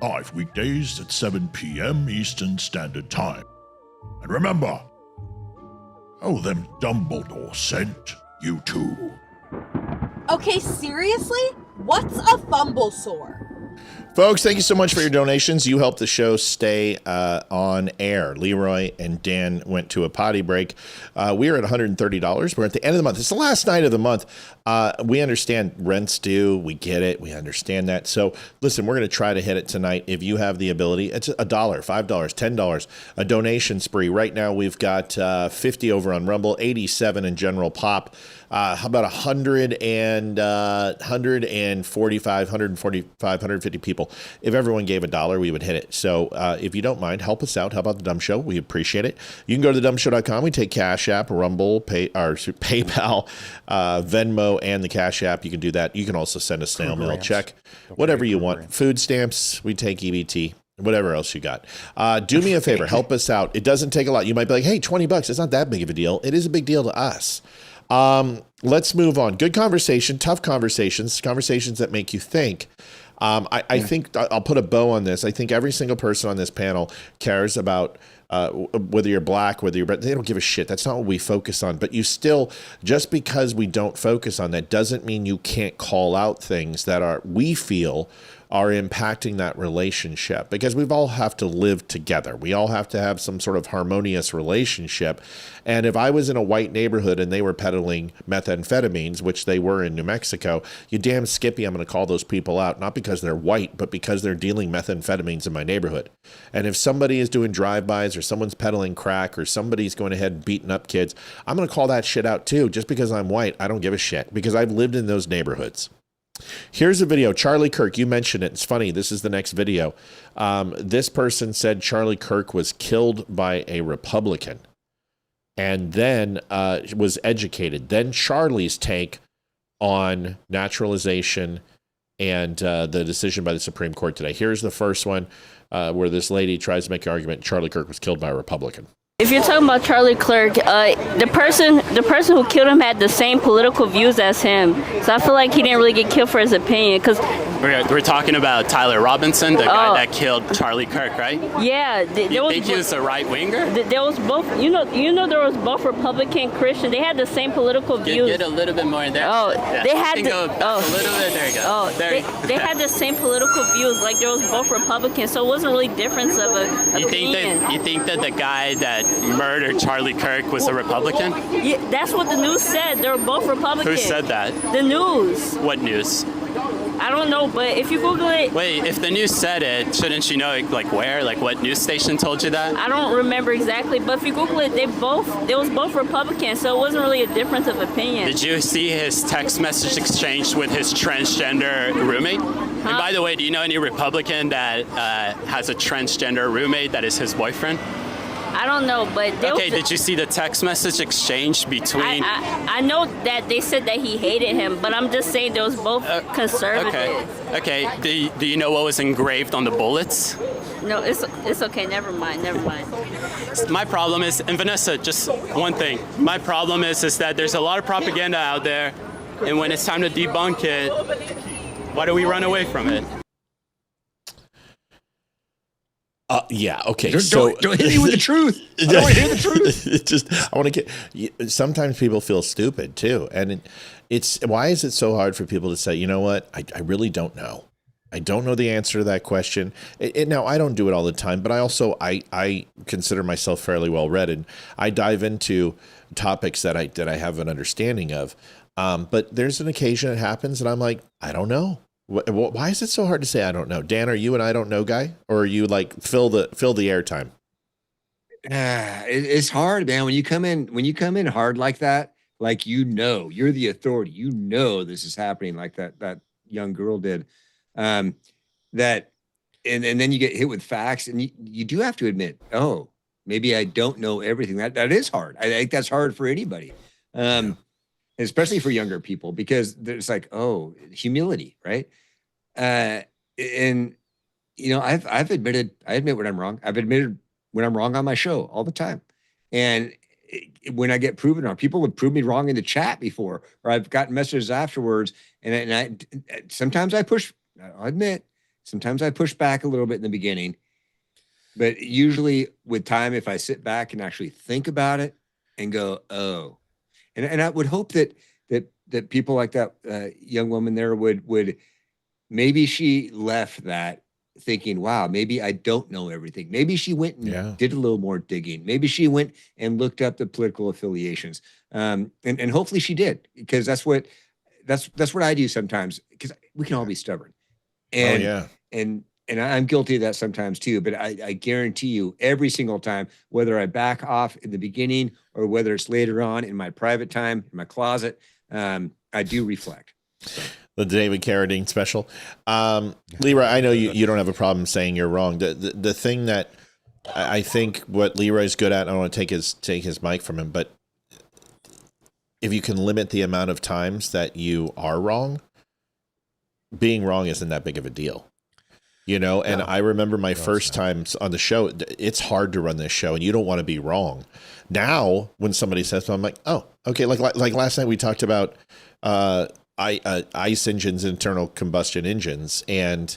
Live weekdays at 7 p.m. Eastern Standard Time. And remember, them Dumbledore sent you too. Okay, seriously? What's a Fumblesaur? Folks, thank you so much for your donations. You help the show stay on air. Leroy and Dan went to a potty break. We are at $130. We're at the end of the month. It's the last night of the month. We understand rent's due. We get it. We understand that. So listen, we're going to try to hit it tonight. If you have the ability, it's $1, $5, $10, a donation spree. Right now we've got 50 over on Rumble, 87 in General Pop. How about 150 people? If everyone gave $1, we would hit it. So if you don't mind, help us out. How about The Dumb Show? We appreciate it. You can go to thedumbshow.com. We take Cash App, Rumble, PayPal, Venmo, and the Cash App. You can do that. You can also send a snail mail check, whatever you want. Food stamps, we take EBT. Whatever else you got. Do me a favor. Help us out. It doesn't take a lot. You might be like, hey, $20. It's not that big of a deal. It is a big deal to us. Let's move on. Good conversation, tough conversations that make you think. I think I'll put a bow on this. I think every single person on this panel cares about whether you're black, whether you're, but they don't give a shit. That's not what we focus on. But you still, just because we don't focus on that doesn't mean you can't call out things that we feel are impacting that relationship, because we've all have to live together. We all have to have some sort of harmonious relationship. And if I was in a white neighborhood and they were peddling methamphetamines, which they were in New Mexico, you damn Skippy, I'm going to call those people out, not because they're white, but because they're dealing methamphetamines in my neighborhood. And if somebody is doing drive-bys or someone's peddling crack or somebody's going ahead and beating up kids, I'm going to call that shit out too. Just because I'm white, I don't give a shit, because I've lived in those neighborhoods. Here's a video. Charlie Kirk, you mentioned it. It's funny. This is the next video. This person said Charlie Kirk was killed by a Republican and then was educated. Then Charlie's take on naturalization and the decision by the Supreme Court today. Here's the first one where this lady tries to make an argument Charlie Kirk was killed by a Republican. If you're talking about Charlie Kirk, the person who killed him had the same political views as him. So I feel like he didn't really get killed for his opinion. Cause we're talking about Tyler Robinson, the guy that killed Charlie Kirk, right? Yeah. You think he was a right winger? There was both. You know, there was both Republican, Christian. They had the same political views. Get a little bit more in there. Oh, yeah. they had a little bit. There you go. Oh, they had the same political views. Like there was both Republicans, so it wasn't really difference of a. You think that the guy that murdered Charlie Kirk was a Republican? Yeah, that's what the news said. They were both Republicans. Who said that? The news. What news? I don't know, but if you Google it. Wait, if the news said it, shouldn't you know like where? Like what news station told you that? I don't remember exactly, but if you Google it, they was both Republicans, so it wasn't really a difference of opinion. Did you see his text message exchange with his transgender roommate? And by the way, do you know any Republican that has a transgender roommate that is his boyfriend? I don't know, but did you see the text message exchange between? I know that they said that he hated him, but I'm just saying they was both conservative. Okay. Do you know what was engraved on the bullets? No, it's okay. Never mind. My problem is, and Vanessa, just one thing. My problem is that there's a lot of propaganda out there, and when it's time to debunk it, why do we run away from it? Yeah. Okay. Don't hit me with the truth. I don't want to hear the truth. I want to get. Sometimes people feel stupid too, and it's why is it so hard for people to say, you know what? I really don't know. I don't know the answer to that question. Now I don't do it all the time, but I also I consider myself fairly well read, and I dive into topics that I have an understanding of. But there's an occasion it happens, and I'm like, I don't know. Why is it so hard to say I don't know? Dan, are you an I don't know guy, or are you like fill the airtime? It's hard, man. When you come in hard like that, like you're the authority. You know this is happening, like that young girl did. And then you get hit with facts, and you do have to admit, oh, maybe I don't know everything. That is hard. I think that's hard for anybody. Especially for younger people, because there's like, oh, humility, right? And you know, I admit when I'm wrong. I've admitted when I'm wrong on my show all the time. And when I get proven wrong, people have proved me wrong in the chat before, or I've gotten messages afterwards. And I sometimes I'll admit, sometimes I push back a little bit in the beginning, but usually with time, if I sit back and actually think about it and go, oh. And I would hope that people like that young woman there would maybe she left that thinking, wow, maybe I don't know everything. Maybe she went and did a little more digging. Maybe she went and looked up the political affiliations. And hopefully she did, because that's what I do sometimes, because we can all be stubborn. And and I'm guilty of that sometimes too, but I guarantee you every single time, whether I back off in the beginning or whether it's later on in my private time, in my closet, I do reflect. So. The David Carradine special. Leroy, I know you don't have a problem saying you're wrong. The thing that I think what Leroy's good at, I don't want to take his mic from him, but if you can limit the amount of times that you are wrong, being wrong isn't that big of a deal. You know, and I remember my first times on the show, it's hard to run this show and you don't want to be wrong. Now, when somebody says, I'm like, oh, okay. Like last night we talked about ICE engines, internal combustion engines, and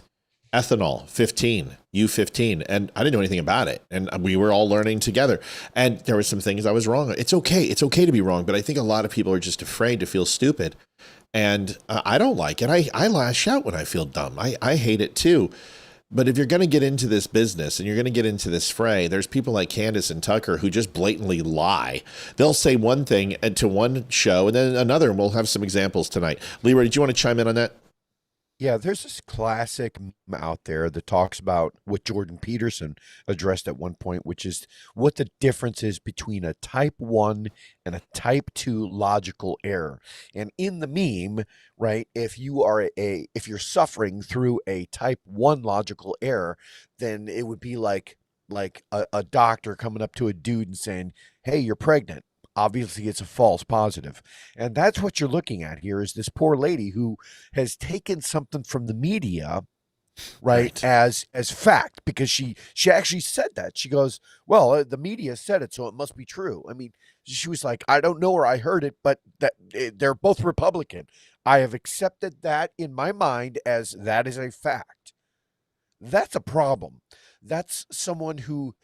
ethanol 15, U15. And I didn't know anything about it. And we were all learning together. And there were some things I was wrong. It's okay. It's okay to be wrong. But I think a lot of people are just afraid to feel stupid. And I don't like it. I lash out when I feel dumb. I hate it too. But if you're going to get into this business and you're going to get into this fray, there's people like Candace and Tucker who just blatantly lie. They'll say one thing to one show and then another, and we'll have some examples tonight. Leroy, did you want to chime in on that? Yeah, there's this classic meme out there that talks about what Jordan Peterson addressed at one point, which is what the difference is between a type 1 and a type 2 logical error. And in the meme, right, if you're suffering through a type 1 logical error, then it would be like a doctor coming up to a dude and saying, "Hey, you're pregnant. obviously it's a false positive. And that's what you're looking at here is this poor lady who has taken something from the media, right. as fact, because she actually said that. She goes, well, the media said it, so it must be true. I mean, she was like, I don't know where I heard it, but that they're both Republican. I have accepted that in my mind as that is a fact. That's a problem. That's someone who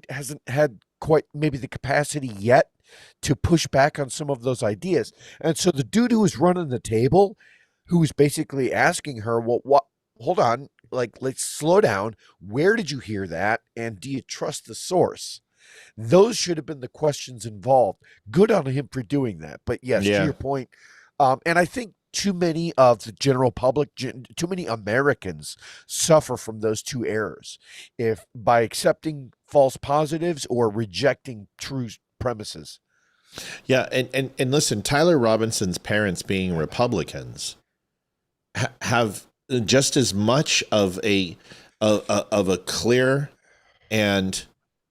hasn't had quite maybe the capacity yet to push back on some of those ideas. And so the dude who was running the table, who was basically asking her, well, what, hold on, like, let's slow down. Where did you hear that? And do you trust the source? Those should have been the questions involved. Good on him for doing that. But yes, to your point. And I think too many of the general public, too many Americans suffer from those two errors. If by accepting false positives or rejecting true premises. Yeah. And listen, Tyler Robinson's parents being Republicans have just as much of a clear and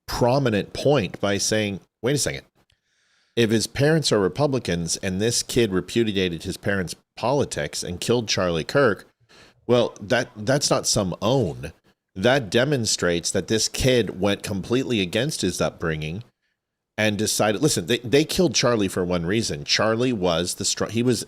prominent point by saying, wait a second, if his parents are Republicans and this kid repudiated his parents' politics and killed Charlie Kirk, well, that's not some own. That demonstrates that this kid went completely against his upbringing and decided, listen, they killed Charlie for one reason. Charlie was he was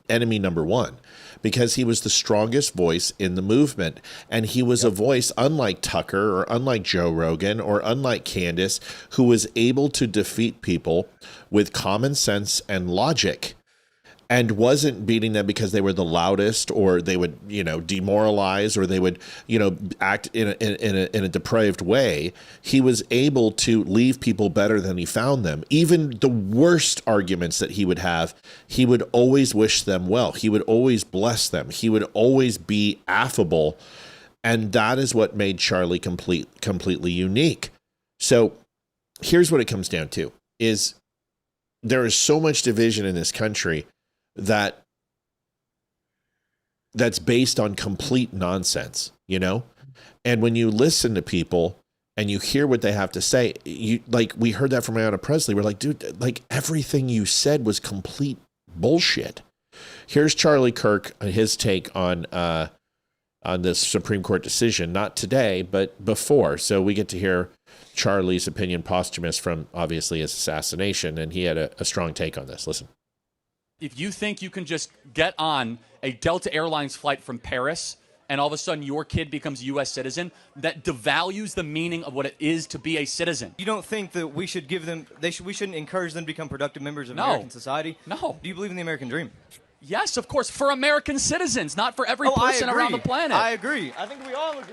enemy number one because he was the strongest voice in the movement. And he was a voice unlike Tucker or unlike Joe Rogan or unlike Candace, who was able to defeat people with common sense and logic and wasn't beating them because they were the loudest or they would, demoralize or they would, act in a depraved way. He was able to leave people better than he found them. Even the worst arguments that he would have, he would always wish them well. He would always bless them. He would always be affable. And that is what made Charlie completely unique. So here's what it comes down to is there is so much division in this country that's based on complete nonsense, And when you listen to people and you hear what they have to say, we heard that from Ayanna Presley. We're like, dude, like everything you said was complete bullshit. Here's Charlie Kirk, his take on this Supreme Court decision, not today, but before. So we get to hear Charlie's opinion posthumous from obviously his assassination. And he had a strong take on this. Listen. If you think you can just get on a Delta Airlines flight from Paris and all of a sudden your kid becomes a U.S. citizen, that devalues the meaning of what it is to be a citizen. You don't think that we should give them, we shouldn't encourage them to become productive members of American society? No. Do you believe in the American dream? Yes, of course, for American citizens, not for every person around the planet. I agree. I think we all agree.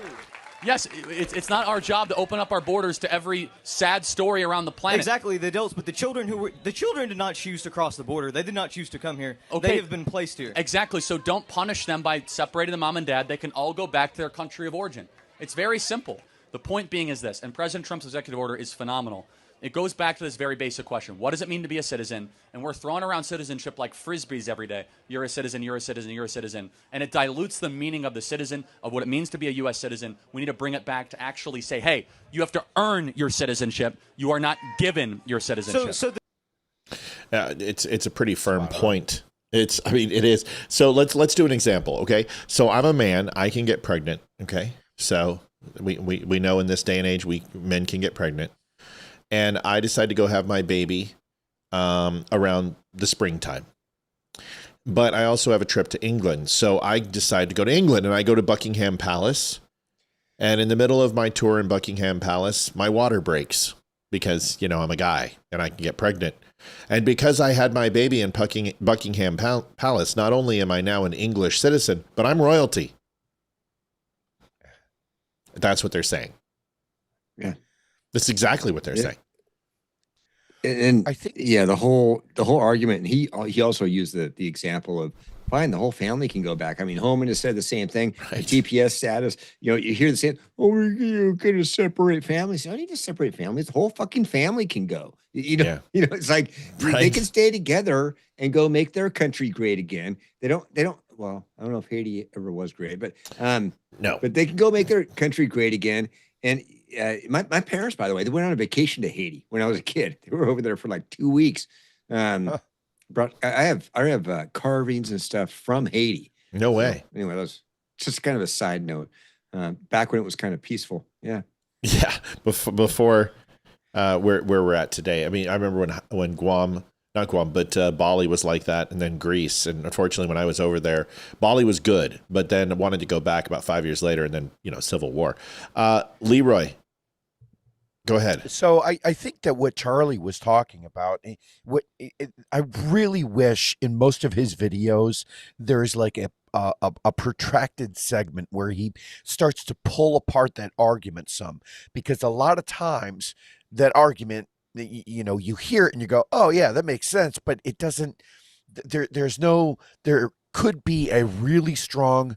Yes, it's not our job to open up our borders to every sad story around the planet. Exactly, the adults, but the children did not choose to cross the border. They did not choose to come here. Okay. They have been placed here. Exactly, so don't punish them by separating the mom and dad. They can all go back to their country of origin. It's very simple. The point being is this, and President Trump's executive order is phenomenal. It goes back to this very basic question. What does it mean to be a citizen? And we're throwing around citizenship like frisbees every day. You're a citizen, you're a citizen, you're a citizen. And it dilutes the meaning of the citizen, of what it means to be a U.S. citizen. We need to bring it back to actually say, hey, you have to earn your citizenship. You are not given your citizenship. It's a pretty firm point. It is. So let's do an example, okay? So I'm a man. I can get pregnant, okay? So we know in this day and age, men can get pregnant. And I decide to go have my baby around the springtime. But I also have a trip to England. So I decide to go to England and I go to Buckingham Palace. And in the middle of my tour in Buckingham Palace, my water breaks because, I'm a guy and I can get pregnant. And because I had my baby in Buckingham Palace, not only am I now an English citizen, but I'm royalty. That's what they're saying. Yeah. That's exactly what they're saying. And I think, the whole argument, and he also used the example of, fine, the whole family can go back. I mean, Homan has said the same thing. Right. The TPS status, you hear the same, we're going to separate families. You don't need to separate families. The whole fucking family can go. It's like they can stay together and go make their country great again. They don't, well, I don't know if Haiti ever was great, but no, but they can go make their country great again. And my parents, by the way, they went on a vacation to Haiti when I was a kid. They were over there for like 2 weeks. I have carvings and stuff from Haiti. No way. So, anyway, that was just kind of a side note. Back when it was kind of peaceful. Yeah. Yeah. Before where we're at today. I mean, I remember when not Guam, but Bali was like that, and then Greece. And unfortunately, when I was over there, Bali was good, but then I wanted to go back about 5 years later, and then, Civil War. Leroy, go ahead. So I think that what Charlie was talking about, I really wish in most of his videos, there's like a protracted segment where he starts to pull apart that argument some, because a lot of times that argument, you hear it and you go, oh yeah, that makes sense, but it doesn't. There could be a really strong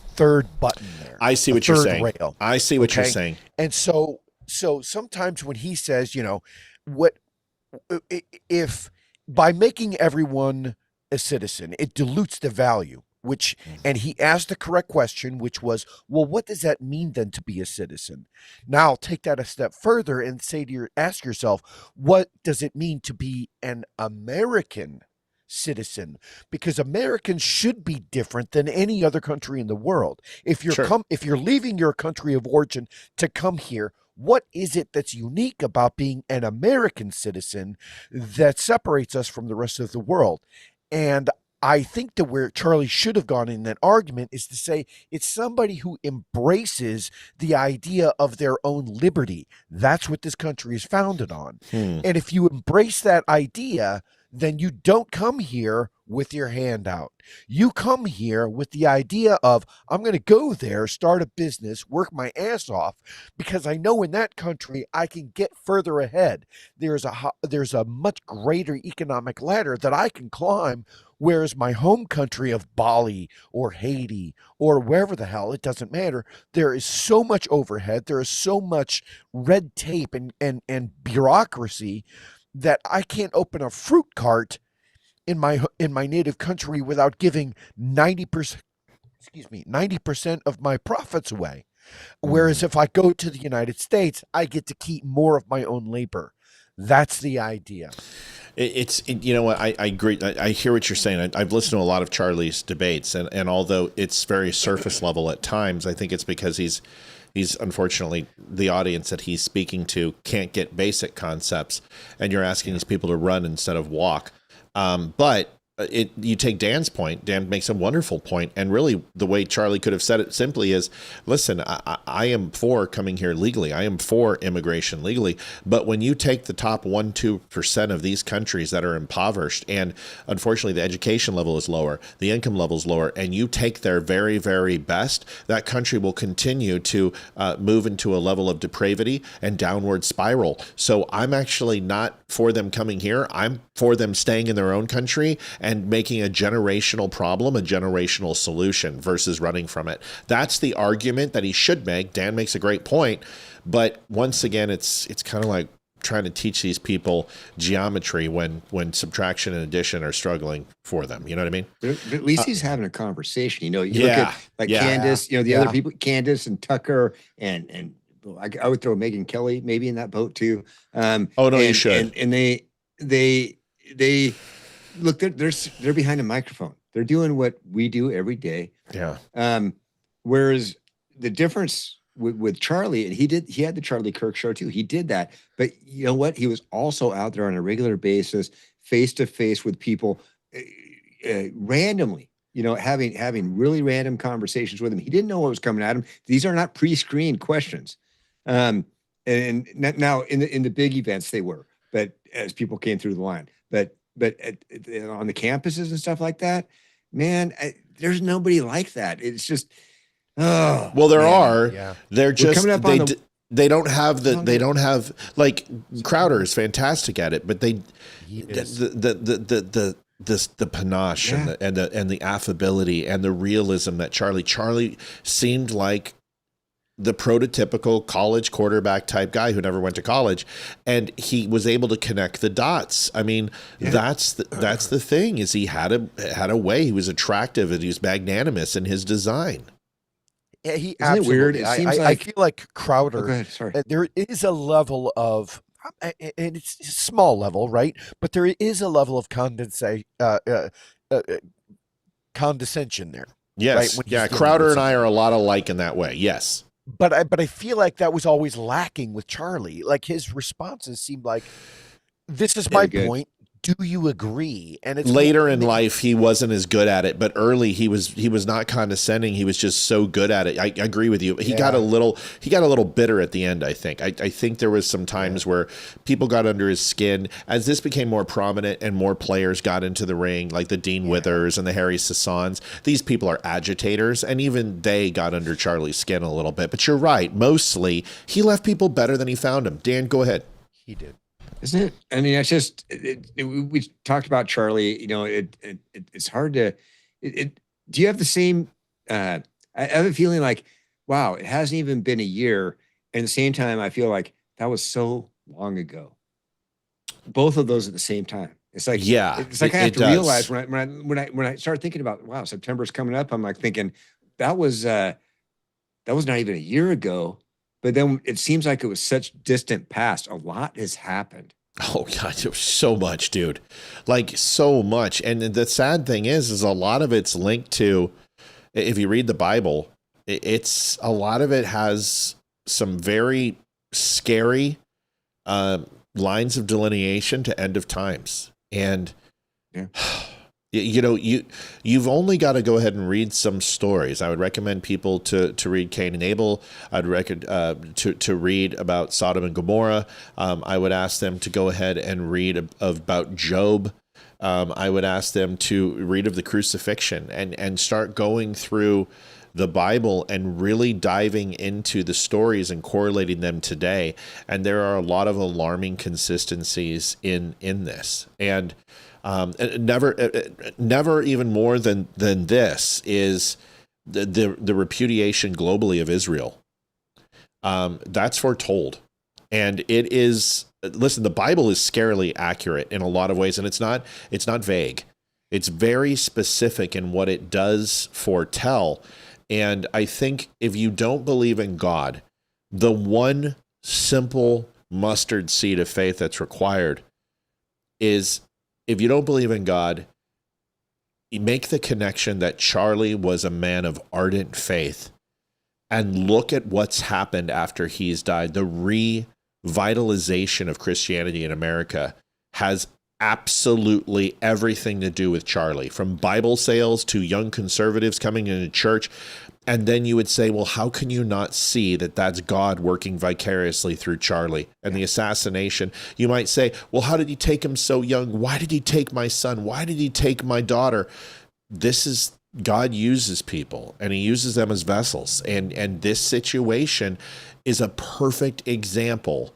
third button there. I see what you're saying. Rail, I see what you're saying. And so sometimes when he says, if by making everyone a citizen, it dilutes the value. And he asked the correct question, which was, well, what does that mean then to be a citizen? Now take that a step further and ask yourself, what does it mean to be an American citizen? Because Americans should be different than any other country in the world. If you're leaving your country of origin to come here, what is it that's unique about being an American citizen that separates us from the rest of the world? And I think that where Charlie should have gone in that argument is to say it's somebody who embraces the idea of their own liberty. That's what this country is founded on. And if you embrace that idea, then you don't come here with your hand out. You come here with the idea of, I'm going to go there, start a business, work my ass off, because I know in that country I can get further ahead. There's a much greater economic ladder that I can climb, whereas my home country of Bali or Haiti or wherever the hell, it doesn't matter. There is so much overhead. There is so much red tape and bureaucracy that I can't open a fruit cart in my native country without giving 90% of my profits away. Whereas if I go to the United States, I get to keep more of my own labor. That's the idea. You know what? I agree. I hear what you're saying. I've listened to a lot of Charlie's debates, and although it's very surface level at times, I think it's because he's unfortunately, the audience that he's speaking to can't get basic concepts, and you're asking these people to run instead of walk. But you take Dan's point. Dan makes a wonderful point, and really the way Charlie could have said it simply is, listen, I am for coming here legally. I am for immigration legally. But when you take the top 1-2% of these countries that are impoverished, and unfortunately the education level is lower, the income level is lower, and you take their very, very best, that country will continue to move into a level of depravity and downward spiral. So I'm actually not for them coming here. I'm for them staying in their own country and making a generational problem a generational solution versus running from it. That's the argument that he should make. Dan makes a great point, but once again, it's kind of like trying to teach these people geometry when subtraction and addition are struggling for them. You know what I mean? But at least he's having a conversation. You look at Candace, the other people, Candace and Tucker, and I would throw Megyn Kelly maybe in that boat too. You should. And they look, they're behind a microphone. They're doing what we do every day. Yeah. Whereas the difference with Charlie, and he had the Charlie Kirk show too. He did that, but you know what? He was also out there on a regular basis, face to face with people, randomly. Having really random conversations with him. He didn't know what was coming at him. These are not pre-screened questions. And now in the big events they were, but as people came through the line, but on the campuses and stuff like that, man, there's nobody like that. It's just, they're just they don't have like Crowder is fantastic at it, but the panache and the affability and the realism that Charlie seemed like the prototypical college quarterback type guy who never went to college, and he was able to connect the dots. I mean, that's the thing, is he had a way. He was attractive and he was magnanimous in his design. He Isn't it weird? absolutely. It seems I like feel like Oh, Crowder. go ahead. Sorry. There is a level of, and it's a small level, right? But there is a level of condescension there, right? Yes. When he's Yeah. dealing Crowder with and I somebody. are a lot alike in that way. Yes. But I feel like that was always lacking with Charlie. Like his responses seemed like, "This is my Very good. point. Do you agree?" And it's Later in life, he wasn't as good at it, but early he was not condescending. He was just so good at it. I agree with you. He got a little bitter at the end. I think. I think there was some times where people got under his skin as this became more prominent and more players got into the ring, like the Dean Withers and the Harry Sassons. These people are agitators, and even they got under Charlie's skin a little bit. But you're right. Mostly, he left people better than he found them. Dan, go ahead. He did. Isn't it? I mean, it's just we talked about Charlie. You know, it's hard to. Do you have the same? I have a feeling like, wow, it hasn't even been a year, and at the same time, I feel like that was so long ago. Both of those at the same time. It's like it's like I have to realize when I start thinking about, wow, September's coming up. I'm like thinking that was not even a year ago. But then it seems like it was such distant past. A lot has happened. Oh God, it was so much, dude. Like so much. And the sad thing is a lot of it's linked to, if you read the Bible, it's a lot of it has some very scary lines of delineation to end of times. And you know, you've only got to go ahead and read some stories. I would recommend people to read Cain and Abel. I'd recommend to read about Sodom and Gomorrah. I would ask them to go ahead and read about Job. I would ask them to read of the crucifixion and start going through the Bible and really diving into the stories and correlating them today. And there are a lot of alarming consistencies in this. And never even more than this is the repudiation globally of Israel. That's foretold, and it is. Listen, the Bible is scarily accurate in a lot of ways, and it's not vague. It's very specific in what it does foretell. And I think if you don't believe in God, the one simple mustard seed of faith that's required is, if you don't believe in God, you make the connection that Charlie was a man of ardent faith and look at what's happened after he's died. The revitalization of Christianity in America has absolutely everything to do with Charlie, from Bible sales to young conservatives coming into church. And then you would say, well, how can you not see that that's God working vicariously through Charlie and the assassination? You might say, well, how did he take him so young? Why did he take my son? Why did he take my daughter? This is, God uses people and he uses them as vessels. And this situation is a perfect example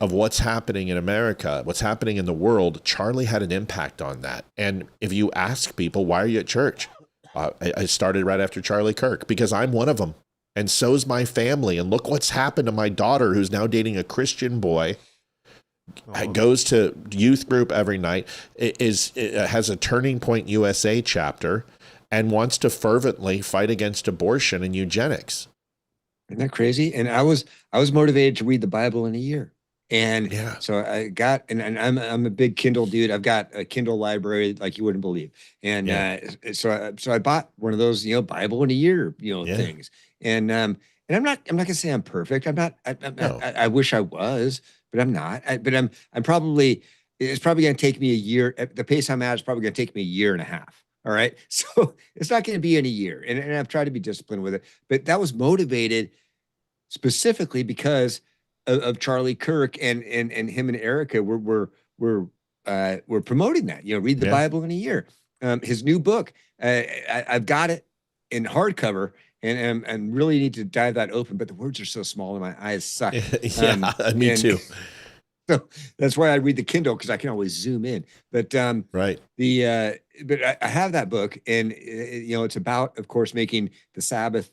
of what's happening in America, what's happening in the world. Charlie had an impact on that. And if you ask people, why are you at church? I started right after Charlie Kirk because I'm one of them. And so's my family. And look what's happened to my daughter, who's now dating a Christian boy, goes to youth group every night, has a Turning Point USA chapter, and wants to fervently fight against abortion and eugenics. Isn't that crazy? And I was motivated to read the Bible in a year. And so I got, and I'm a big Kindle dude. I've got a Kindle library like you wouldn't believe. And so I bought one of those, Bible in a year, things. And I'm not gonna say I'm perfect. I'm not. I wish I was, but I'm not. But I'm probably. It's probably gonna take me a year. At the pace I'm at, it's probably gonna take me a year and a half. All right. So it's not going to be in a year, and I've tried to be disciplined with it. But that was motivated specifically because of Charlie Kirk and him and Erica were promoting that. Read the Bible in a year. His new book, I've got it in hardcover, and really need to dive that open. But the words are so small, and my eyes suck. Me too. So that's why I read the Kindle, because I can always zoom in. But right. But I have that book, and it's about, of course, making the Sabbath,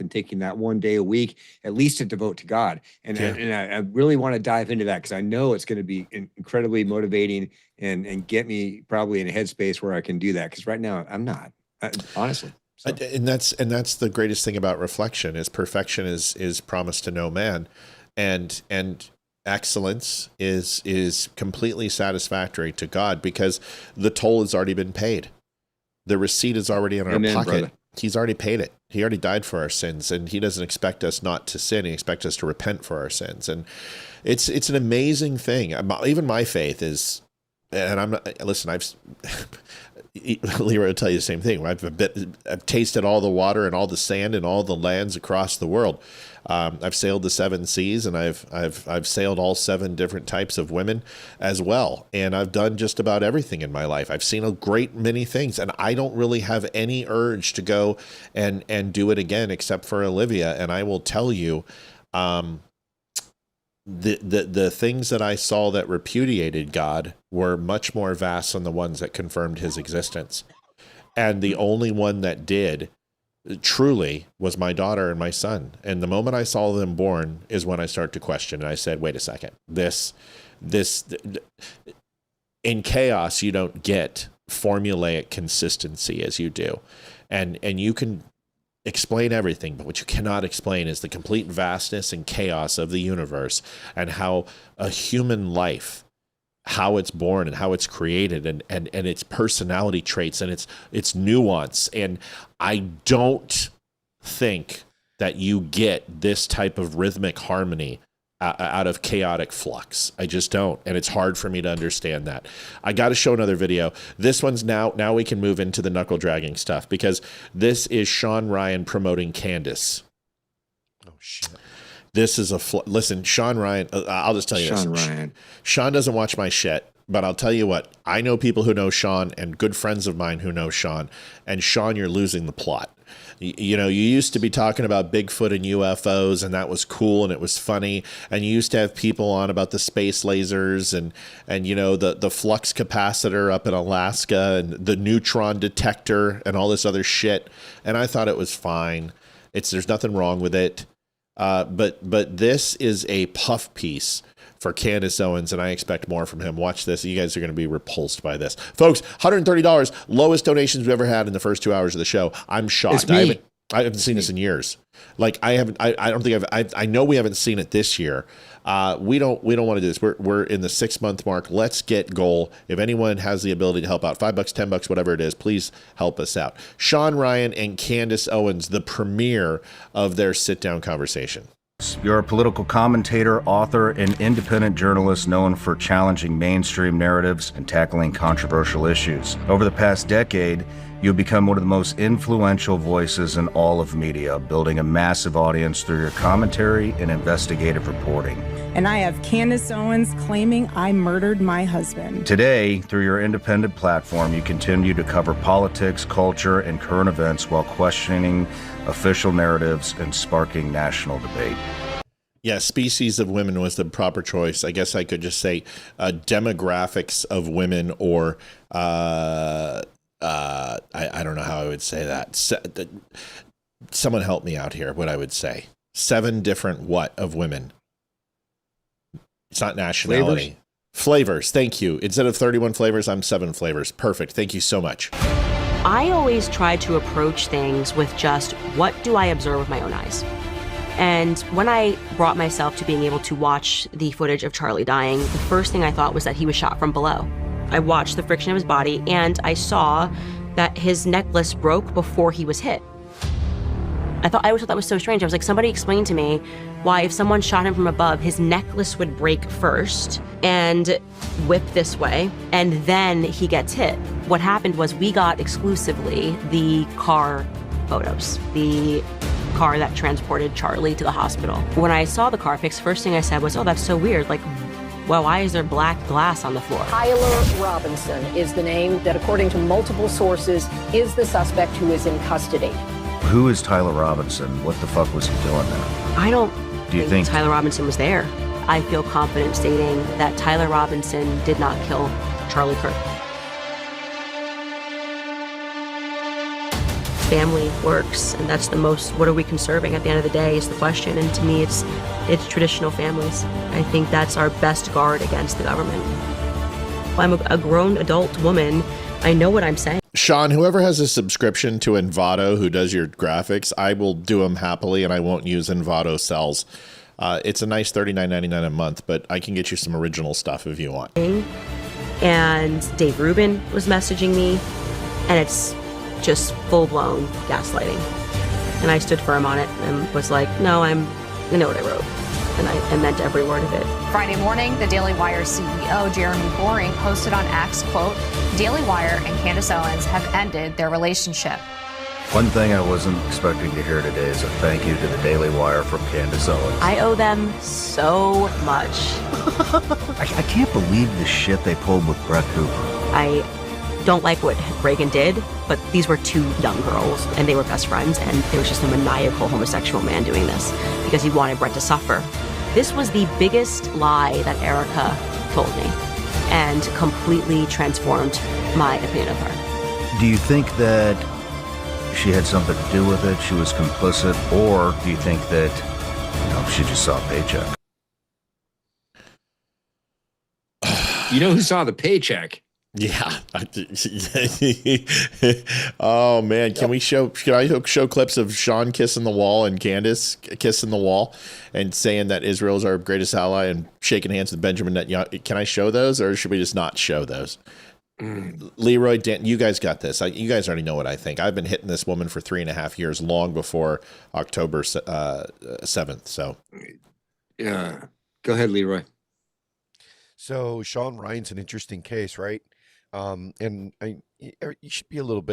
and taking that one day a week at least to devote to God. And I really want to dive into that, because I know it's going to be incredibly motivating and get me probably in a headspace where I can do that. Because right now I'm not, honestly. So. And that's the greatest thing about reflection is perfection is promised to no man, and excellence is completely satisfactory to God because the toll has already been paid. The receipt is already in our pocket. Brother. He's already paid it. He already died for our sins, and he doesn't expect us not to sin. He expects us to repent for our sins. And it's an amazing thing. Even my faith is, and I'm not, listen, Leroy will tell you the same thing. I've tasted all the water and all the sand and all the lands across the world. I've sailed the 7 seas, and I've sailed all 7 different types of women as well. And I've done just about everything in my life. I've seen a great many things, and I don't really have any urge to go and do it again, except for Olivia. And I will tell you, the things that I saw that repudiated God were much more vast than the ones that confirmed his existence. And the only one that did truly was my daughter and my son. And the moment I saw them born is when I start to question. And I said, wait a second, this in chaos, you don't get formulaic consistency as you do. And you can explain everything, but what you cannot explain is the complete vastness and chaos of the universe and how a human life, how it's born and how it's created and its personality traits and its nuance. And I don't think that you get this type of rhythmic harmony out of chaotic flux. I just don't. And it's hard for me to understand that. I got to show another video. This one's now we can move into the knuckle dragging stuff because this is Shawn Ryan promoting Candace. Oh, shit. This is listen, Shawn Ryan, I'll just tell you this. Ryan. Shawn doesn't watch my shit, but I'll tell you what, I know people who know Shawn and good friends of mine who know Shawn. And Shawn, you're losing the plot. You know, you used to be talking about Bigfoot and UFOs, and that was cool and it was funny. And you used to have people on about the space lasers and you know, the flux capacitor up in Alaska and the neutron detector and all this other shit. And I thought it was fine. There's nothing wrong with it. But this is a puff piece for Candace Owens, and I expect more from him. Watch this. You guys are going to be repulsed by this. Folks, $130, lowest donations we've ever had in the first 2 hours of the show. I'm shocked. I haven't seen this in years. Like I know we haven't seen it this year. We don't want to do this. We're in the 6-month mark. Let's get goal. If anyone has the ability to help out, $5, $10, whatever it is, please help us out. Shawn Ryan and Candace Owens, the premiere of their sit-down conversation. You're a political commentator, author, and independent journalist known for challenging mainstream narratives and tackling controversial issues. Over the past decade, you've become one of the most influential voices in all of media, building a massive audience through your commentary and investigative reporting. And I have Candace Owens claiming I murdered my husband. Today, through your independent platform, you continue to cover politics, culture, and current events while questioning official narratives and sparking national debate. Yeah, species of women was the proper choice. I guess I could just say demographics of women, or I don't know how I would say that. Someone help me out here, what I would say. 7 different what of women? It's not nationality. Flavors, thank you. Instead of 31 flavors, I'm 7 flavors. Perfect. Thank you so much. I always try to approach things with just, what do I observe with my own eyes? And when I brought myself to being able to watch the footage of Charlie dying, the first thing I thought was that he was shot from below. I watched the friction of his body, and I saw that his necklace broke before he was hit. I always thought that was so strange. I was like, somebody explain to me why if someone shot him from above, his necklace would break first and whip this way, and then he gets hit. What happened was we got exclusively the car photos, the car that transported Charlie to the hospital. When I saw the car pics, first thing I said was, oh, that's so weird. Like, well, why is there black glass on the floor? Tyler Robinson is the name that, according to multiple sources, is the suspect who is in custody. Who is Tyler Robinson? What the fuck was he doing there? I don't Do you think Tyler Robinson was there. I feel confident stating that Tyler Robinson did not kill Charlie Kirk. Family works, and that's the most, what are we conserving at the end of the day is the question, and to me it's traditional families. I think that's our best guard against the government. I'm a grown adult woman. I know what I'm saying. Shawn, whoever has a subscription to Envato who does your graphics, I will do them happily, and I won't use Envato cells. It's a nice $39.99 a month, but I can get you some original stuff if you want. And Dave Rubin was messaging me, and it's just full-blown gaslighting. And I stood firm on it and was like, no, I know what I wrote. And I meant every word of it. Friday morning, the Daily Wire CEO, Jeremy Boring, posted on X, quote, Daily Wire and Candace Owens have ended their relationship. One thing I wasn't expecting to hear today is a thank you to the Daily Wire from Candace Owens. I owe them so much. I can't believe the shit they pulled with Brett Cooper. I don't like what Reagan did, but these were two young girls, and they were best friends, and there was just a maniacal homosexual man doing this because he wanted Brett to suffer. This was the biggest lie that Erica told me and completely transformed my opinion of her. Do you think that she had something to do with it, she was complicit, or do you think that, she just saw a paycheck? You know who saw the paycheck? Yeah. Oh man, can I show clips of Shawn kissing the wall and Candace kissing the wall and saying that Israel is our greatest ally and shaking hands with Benjamin Netanyahu? Can I show those, or should we just not show those? Leroy, Dan, you guys got this. You guys already know what I think. I've been hitting this woman for 3.5 years, long before October 7th. So, yeah, go ahead, Leroy. So Shawn Ryan's an interesting case, right? And you should be a little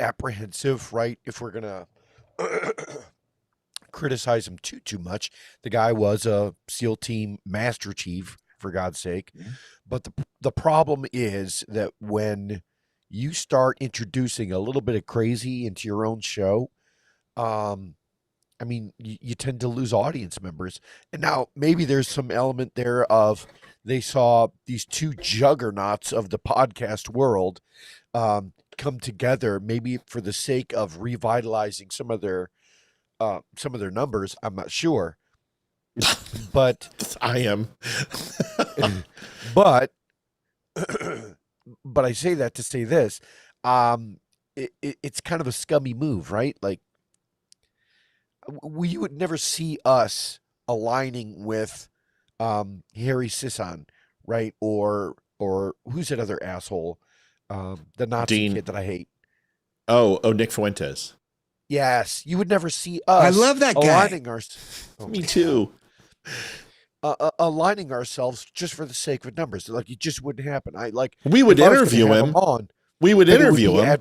apprehensive, right? If we're gonna criticize him too much. The guy was a SEAL team master chief, for God's sake. Yeah. But the problem is that when you start introducing a little bit of crazy into your own show, you tend to lose audience members. And now maybe there's some element there of they saw these two juggernauts of the podcast world come together, maybe for the sake of revitalizing some of their numbers. I'm not sure. But I am. but I say that to say this. It's kind of a scummy move, right? Like, you would never see us aligning with Harry Sisson, right? Or who's that other asshole? The Nazi kid that I hate. Oh, Nick Fuentes. Yes, you would never see us. I love that guy. Me too. Aligning ourselves just for the sake of numbers, like it just wouldn't happen. We would interview him. We would interview him.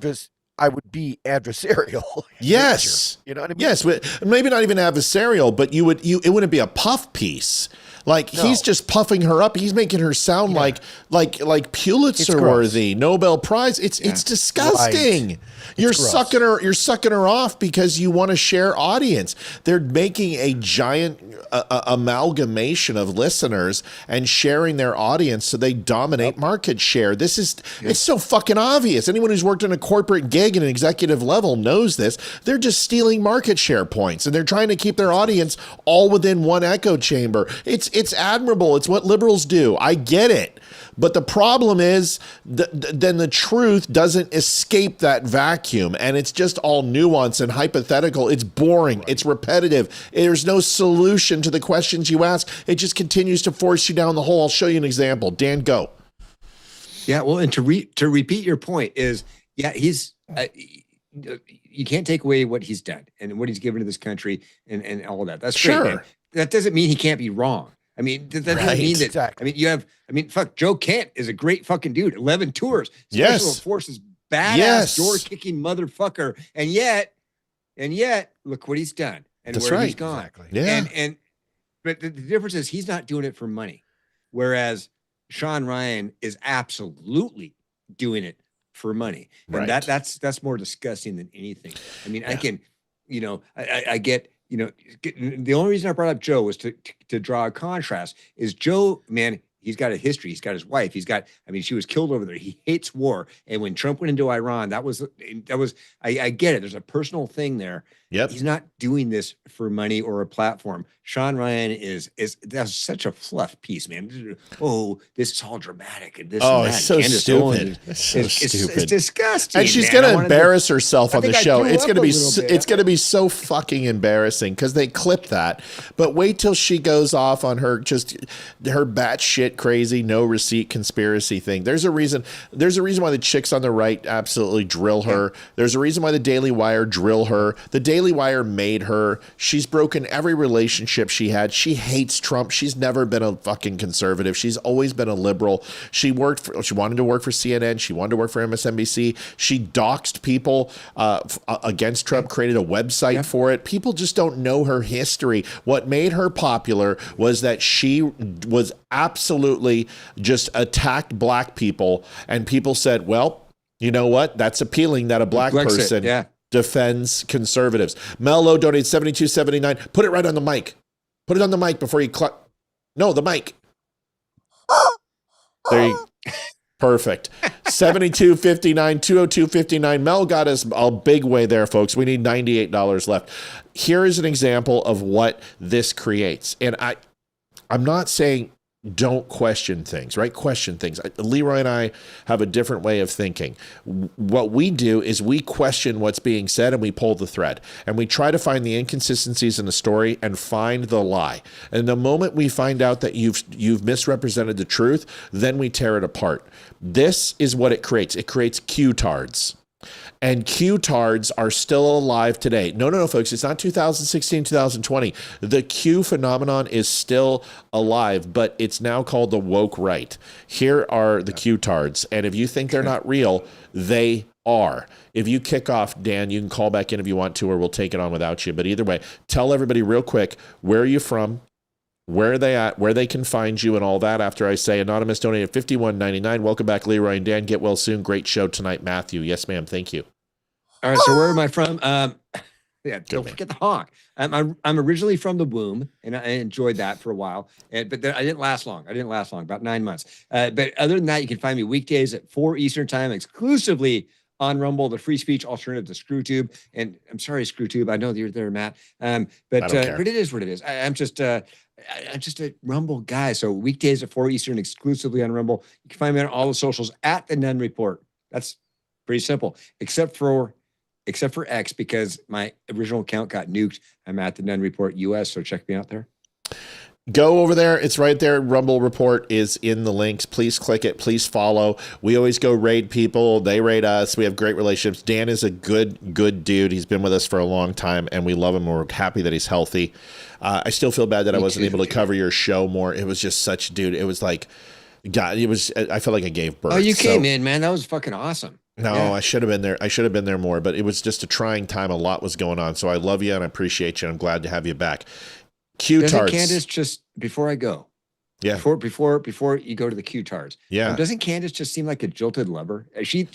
I would be adversarial. Yes, you know what I mean. Yes, maybe not even adversarial, but it wouldn't be a puff piece. Like he's just puffing her up. He's making her sound like Pulitzer worthy, Nobel Prize. It's disgusting. Right. You're sucking her off because you want to share audience. They're making a giant amalgamation of listeners and sharing their audience so they dominate market share. It's so fucking obvious. Anyone who's worked in a corporate gig at an executive level knows this. They're just stealing market share points and they're trying to keep their audience all within one echo chamber. It's admirable. It's what liberals do. I get it. But the problem is then the truth doesn't escape that vacuum, and it's just all nuance and hypothetical. It's boring. Right. It's repetitive. There's no solution to the questions you ask. It just continues to force you down the hole. I'll show you an example. Dan, go. Yeah, well, and to repeat your point is, he's you can't take away what he's done and what he's given to this country and all of that. That's sure. Great. That doesn't mean he can't be wrong. I mean, that doesn't mean that. Exactly. Fuck, Joe Kent is a great fucking dude. 11 tours. Special Forces, badass, door-kicking motherfucker. And yet, look what he's done and where he's gone. Exactly. Yeah. But the difference is he's not doing it for money. Whereas Shawn Ryan is absolutely doing it for money. And that's more disgusting than anything. I mean, I can, I get, the only reason I brought up Joe was to draw a contrast. Is Joe, man, he's got a history. He's got his wife. She was killed over there. He hates war. And when Trump went into Iran, I get it. There's a personal thing there. Yep. He's not doing this for money or a platform. Shawn Ryan is that's such a fluff piece, man. Oh, this is all dramatic and this and that. It's so Candace stupid. Owens It's so stupid. It's disgusting. And she's man. gonna embarrass herself on the show. It's gonna be it's gonna be so fucking embarrassing because they clip that. But wait till she goes off on her batshit crazy no receipt conspiracy thing. There's a reason why the chicks on the right absolutely drill her. There's a reason why the Daily Wire drill her. The Daily Wire made her. She's broken every relationship she had. She hates Trump. She's never been a fucking conservative. She's always been a liberal. She wanted to work for CNN. She wanted to work for MSNBC. She doxed people against Trump, created a website for it. People just don't know her history. What made her popular was that she was absolutely just attacked black people, and people said, well, you know what? That's appealing that a black person defends conservatives. Mello donates $72.79. Put it right on the mic. Put it on the mic before you No, the mic. There you Perfect. 72.59, 202.59. Mel got us a big way there, folks. We need $98 left. Here is an example of what this creates. And I'm not saying don't question things, right? Question things. Leroy and I have a different way of thinking. What we do is we question what's being said and we pull the thread and we try to find the inconsistencies in the story and find the lie. And the moment we find out that you've misrepresented the truth, then we tear it apart. This is what it creates. It creates QTards. And QTards are still alive today. No, folks. It's not 2016, 2020. The Q phenomenon is still alive, but it's now called the woke right. Here are the QTards. And if you think they're not real, they are. If you kick off, Dan, you can call back in if you want to, or we'll take it on without you. But either way, tell everybody real quick, where are you from? Where are they at? Where they can find you and all that after I say Anonymous donated $51.99. Welcome back, Leroy and Dan. Get well soon. Great show tonight, Matthew. Yes, ma'am. Thank you. All right. So where am I from? Don't forget the honk. I'm originally from the womb, and I enjoyed that for a while. But then I didn't last long. About 9 months. But other than that, you can find me weekdays at 4 Eastern time, exclusively on Rumble, the free speech alternative to ScrewTube. And I'm sorry, ScrewTube. I know that you're there, Matt. But it is what it is. I'm just a Rumble guy. So weekdays at 4 Eastern, exclusively on Rumble. You can find me on all the socials at the Nunn Report. That's pretty simple, except for X, because my original account got nuked. I'm at the Nunn Report US, so check me out there. Go over there. It's right there. Rumble Report is in the links. Please click it. Please follow. We always go raid people. They raid us. We have great relationships. Dan is a good dude. He's been with us for a long time, and we love him. We're happy that he's healthy. I still feel bad that I wasn't able to cover your show more. It was just such, dude. It was like, God, I felt like I gave birth. Oh, you came in, man. That was fucking awesome. No, yeah. I should have been there. I should have been there more, but it was just a trying time. A lot was going on. So I love you and I appreciate you. I'm glad to have you back. QTards. Candace, just before I go, before you go to the QTards, doesn't Candace just seem like a jilted lover? She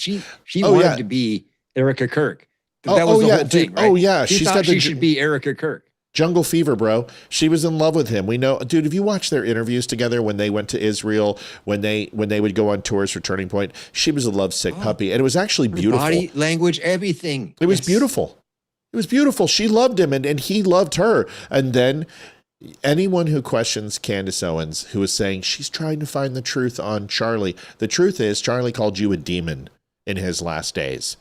wanted to be Erica Kirk. That was the whole thing, right? Oh yeah, she thought she should be Erica Kirk. Jungle fever, bro. She was in love with him. We know, dude. If you watch their interviews together when they went to Israel, when they would go on tours for Turning Point, she was a lovesick puppy, and it was actually beautiful. Body language, everything. It was beautiful. It was beautiful. She loved him, and he loved her. And then anyone who questions Candace Owens, who is saying she's trying to find the truth on Charlie, the truth is Charlie called you a demon in his last days,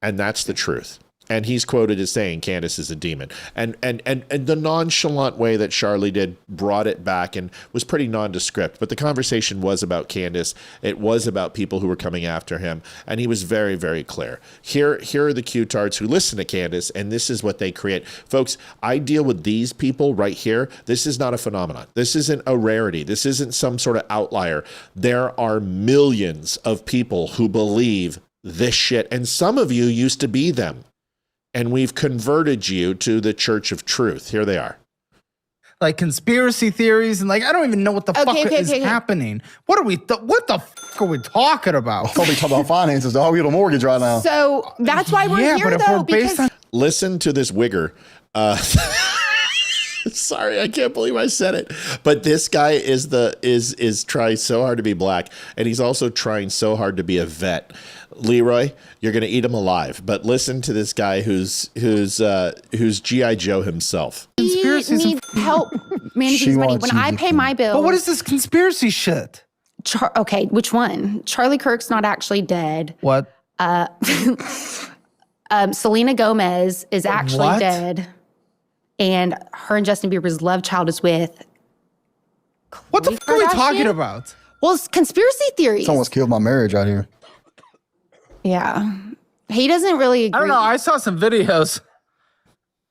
and that's the truth. And he's quoted as saying Candace is a demon. And the nonchalant way that Charlie did brought it back and was pretty nondescript. But the conversation was about Candace. It was about people who were coming after him. And he was very, very clear. Here are the QTards who listen to Candace, and this is what they create. Folks, I deal with these people right here. This is not a phenomenon. This isn't a rarity. This isn't some sort of outlier. There are millions of people who believe this shit. And some of you used to be them. And we've converted you to the Church of Truth. Here they are. Like conspiracy theories and like, I don't even know what the fuck is happening. What the fuck are we talking about? I'll be talking about finances. I'll get a mortgage right now. So that's why we're here, but though, because listen to this wigger. Sorry, I can't believe I said it. But this guy is trying so hard to be black, and he's also trying so hard to be a vet. Leroy, you're gonna eat him alive. But listen to this guy who's G.I. Joe himself. He needs help managing his money. When I pay my bills. But what is this conspiracy shit? Okay, which one? Charlie Kirk's not actually dead. What? Selena Gomez is actually dead. And her and Justin Bieber's love child is with What the fuck are we talking about? Well, it's conspiracy theories. Someone's killed my marriage out here. Yeah. He doesn't really agree. I don't know. I saw some videos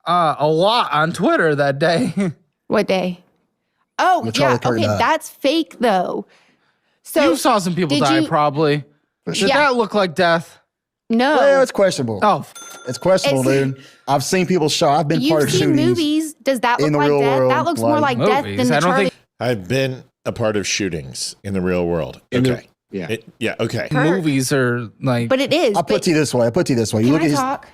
a lot on Twitter that day. What day? Oh, yeah. Okay, that's fake though. So you saw some people die probably. Did that look like death? No. Well, it's questionable. Oh. It's questionable, dude. I've seen people shot. I've been part of shootings. You've seen movies. Does that look like death? That looks more like death than the Charlie. I've been a part of shootings in the real world. Okay. Okay. Movies are like. But it is. I'll put it to you this way. You look at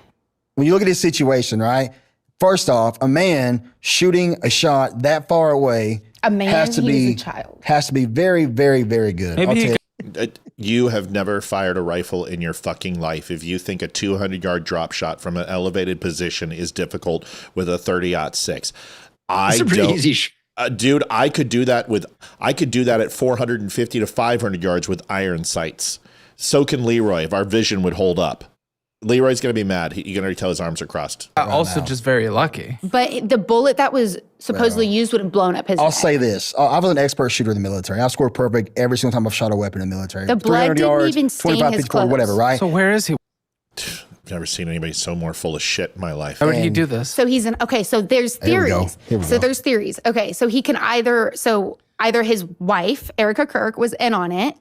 when you look at this situation, right? First off, a man shooting a shot that far away has to be a child. Has to be very, very, very good. You have never fired a rifle in your fucking life. If you think a 200-yard drop shot from an elevated position is difficult with a 30-06, It's a pretty easy dude, I could do that at 450 to 500 yards with iron sights. So can Leroy if our vision would hold up. Leroy's going to be mad. You can already tell his arms are crossed. Also just very lucky. But the bullet that was supposedly used would have blown up his I'll head. say this. I was an expert shooter in the military. I scored perfect every single time I've shot a weapon in the military. The blood didn't even stain 25, his 50, 40, whatever, right? So where is he? I've never seen anybody so more full of shit in my life. How did he do this? So he's so there's theories. There's theories. Okay, so he can either his wife, Erica Kirk, was in on it,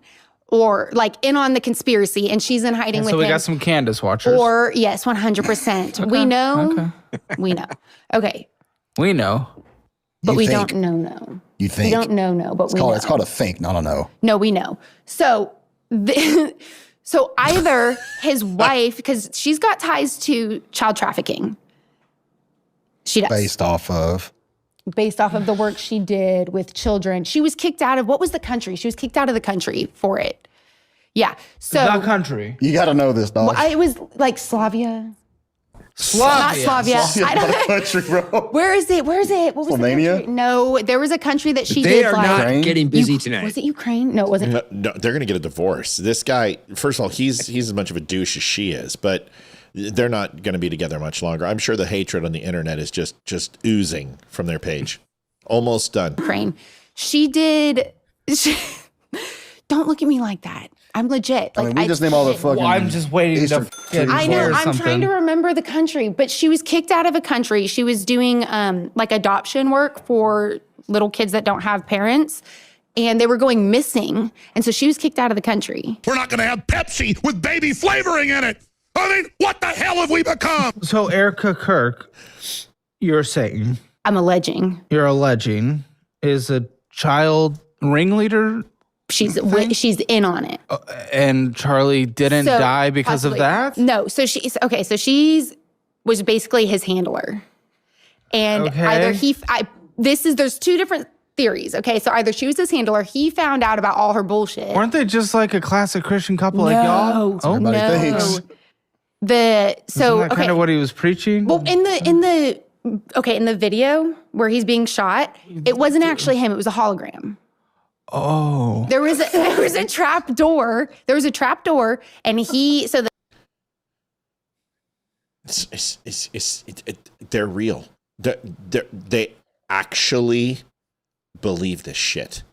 or like in on the conspiracy, and she's in hiding with him. So we got some Candace watchers. Or yes, 100%. We know. We know. Okay. We know. But we don't know. You think? We don't know, but we know. It's called a think, not a know. No, we know. So so either his wife, because she's got ties to child trafficking. She does. Based off of the work she did with children. She was kicked out of, what was the country? She was kicked out of the country for it. Yeah. So the country. You got to know this, dog. Well, it was like Slavia. Slavia. Not Slavia. I don't know. Country, bro. Where is it? What was Slovenia? the country? No, there was a country that she They did are like. not getting busy tonight. Was it Ukraine? No, it wasn't. No, they're going to get a divorce. This guy, first of all, he's as much of a douche as she is, but they're not going to be together much longer. I'm sure the hatred on the internet is just oozing from their page. Almost done. Ukraine. Don't look at me like that. I'm legit. I mean, we just name all the fucking. Well, I'm just waiting to get I know. I'm trying to remember the country, but she was kicked out of a country. She was doing like adoption work for little kids that don't have parents, and they were going missing, and so she was kicked out of the country. We're not going to have Pepsi with baby flavoring in it. I mean, what the hell have we become? So Erica Kirk, you're saying. I'm alleging. You're alleging is a child ringleader. She's in on it. And Charlie didn't die because of that? No. So she's okay. So was basically his handler, and either there's two different theories. Okay, so either she was his handler, he found out about all her bullshit. Weren't they just like a classic Christian couple like y'all? Oh no. Isn't that kind of what he was preaching? Well, in the video where he's being shot, it wasn't actually him. It was a hologram. Oh. There was a trap door. There was a trap door, and they're real. They actually believe this shit,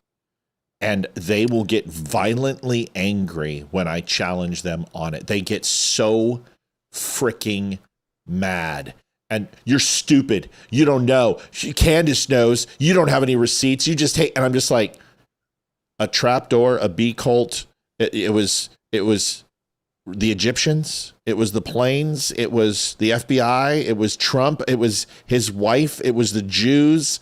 and they will get violently angry when I challenge them on it. They get so freaking mad. And you're stupid. You don't know. Candace knows. You don't have any receipts. You just hate. And I'm just like, a trapdoor, a bee cult. It was the Egyptians. It was the planes. It was the FBI. It was Trump. It was his wife. It was the Jews.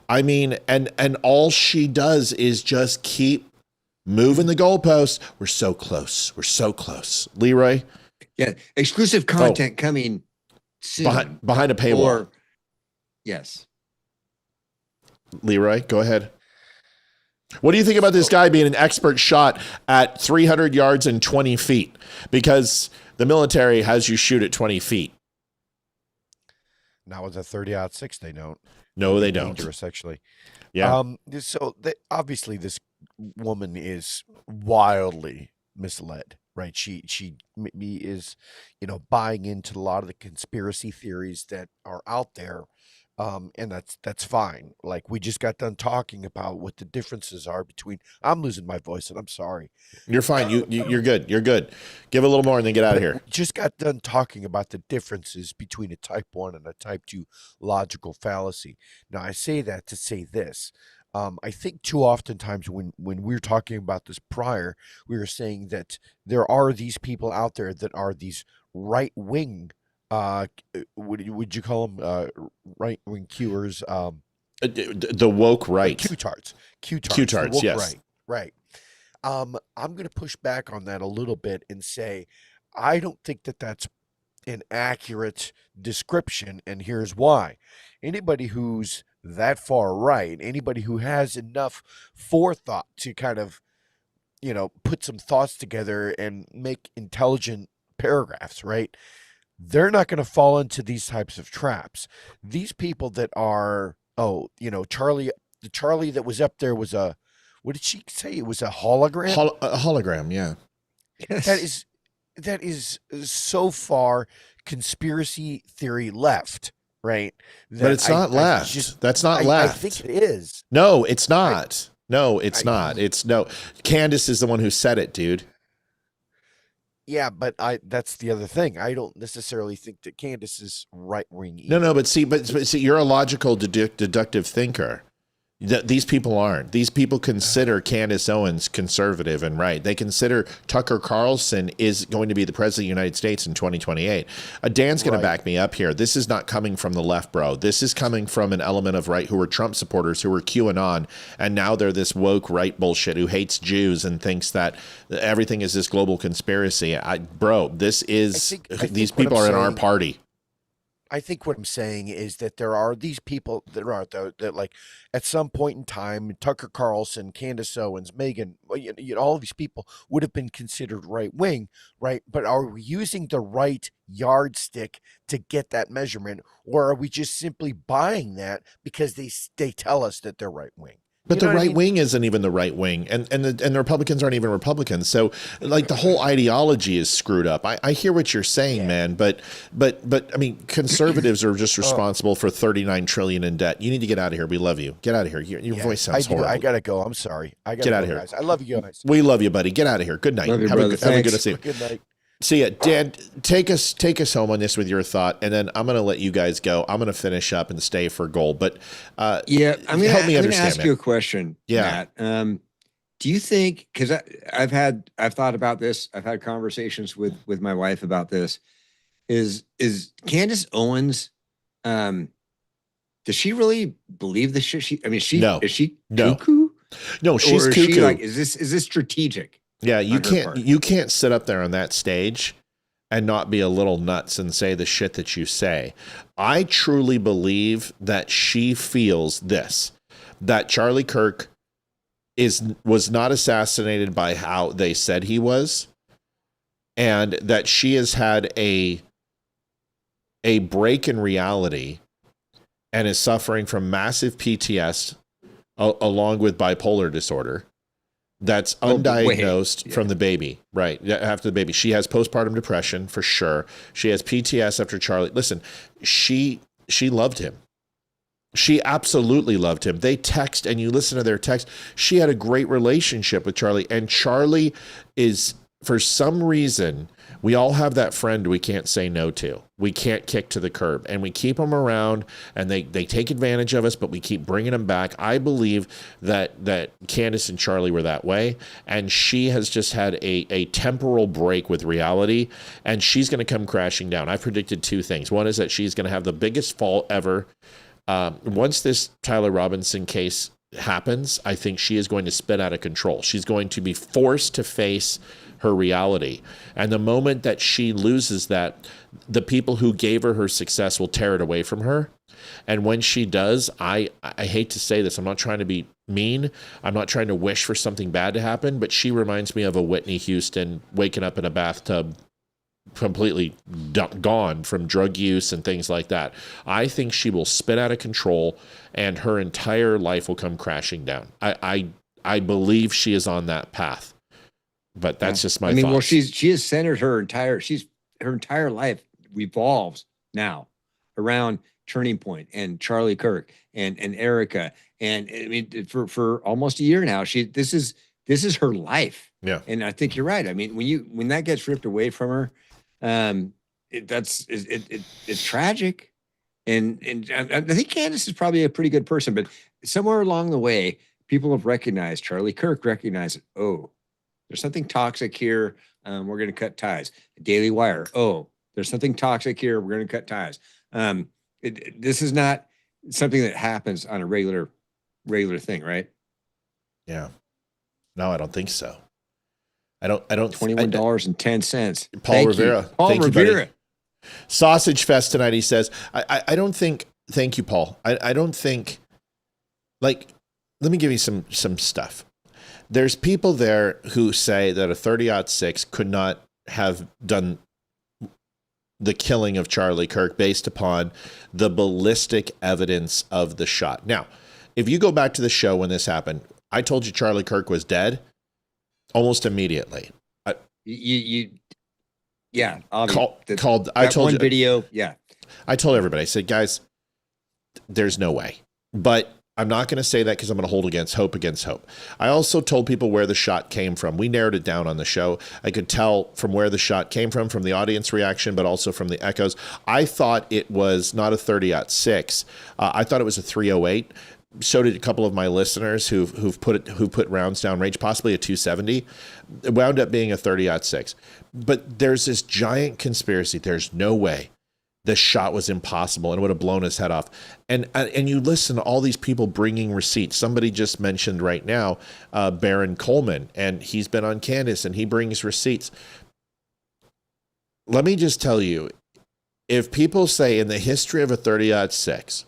I mean, and all she does is just keep moving the goalposts. We're so close. We're so close. Leroy? Yeah, exclusive content coming soon. Behind a paywall. Yes. Leroy, go ahead. What do you think about this guy being an expert shot at 300 yards and 20 feet? Because the military has you shoot at 20 feet. Now with a 30-06, they don't. No, they don't. Dangerous, actually. Yeah. So obviously this woman is wildly misled, right? She is, buying into a lot of the conspiracy theories that are out there. And that's fine. Like, we just got done talking about what the differences are between. I'm losing my voice, and I'm sorry. You're fine. You're good. You're good. Give a little more and then get out of here. We just got done talking about the differences between a type 1 and a type 2 logical fallacy. Now, I say that to say this. I think too oftentimes when we were talking about this prior, we were saying that there are these people out there that are these right-wing would you call them right-wing Qers? The woke right. QTards. QTards, yes. Right. I'm going to push back on that a little bit and say I don't think that that's an accurate description, and here's why. Anybody who's that far right, anybody who has enough forethought to kind of, put some thoughts together and make intelligent paragraphs, right? They're not going to fall into these types of traps. These people that are, Charlie, the Charlie that was up there was what did she say? It was a hologram? A hologram, yeah. Yes. That is so far conspiracy theory left, right? But it's not left. That's not left. I think it is. No, it's not. No, it's not. Candace is the one who said it, dude. Yeah, but that's the other thing. I don't necessarily think that Candace is right-wing either. No, but see, you're a logical deductive thinker. These people aren't. These people consider Candace Owens conservative and right. They consider Tucker Carlson is going to be the president of the United States in 2028. Dan's going to back me up here. This is not coming from the left, bro. This is coming from an element of right who were Trump supporters, who were QAnon, and now they're this woke right bullshit who hates Jews and thinks that everything is this global conspiracy. These people are in our party. I think what I'm saying is that there are these people that are out there that, like, at some point in time, Tucker Carlson, Candace Owens, Megan, all of these people would have been considered right-wing, right? But are we using the right yardstick to get that measurement, or are we just simply buying that because they tell us that they're right-wing? But the right wing isn't even the right wing, and the Republicans aren't even Republicans. So, like, the whole ideology is screwed up. I hear what you're saying, man, but I mean, conservatives are just responsible for $39 trillion in debt. You need to get out of here. We love you. Get out of here. Your voice sounds horrible. I gotta go. I'm sorry. I gotta get out of here. Guys. I love you guys. We love you, buddy. Get out of here. Good night. Love you, have brother. a good see you. Good night. See ya, Dan. Take us home on this with your thought, and then I'm going to let you guys go. I'm going to finish up and stay for gold. But I'm going to ask you a question. Yeah. Matt. Do you think? Because I've thought about this. I've had conversations with my wife about this. Is Candace Owens? Does she really believe this shit? Is she cuckoo? No, she's cuckoo. She like, is this strategic? Yeah, you can't sit up there on that stage and not be a little nuts and say the shit that you say. I truly believe that she feels this, that Charlie Kirk was not assassinated by how they said he was, and that she has had a break in reality and is suffering from massive PTSD along with bipolar disorder. That's undiagnosed from the baby, right? After the baby. She has postpartum depression for sure. She has PTSD after Charlie. Listen, she loved him. She absolutely loved him. They text, and you listen to their text. She had a great relationship with Charlie, and Charlie is, for some reason, we all have that friend we can't say no to. We can't kick to the curb, and we keep them around, and they take advantage of us, but we keep bringing them back. I believe that Candace and Charlie were that way, and she has just had a temporal break with reality, and she's going to come crashing down. I predicted two things. One is that she's going to have the biggest fall ever. Once this Tyler Robinson case happens, I think she is going to spin out of control. She's going to be forced to face her reality. And the moment that she loses that, the people who gave her success will tear it away from her. And when she does, I hate to say this, I'm not trying to be mean, I'm not trying to wish for something bad to happen, but she reminds me of a Whitney Houston waking up in a bathtub completely gone from drug use and things like that. I think she will spin out of control and her entire life will come crashing down. I believe she is on that path, but that's just my thoughts. Well, she has centered her entire life revolves now around Turning Point and Charlie Kirk and Erica. And I mean, for almost a year now, this is her life. Yeah. And I think you're right. I mean, when that gets ripped away from her, it's tragic. And I think Candace is probably a pretty good person, but somewhere along the way, people have recognized, Charlie Kirk recognized, oh, there's something toxic here. We're going to cut ties. Daily Wire. Oh, there's something toxic here. We're going to cut ties. This is not something that happens on a regular thing, right? Yeah. No, I don't think so. I don't. $21.10. Paul Rivera. Paul Thank Rivera. You, buddy. Sausage Fest tonight. He says, I don't think. Thank you, Paul. I don't think. Like, let me give you some stuff. There's people there who say that a 30-06 could not have done the killing of Charlie Kirk based upon the ballistic evidence of the shot. Now, if you go back to the show when this happened, I told you Charlie Kirk was dead almost immediately. I told you video. Yeah. I told everybody, I said, guys, there's no way, but I'm not going to say that because I'm going to hold hope against hope. I also told people where the shot came from. We narrowed it down on the show. I could tell from where the shot came from the audience reaction, but also from the echoes. I thought it was not a 30-06. I thought it was a 308. So did a couple of my listeners who've put rounds down range, possibly a 270. It wound up being a 30-06. But there's this giant conspiracy. There's no way the shot was impossible and would have blown his head off. And you listen to all these people bringing receipts. Somebody just mentioned right now, Baron Coleman, and he's been on Candace and he brings receipts. Let me just tell you, if people say in the history of a 30-06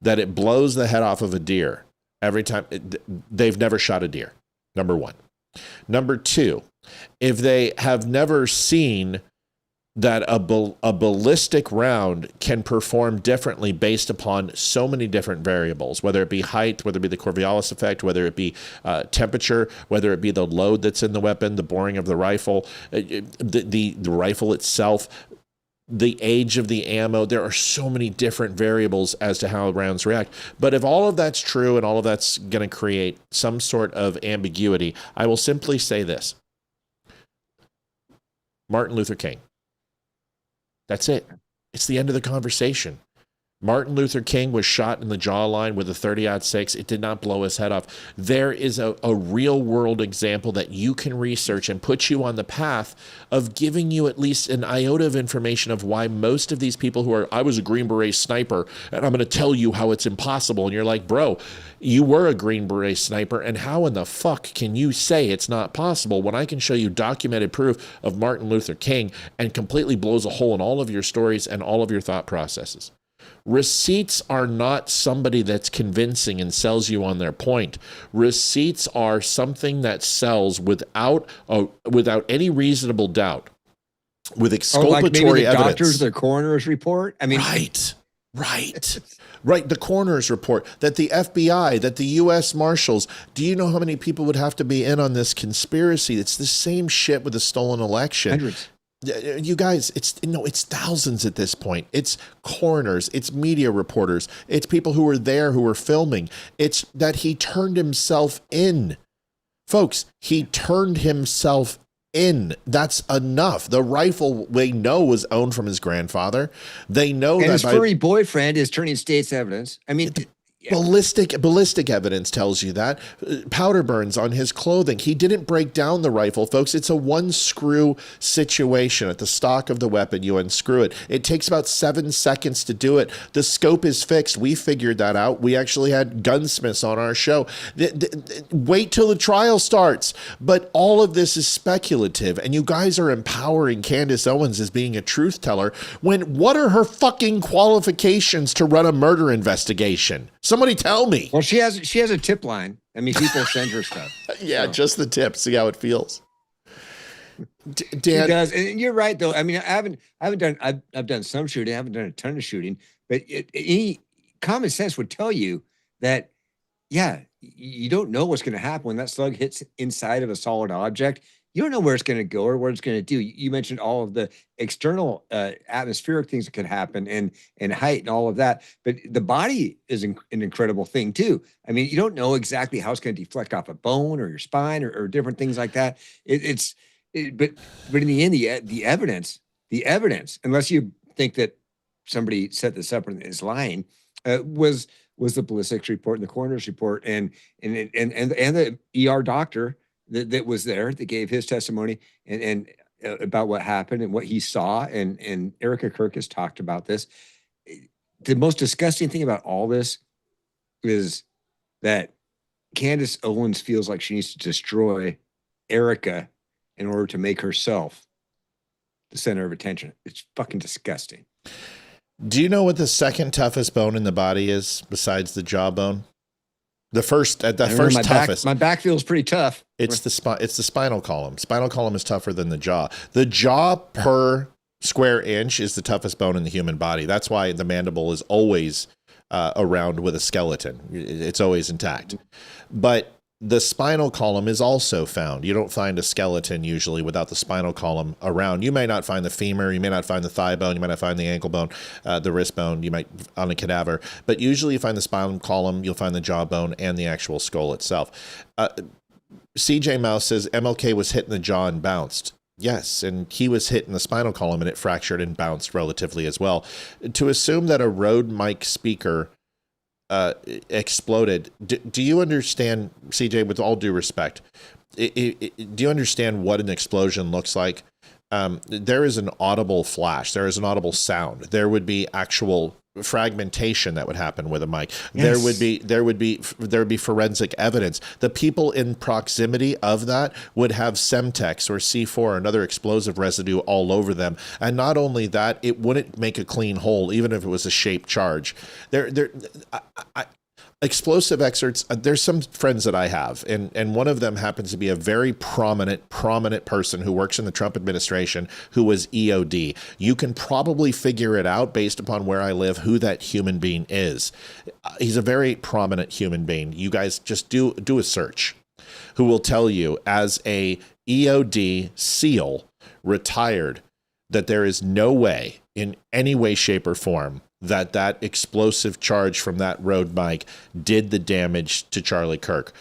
that it blows the head off of a deer every time, they've never shot a deer, number one. Number two, if they have never seen that a ballistic round can perform differently based upon so many different variables, whether it be height, whether it be the Coriolis effect, whether it be temperature, whether it be the load that's in the weapon, the boring of the rifle, the rifle itself, the age of the ammo. There are so many different variables as to how rounds react. But if all of that's true and all of that's going to create some sort of ambiguity, I will simply say this. Martin Luther King. That's it. It's the end of the conversation. Martin Luther King was shot in the jawline with a 30-06. It did not blow his head off. There is a real world example that you can research and put you on the path of giving you at least an iota of information of why most of these people who are, I was a Green Beret sniper, and I'm going to tell you how it's impossible. And you're like, bro, you were a Green Beret sniper, and how in the fuck can you say it's not possible when I can show you documented proof of Martin Luther King and completely blows a hole in all of your stories and all of your thought processes? Receipts are not somebody that's convincing and sells you on their point. Receipts are something that sells without any reasonable doubt, with exculpatory evidence. Doctors, their coroner's report. I mean, right. The coroner's report, that the FBI, that the U.S. Marshals. Do you know how many people would have to be in on this conspiracy? It's the same shit with the stolen election. Hundreds. You guys, it's thousands at this point. It's coroners, it's media reporters, it's people who were there who were filming. It's that he turned himself in. Folks, he turned himself in. That's enough. The rifle, they know, was owned from his grandfather. They know and that his furry boyfriend is turning state's evidence. I mean, Ballistic evidence tells you that. Powder burns on his clothing. He didn't break down the rifle, folks. It's a one screw situation. At the stock of the weapon, you unscrew it. It takes about 7 seconds to do it. The scope is fixed. We figured that out. We actually had gunsmiths on our show. Wait till the trial starts. But all of this is speculative, and you guys are empowering Candace Owens as being a truth teller when what are her fucking qualifications to run a murder investigation? Somebody tell me. Well, she has a tip line. I mean, people send her stuff. Yeah, so. Just the tip. See how it feels. Dan, she does, and you're right though. I mean, I've done some shooting. I haven't done a ton of shooting, but any common sense would tell you that, yeah, you don't know what's going to happen when that slug hits inside of a solid object. You don't know where it's going to go or what it's going to do. You mentioned all of the external atmospheric things that could happen and height and all of that. But the body is an incredible thing too. I mean, you don't know exactly how it's going to deflect off a bone or your spine or different things like that. But in the end, the evidence, unless you think that somebody set this up and is lying, was the ballistics report and the coroner's report and the ER doctor that was there, that gave his testimony and about what happened and what he saw. And Erica Kirk has talked about this. The most disgusting thing about all this is that Candace Owens feels like she needs to destroy Erica in order to make herself the center of attention. It's fucking disgusting. Do you know what the second toughest bone in the body is besides the jawbone? The first toughest. My back feels pretty tough. It's the spinal column. Spinal column is tougher than the jaw. The jaw per square inch is the toughest bone in the human body. That's why the mandible is always around with a skeleton. It's always intact. But the spinal column is also found. You don't find a skeleton usually without the spinal column around. You may not find the femur, you may not find the thigh bone, you might not find the ankle bone, the wrist bone, you might on a cadaver. But usually you find the spinal column, you'll find the jawbone and the actual skull itself. CJ Mouse says MLK was hit in the jaw and bounced. Yes, and he was hit in the spinal column and it fractured and bounced relatively as well. To assume that a Rode mic speaker exploded. Do you understand, CJ, with all due respect, do you understand what an explosion looks like? There is an audible flash. There is an audible sound. There would be actual fragmentation that would happen with a mic. Yes. There would be forensic evidence. The people in proximity of that would have Semtex or C4 or another explosive residue all over them. And not only that, it wouldn't make a clean hole, even if it was a shaped charge. Explosive excerpts, there's some friends that I have, and one of them happens to be a very prominent person who works in the Trump administration who was EOD. You can probably figure it out based upon where I live, who that human being is. He's a very prominent human being. You guys just do a search, who will tell you as a EOD SEAL, retired, that there is no way in any way, shape, or form that explosive charge from that Rode mic did the damage to Charlie Kirk.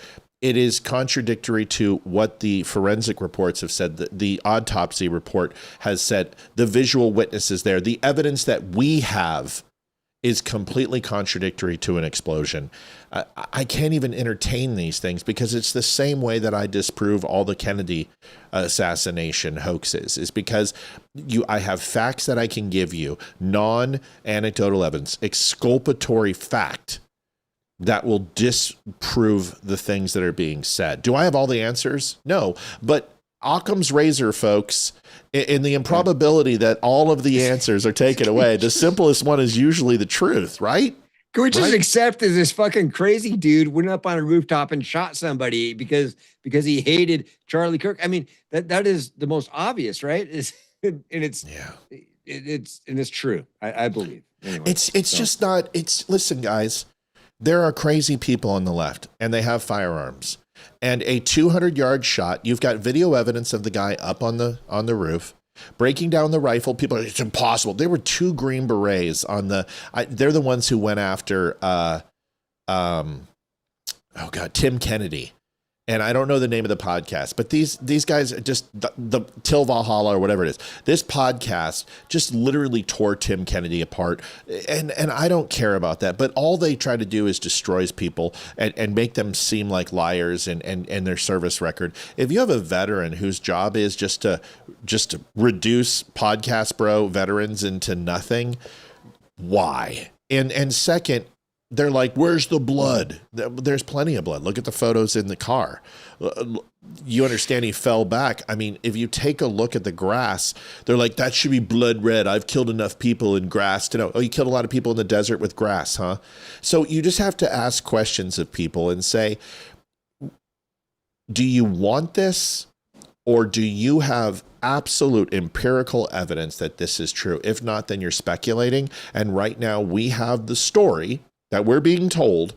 It is contradictory to what the forensic reports have said. The autopsy report has said, the visual witnesses there, the evidence that we have is completely contradictory to an explosion. I can't even entertain these things because it's the same way that I disprove all the Kennedy assassination hoaxes, is because I have facts that I can give you, non-anecdotal evidence, exculpatory fact that will disprove the things that are being said. Do I have all the answers? No, but Occam's razor, folks, in the improbability that all of the answers are taken away, the simplest one is usually the truth, right? Can we just accept that this fucking crazy dude went up on a rooftop and shot somebody because he hated Charlie Kirk? I mean, that is the most obvious, right? It's true. I believe. Anyway, listen, guys, there are crazy people on the left and they have firearms. And a 200-yard shot, you've got video evidence of the guy up on the roof, breaking down the rifle. People are, it's impossible. There were 2 Green Berets on they're the ones who went after, Tim Kennedy. and I don't know the name of the podcast, but these guys just the Till Valhalla or whatever it is. This podcast just literally tore Tim Kennedy apart, and I don't care about that. But all they try to do is destroys people and make them seem like liars and their service record. If you have a veteran whose job is just to reduce Podcast Bro veterans into nothing, why? And second, they're like, where's the blood? There's plenty of blood. Look at the photos in the car. You understand he fell back. I mean, if you take a look at the grass, they're like, that should be blood red. I've killed enough people in grass to know. Oh, you killed a lot of people in the desert with grass, huh? So you just have to ask questions of people and say, do you want this? Or do you have absolute empirical evidence that this is true? If not, then you're speculating. And right now we have the story that we're being told,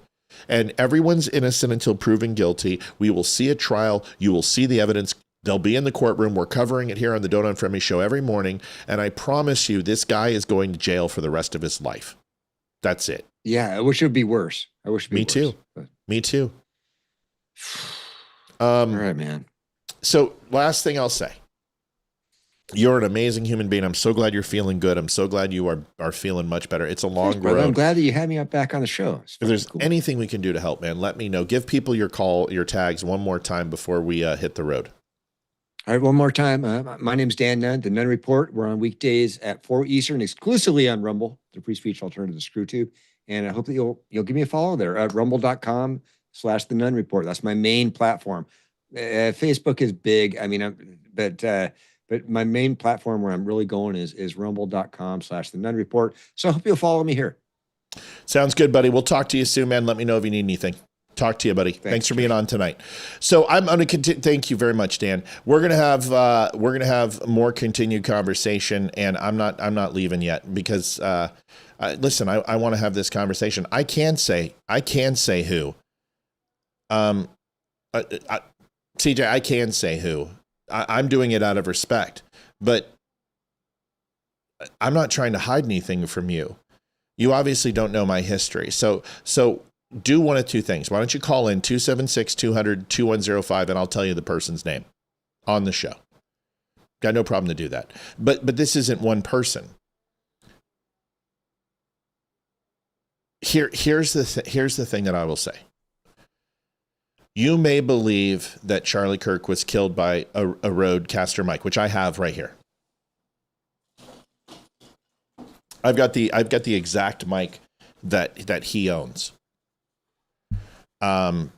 and everyone's innocent until proven guilty. We will see a trial. You will see the evidence. They'll be in the courtroom. We're covering it here on the Don't Unfriend Me show every morning. And I promise you, this guy is going to jail for the rest of his life. That's it. Yeah, I wish it would be worse. I wish it'd be Me worse, too. but- Me too. All right, man. So last thing I'll say. You're an amazing human being. I'm so glad you're feeling good. I'm so glad you are feeling much better. It's a long road. I'm glad that you had me back on the show. If there's anything we can do to help, man, let me know. Give people your tags one more time before we hit the road. All right, one more time. My name's Dan Nunn, The Nunn Report. We're on weekdays at 4 Eastern, exclusively on Rumble, the free speech alternative to ScrewTube. And I hope that you'll give me a follow there at rumble.com/The Nunn Report. That's my main platform. Facebook is big. I mean, but my main platform where I'm really going is rumble.com/The Nunn Report. So I hope you'll follow me here. Sounds good, buddy. We'll talk to you soon, man. Let me know if you need anything. Talk to you, buddy. Thanks for being on tonight. So I'm going to continue. Thank you very much, Dan. We're going to have more continued conversation, and I'm not leaving yet because listen, I want to have this conversation. I can say who. CJ, I can say who. I'm doing it out of respect, but I'm not trying to hide anything from you. You obviously don't know my history. So do one of two things. Why don't you call in 276-200-2105 and I'll tell you the person's name on the show. Got no problem to do that. But this isn't one person. Here's the thing that I will say. You may believe that Charlie Kirk was killed by a Rodecaster mic, which I have right here. I've got the exact mic that he owns. Here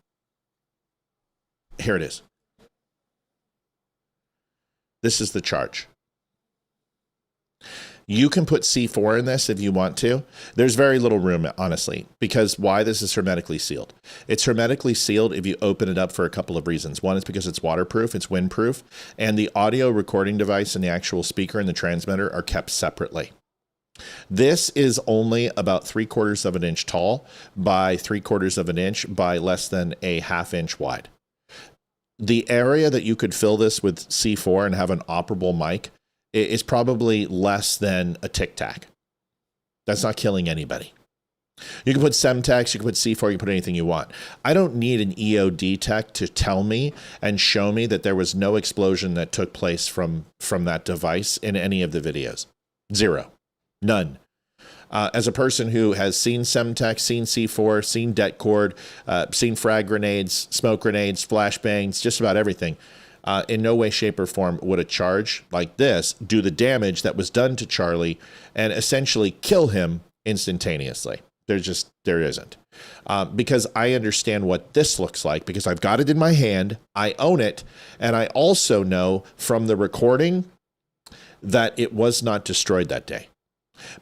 it is. This is the charge. You can put C4 in this if you want to. There's very little room, honestly, because why? This is hermetically sealed. It's hermetically sealed if you open it up for a couple of reasons. One is because it's waterproof, it's windproof, and the audio recording device and the actual speaker and the transmitter are kept separately. This is only about 3/4 of an inch tall by 3/4 of an inch by less than a 1/2 inch wide. The area that you could fill this with C4 and have an operable mic is probably less than a Tic Tac. That's not killing anybody. You can put Semtex, you can put C4, you can put anything you want. I don't need an EOD tech to tell me and show me that there was no explosion that took place from that device in any of the videos. Zero. None. As a person who has seen Semtex, seen C4, seen det cord, seen frag grenades, smoke grenades, flashbangs, just about everything, in no way, shape, or form would a charge like this do the damage that was done to Charlie and essentially kill him instantaneously. There isn't. Because I understand what this looks like, because I've got it in my hand, I own it, and I also know from the recording that it was not destroyed that day.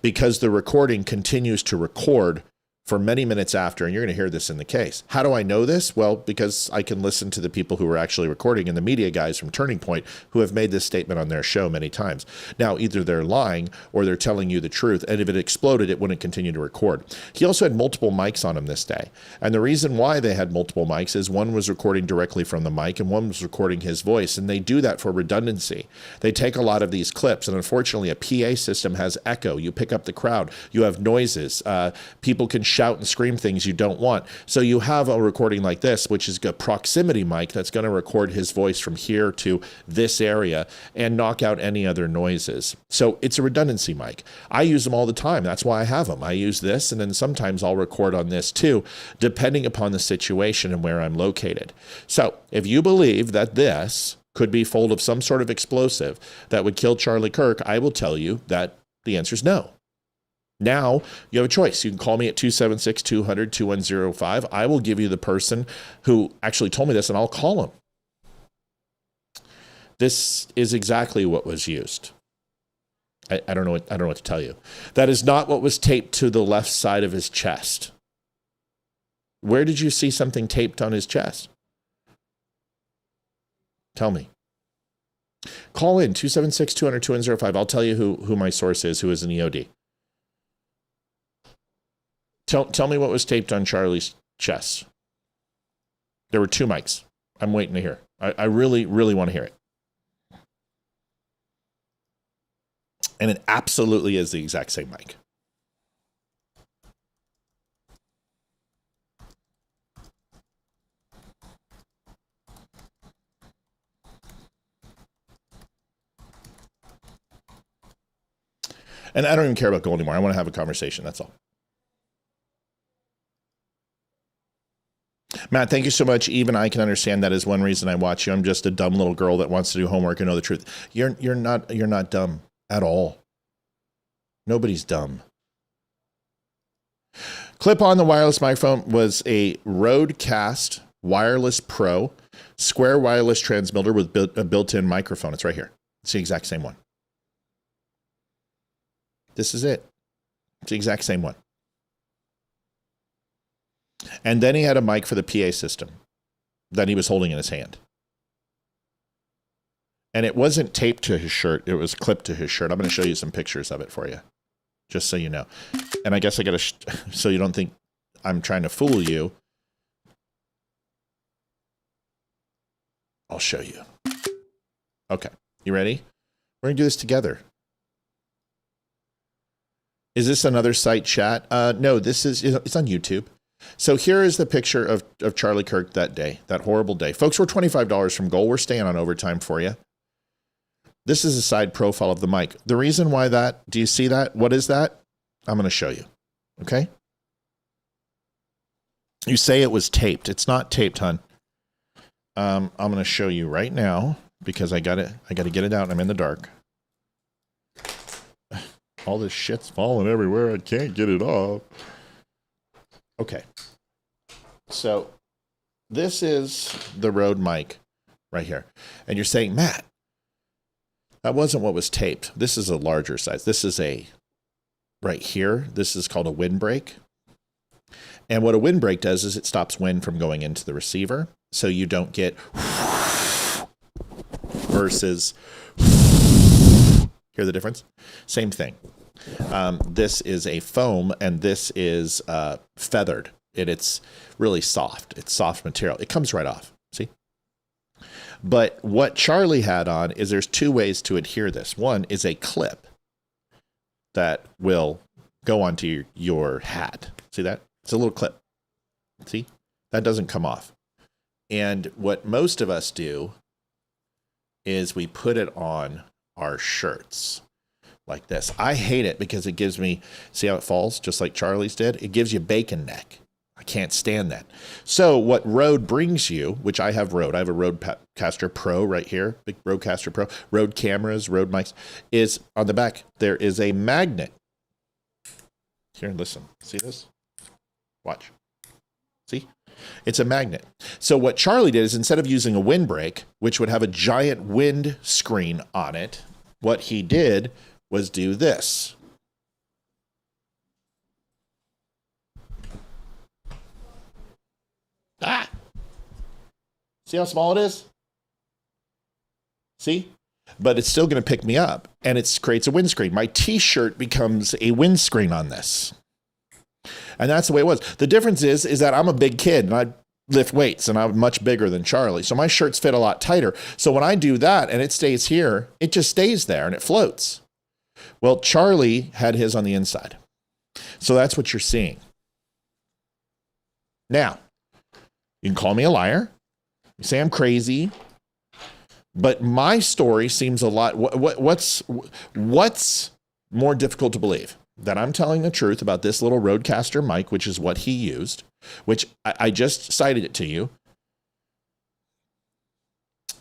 Because the recording continues to record for many minutes after, and you're going to hear this in the case. How do I know this? Well, because I can listen to the people who are actually recording and the media guys from Turning Point who have made this statement on their show many times. Now, either they're lying or they're telling you the truth, and if it exploded, it wouldn't continue to record. He also had multiple mics on him this day, and the reason why they had multiple mics is one was recording directly from the mic and one was recording his voice, and they do that for redundancy. They take a lot of these clips, and unfortunately, a PA system has echo. You pick up the crowd. You have noises. People can shout and scream things you don't want. So you have a recording like this, which is a proximity mic that's going to record his voice from here to this area and knock out any other noises. So it's a redundancy mic. I use them all the time. That's why I have them. I use this, and then sometimes I'll record on this too, depending upon the situation and where I'm located. So if you believe that this could be full of some sort of explosive that would kill Charlie Kirk, I will tell you that the answer is no. Now, you have a choice. You can call me at 276-200-2105. I will give you the person who actually told me this, and I'll call him. This is exactly what was used. I don't know what to tell you. That is not what was taped to the left side of his chest. Where did you see something taped on his chest? Tell me. Call in 276-200-2105. I'll tell you who my source is, who is an EOD. Tell me what was taped on Charlie's chest. There were 2 mics. I'm waiting to hear. I really, really want to hear it. And it absolutely is the exact same mic. And I don't even care about gold anymore. I want to have a conversation. That's all. Matt, thank you so much. Even I can understand that is one reason I watch you. I'm just a dumb little girl that wants to do homework and know the truth. You're not dumb at all. Nobody's dumb. Clip on the wireless microphone was a Rodecaster Wireless Pro square wireless transmitter with a built-in microphone. It's right here. It's the exact same one. This is it. It's the exact same one. And then he had a mic for the PA system that he was holding in his hand. And it wasn't taped to his shirt. It was clipped to his shirt. I'm going to show you some pictures of it for you, just so you know. And I guess I got to, so you don't think I'm trying to fool you, I'll show you. Okay. You ready? We're going to do this together. Is this another site chat? No, it's on YouTube. So here is the picture of Charlie Kirk that day, that horrible day. Folks, we're $25 from goal. We're staying on overtime for you. This is a side profile of the mic. The reason why that, do you see that? What is that? I'm going to show you. Okay? You say it was taped. It's not taped, hon. I'm going to show you right now because I got to get it out. I'm in the dark. All this shit's falling everywhere. I can't get it off. Okay. So this is the Rode mic right here. And you're saying, Matt, that wasn't what was taped. This is a larger size. This is right here. This is called a windbreak. And what a windbreak does is it stops wind from going into the receiver. So you don't get versus, hear the difference? Same thing. This is a foam and this is feathered. It's really soft. It's soft material. It comes right off. See? But what Charlie had on is there's 2 ways to adhere this. One is a clip that will go onto your hat. See that? It's a little clip. See? That doesn't come off. And what most of us do is we put it on our shirts like this. I hate it because it gives me, see how it falls just like Charlie's did? It gives you bacon neck. I can't stand that. So what Rode brings you, which I have Rode, I have a Rodecaster Pro right here, big Rodecaster Pro, Rode cameras, Rode mics, is on the back. There is a magnet. Here, listen, see this? Watch. See? It's a magnet. So what Charlie did is instead of using a windbreak, which would have a giant wind screen on it, what he did was do this. Ah! See how small it is? See? But it's still going to pick me up, and it creates a windscreen. My t-shirt becomes a windscreen on this. And that's the way it was. The difference is that I'm a big kid, and I lift weights, and I'm much bigger than Charlie. So my shirts fit a lot tighter. So when I do that, and it stays here, it just stays there, and it floats. Well, Charlie had his on the inside. So that's what you're seeing. Now, you can call me a liar. You say I'm crazy. But my story seems a lot. What's more difficult to believe? That I'm telling the truth about this little Rodecaster mic, which is what he used, which I just cited it to you.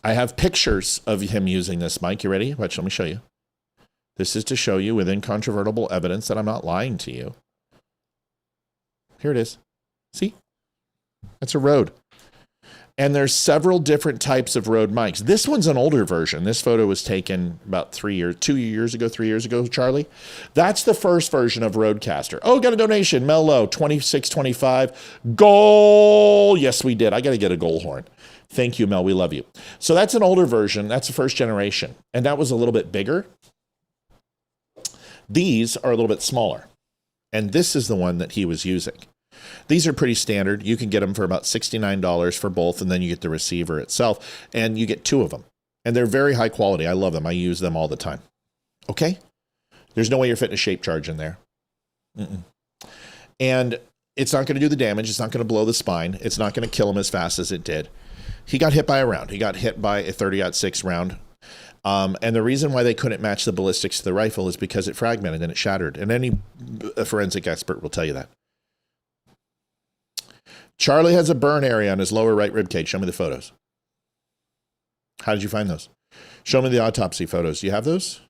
I have pictures of him using this mic. You ready? Watch, let me show you. This is to show you with incontrovertible evidence that I'm not lying to you. Here it is. See? That's a Rode. And there's several different types of Rode mics. This one's an older version. This photo was taken about 3 years ago, Charlie. That's the first version of Rodecaster. Oh, got a donation. Mel Lowe, 2625. Goal. Yes, we did. I got to get a goal horn. Thank you, Mel. We love you. So that's an older version. That's the first generation. And that was a little bit bigger. These are a little bit smaller. And this is the one that he was using. These are pretty standard. You can get them for about $69 for both, and then you get the receiver itself, and you get 2 of them. And they're very high quality. I love them. I use them all the time. Okay? There's no way you're fitting a shape charge in there. And it's not going to do the damage. It's not going to blow the spine. It's not going to kill him as fast as it did. He got hit by a round. He got hit by a 30-06 round. And the reason why they couldn't match the ballistics to the rifle is because it fragmented and it shattered. And any forensic expert will tell you that. Charlie has a burn area on his lower right rib cage. Show me the photos. How did you find those? Show me the autopsy photos. Do you have those?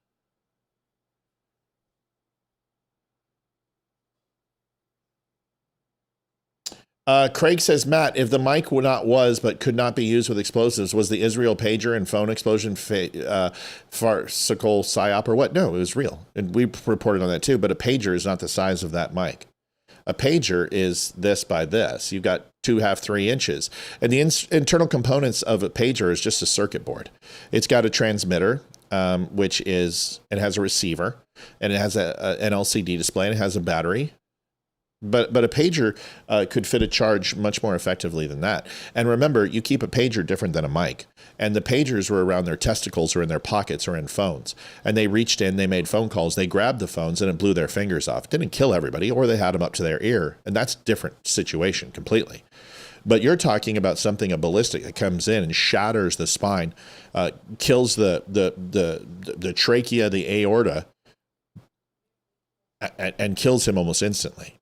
Craig says, Matt, if the mic but could not be used with explosives, was the Israel pager and phone explosion farcical psyop or what? No, it was real. And we reported on that too, but a pager is not the size of that mic. A pager is this by this. You've got 2.5, 3 inches. And the internal components of a pager is just a circuit board. It's got a transmitter, which is, it has a receiver, and it has an LCD display, and it has a battery. But a pager could fit a charge much more effectively than that. And remember, you keep a pager different than a mic. And the pagers were around their testicles or in their pockets or in phones. And they reached in, they made phone calls, they grabbed the phones, and it blew their fingers off. It didn't kill everybody, or they had them up to their ear. And that's a different situation completely. But you're talking about something, a ballistic that comes in and shatters the spine, kills the trachea, the aorta, and kills him almost instantly.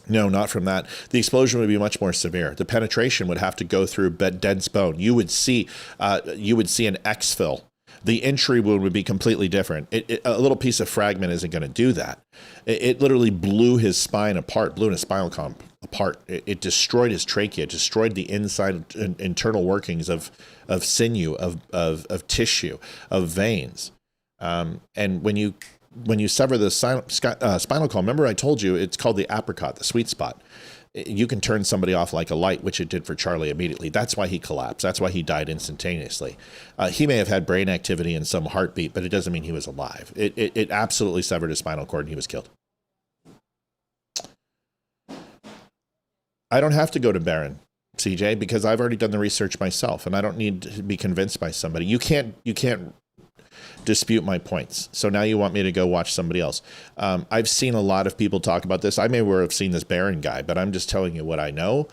No, not from that. The explosion would be much more severe. The penetration would have to go through dense bone. You would see an exfil. The entry wound would be completely different. A little piece of fragment isn't going to do that. It literally blew his spine apart, blew his spinal column apart. It destroyed his trachea, it destroyed the inside internal workings of sinew, of tissue, of veins. And when you sever the spinal column, remember I told you it's called the apricot, the sweet spot. You can turn somebody off like a light, which it did for Charlie immediately. That's why he collapsed. That's why he died instantaneously. He may have had brain activity and some heartbeat, but it doesn't mean he was alive. It absolutely severed his spinal cord and he was killed. I don't have to go to Barron, CJ, because I've already done the research myself, and I don't need to be convinced by somebody. You can't dispute my points. So now you want me to go watch somebody else. I've seen a lot of people talk about this. I may well have seen this Barron guy, but I'm just telling you what I know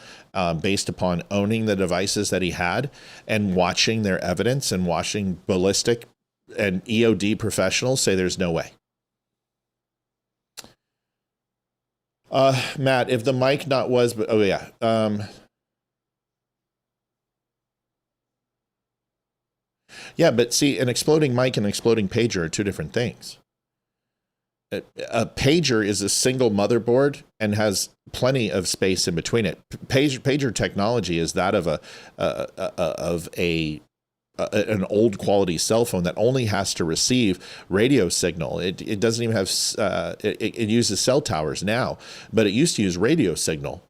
based upon owning the devices that he had and watching their evidence and watching ballistic and EOD professionals say there's no way. Matt, if the mic not was, but oh yeah. Yeah, but see, an exploding mic and an exploding pager are two different things. A pager is a single motherboard and has plenty of space in between it. Pager technology is that of an old quality cell phone that only has to receive radio signal. It doesn't even have it uses cell towers now, but it used to use radio signal.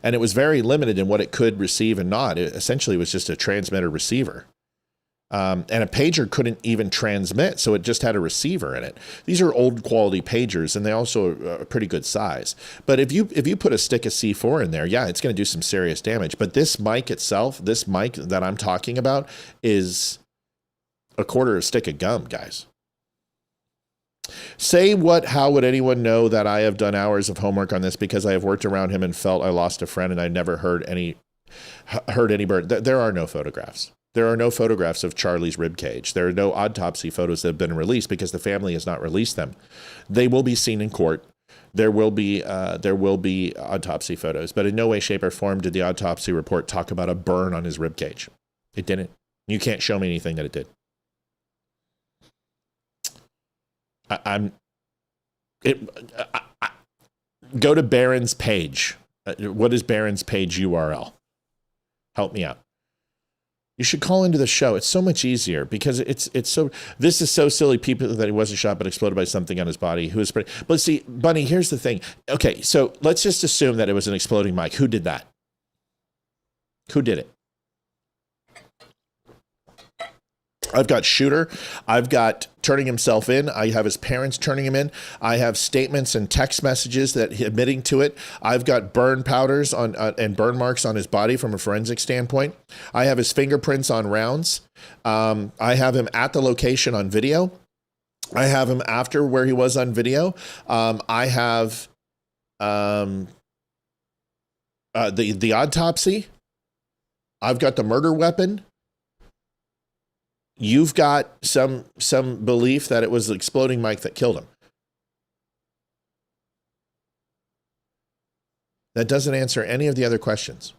And it was very limited in what it could receive and not. It essentially was just a transmitter receiver. And a pager couldn't even transmit, so it just had a receiver in it. These are old quality pagers, and they also are a pretty good size. But if you put a stick of C4 in there, yeah, it's going to do some serious damage. But this mic itself, this mic that I'm talking about, is a quarter of a stick of gum, guys. How would anyone know that I have done hours of homework on this because I have worked around him and felt I lost a friend and I never heard any bird. There are no photographs. There are no photographs of Charlie's ribcage. There are no autopsy photos that have been released because the family has not released them. They will be seen in court. There will be autopsy photos, but in no way, shape, or form did the autopsy report talk about a burn on his ribcage. It didn't. You can't show me anything that it did. Go to Barron's page. What is Barron's page URL? Help me out. You should call into the show. It's so much easier because this is so silly. People that he wasn't shot but exploded by something on his body. But see, Bunny, here's the thing. Okay, so let's just assume that it was an exploding mic. Who did that? Who did it? I've got shooter. I've got turning himself in. I have his parents turning him in. I have statements and text messages that admitting to it. I've got burn powders on and burn marks on his body from a forensic standpoint. I have his fingerprints on rounds. I have him at the location on video. I have him after where he was on video. I have the autopsy. I've got the murder weapon. You've got some belief that it was the exploding mic that killed him. That doesn't answer any of the other questions.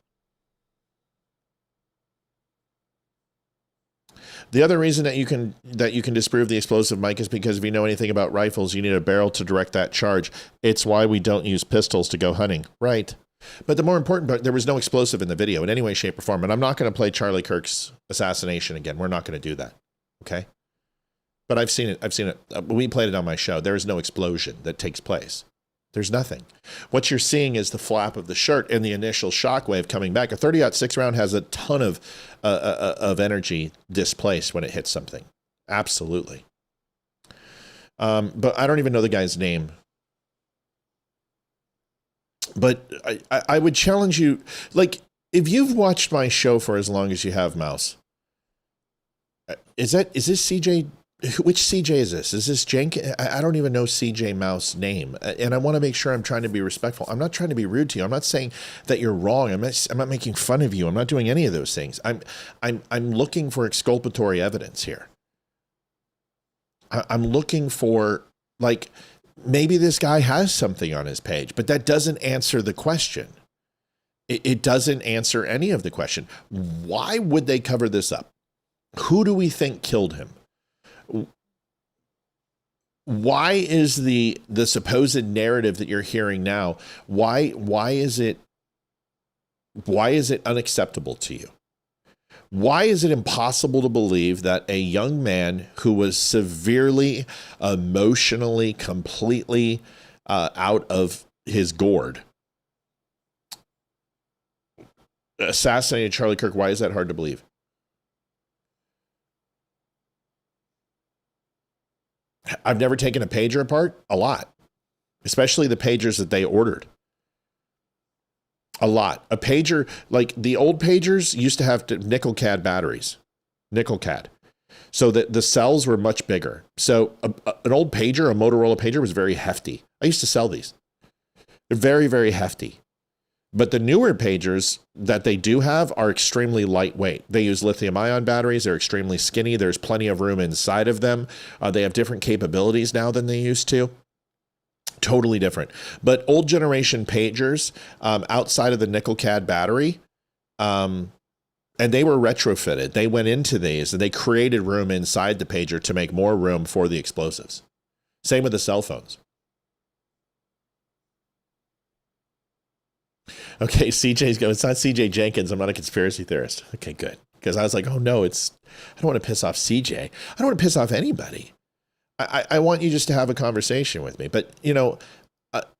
The other reason that you can disprove the explosive mic is because if you know anything about rifles, you need a barrel to direct that charge. It's why we don't use pistols to go hunting. Right. But the more important part, there was no explosive in the video in any way, shape, or form. And I'm not going to play Charlie Kirk's assassination again. We're not going to do that. Okay. But I've seen it. We played it on my show. There is no explosion that takes place. There's nothing. What you're seeing is the flap of the shirt and the initial shockwave coming back. A 30-06 round has a ton of energy displaced when it hits something. Absolutely. But I don't even know the guy's name. But I would challenge you, like, if you've watched my show for as long as you have, Mouse, is this CJ? Which CJ is this? Is this Jenkins? I don't even know CJ Mouse name. And I want to make sure I'm trying to be respectful. I'm not trying to be rude to you. I'm not saying that you're wrong. I'm not making fun of you. I'm not doing any of those things. I'm looking for exculpatory evidence here. I'm looking for, like, maybe this guy has something on his page, but that doesn't answer the question. It doesn't answer any of the question. Why would they cover this up? Who do we think killed him? Why is the supposed narrative that you're hearing now, why is it unacceptable to you? Why is it impossible to believe that a young man who was severely emotionally, completely out of his gourd assassinated Charlie Kirk? Why is that hard to believe? I've never taken a pager apart. A lot. Especially the pagers that they ordered. A lot. A pager, like the old pagers used to have nickel cad batteries. Nickel cad. So that the cells were much bigger. So an old pager, a Motorola pager, was very hefty. I used to sell these. They're very, very hefty. But the newer pagers that they do have are extremely lightweight. They use lithium ion batteries. They're extremely skinny. There's plenty of room inside of them. They have different capabilities now than they used to. Totally different. But old generation pagers, outside of the nickel cad battery, and they were retrofitted. They went into these and they created room inside the pager to make more room for the explosives. Same with the cell phones. Okay, CJ's going, it's not CJ Jenkins. I'm not a conspiracy theorist. Okay, good. Because I was like, oh no, I don't want to piss off CJ. I don't want to piss off anybody. I want you just to have a conversation with me. But, you know,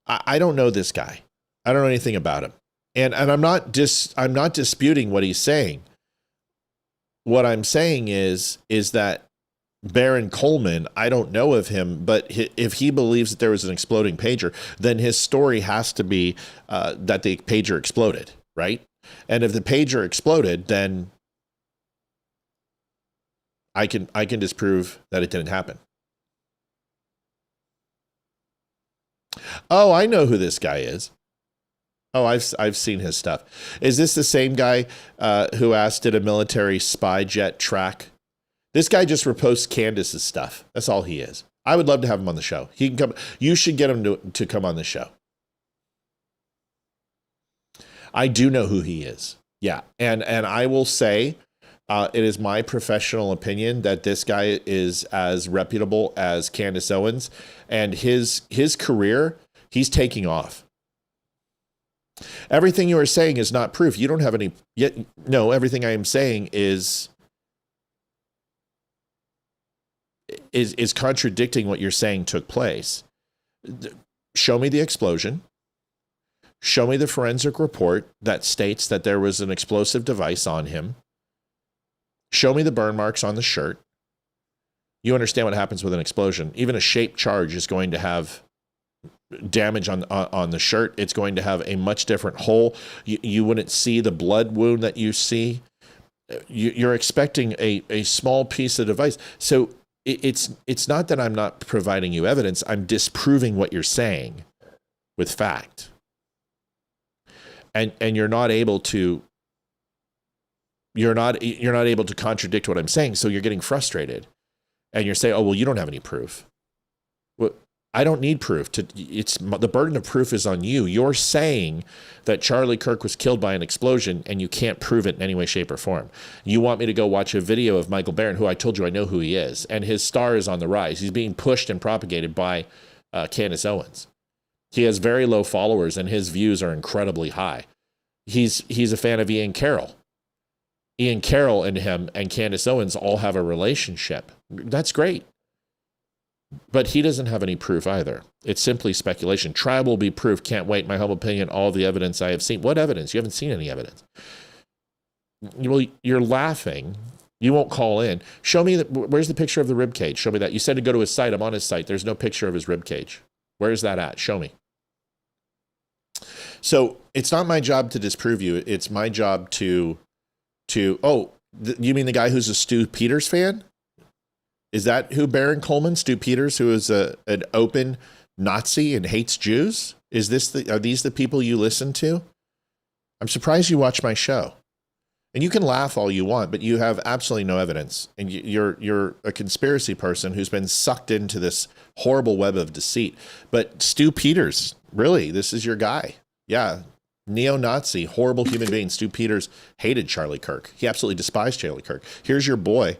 I don't know this guy. I don't know anything about him. And I'm not disputing what he's saying. What I'm saying is that Baron Coleman, I don't know of him, but if he believes that there was an exploding pager, then his story has to be that the pager exploded, right? And if the pager exploded, then I can disprove that it didn't happen. Oh, I know who this guy is. Oh, I've seen his stuff. Is this the same guy who asked, did a military spy jet track? This guy just reposts Candace's stuff. That's all he is. I would love to have him on the show. He can come. You should get him to come on the show. I do know who he is. Yeah. And I will say, it is my professional opinion that this guy is as reputable as Candace Owens, and his career, he's taking off. Everything you are saying is not proof. You don't have any yet. No, everything I am saying is contradicting what you're saying took place. Show me the explosion. Show me the forensic report that states that there was an explosive device on him. Show me the burn marks on the shirt. You understand what happens with an explosion. Even a shaped charge is going to have damage on the shirt. It's going to have a much different hole. You wouldn't see the blood wound that you see. You're expecting a small piece of device. So it's not that I'm not providing you evidence. I'm disproving what you're saying with fact. And you're not able to contradict what I'm saying, so you're getting frustrated. And you're saying, "Oh, well, you don't have any proof." Well, I don't need proof. The burden of proof is on you. You're saying that Charlie Kirk was killed by an explosion, and you can't prove it in any way, shape, or form. You want me to go watch a video of Michael Barron, who I told you I know who he is, and his star is on the rise. He's being pushed and propagated by Candace Owens. He has very low followers, and his views are incredibly high. He's a fan of Ian Carroll. Ian Carroll and him and Candace Owens all have a relationship. That's great. But he doesn't have any proof either. It's simply speculation. Trial will be proof. Can't wait. My humble opinion, all the evidence I have seen. What evidence? You haven't seen any evidence. Well, you're laughing. You won't call in. Show me, where's the picture of the rib cage? Show me that. You said to go to his site. I'm on his site. There's no picture of his rib cage. Where is that at? Show me. So it's not my job to disprove you. It's my job you mean the guy who's a Stu Peters fan? Is that who Baron Coleman, Stu Peters, who is an open Nazi and hates Jews? Are these the people you listen to? I'm surprised you watch my show. And you can laugh all you want, but you have absolutely no evidence. And you're a conspiracy person who's been sucked into this horrible web of deceit. But Stu Peters, really, this is your guy. Yeah. Neo-Nazi, horrible human being. Stu Peters hated Charlie Kirk. He absolutely despised Charlie Kirk. Here's your boy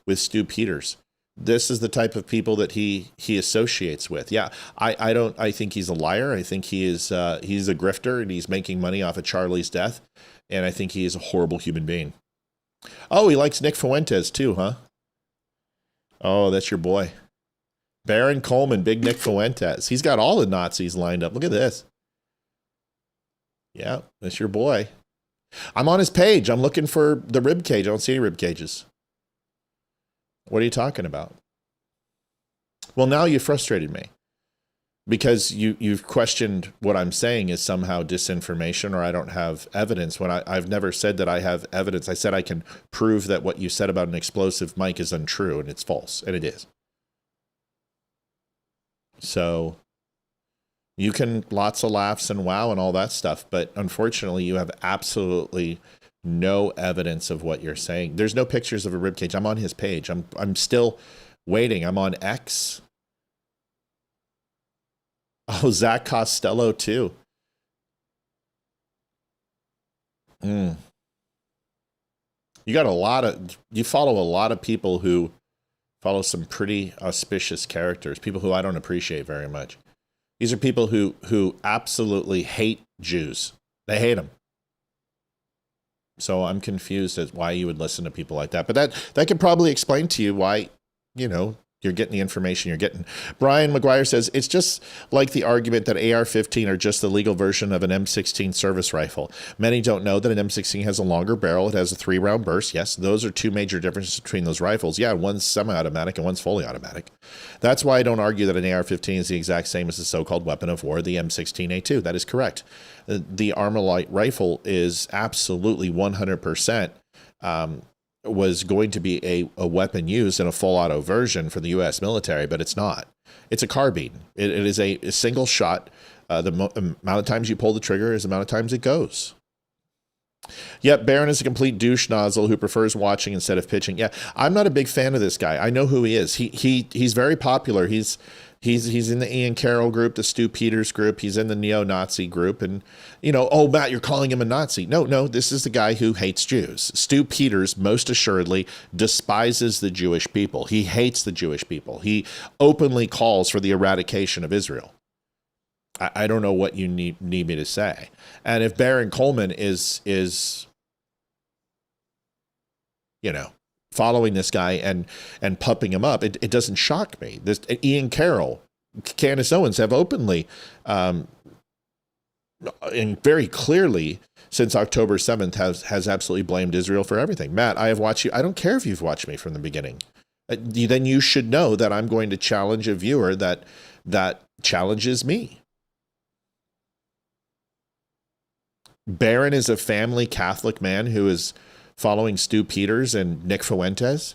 with Stu Peters. This is the type of people that he associates with. Yeah, I think he's a liar. I think he's a grifter, and he's making money off of Charlie's death. And I think he is a horrible human being. Oh, he likes Nick Fuentes too, huh? Oh, that's your boy. Baron Coleman, big Nick Fuentes. He's got all the Nazis lined up. Look at this. Yeah, that's your boy. I'm on his page. I'm looking for the rib cage. I don't see any rib cages. What are you talking about? Well, now you frustrated me because you've questioned what I'm saying is somehow disinformation or I don't have evidence when I've never said that I have evidence. I said I can prove that what you said about an explosive mic is untrue and it's false, and it is. So you can lots of laughs and wow and all that stuff, but unfortunately you have absolutely no evidence of what you're saying. There's no pictures of a ribcage. I'm on his page. I'm still waiting. I'm on X. Oh, Zach Costello too. You got you follow a lot of people who follow some pretty auspicious characters, people who I don't appreciate very much. These are people who absolutely hate Jews. They hate them. So I'm confused as why you would listen to people like that. But that could probably explain to you why, you're getting the information you're getting. Brian McGuire says, it's just like the argument that AR-15 are just the legal version of an M16 service rifle. Many don't know that an M16 has a longer barrel. It has a 3-round burst. Yes, those are two major differences between those rifles. Yeah, one's semi-automatic and one's fully automatic. That's why I don't argue that an AR-15 is the exact same as the so-called weapon of war, the M16A2. That is correct. The Armalite rifle is absolutely 100% was going to be a weapon used in a full auto version for the U.S. military, but it's not. It's a carbine. It is a single shot. The amount of times you pull the trigger is the amount of times it goes. Yep, Barron is a complete douche nozzle who prefers watching instead of pitching. Yeah, I'm not a big fan of this guy. I know who he is. He's very popular. He's in the Ian Carroll group, the Stu Peters group. He's in the neo-Nazi group. And, oh, Matt, you're calling him a Nazi. No, this is the guy who hates Jews. Stu Peters, most assuredly, despises the Jewish people. He hates the Jewish people. He openly calls for the eradication of Israel. I don't know what you need me to say. And if Baron Coleman is following this guy and pumping him up, it doesn't shock me. This Ian Carroll, Candace Owens have openly and very clearly since October 7th has absolutely blamed Israel for everything. Matt, I have watched you. I don't care if you've watched me from the beginning. Then you should know that I'm going to challenge a viewer that challenges me. Barron is a family Catholic man who is following Stu Peters and Nick Fuentes.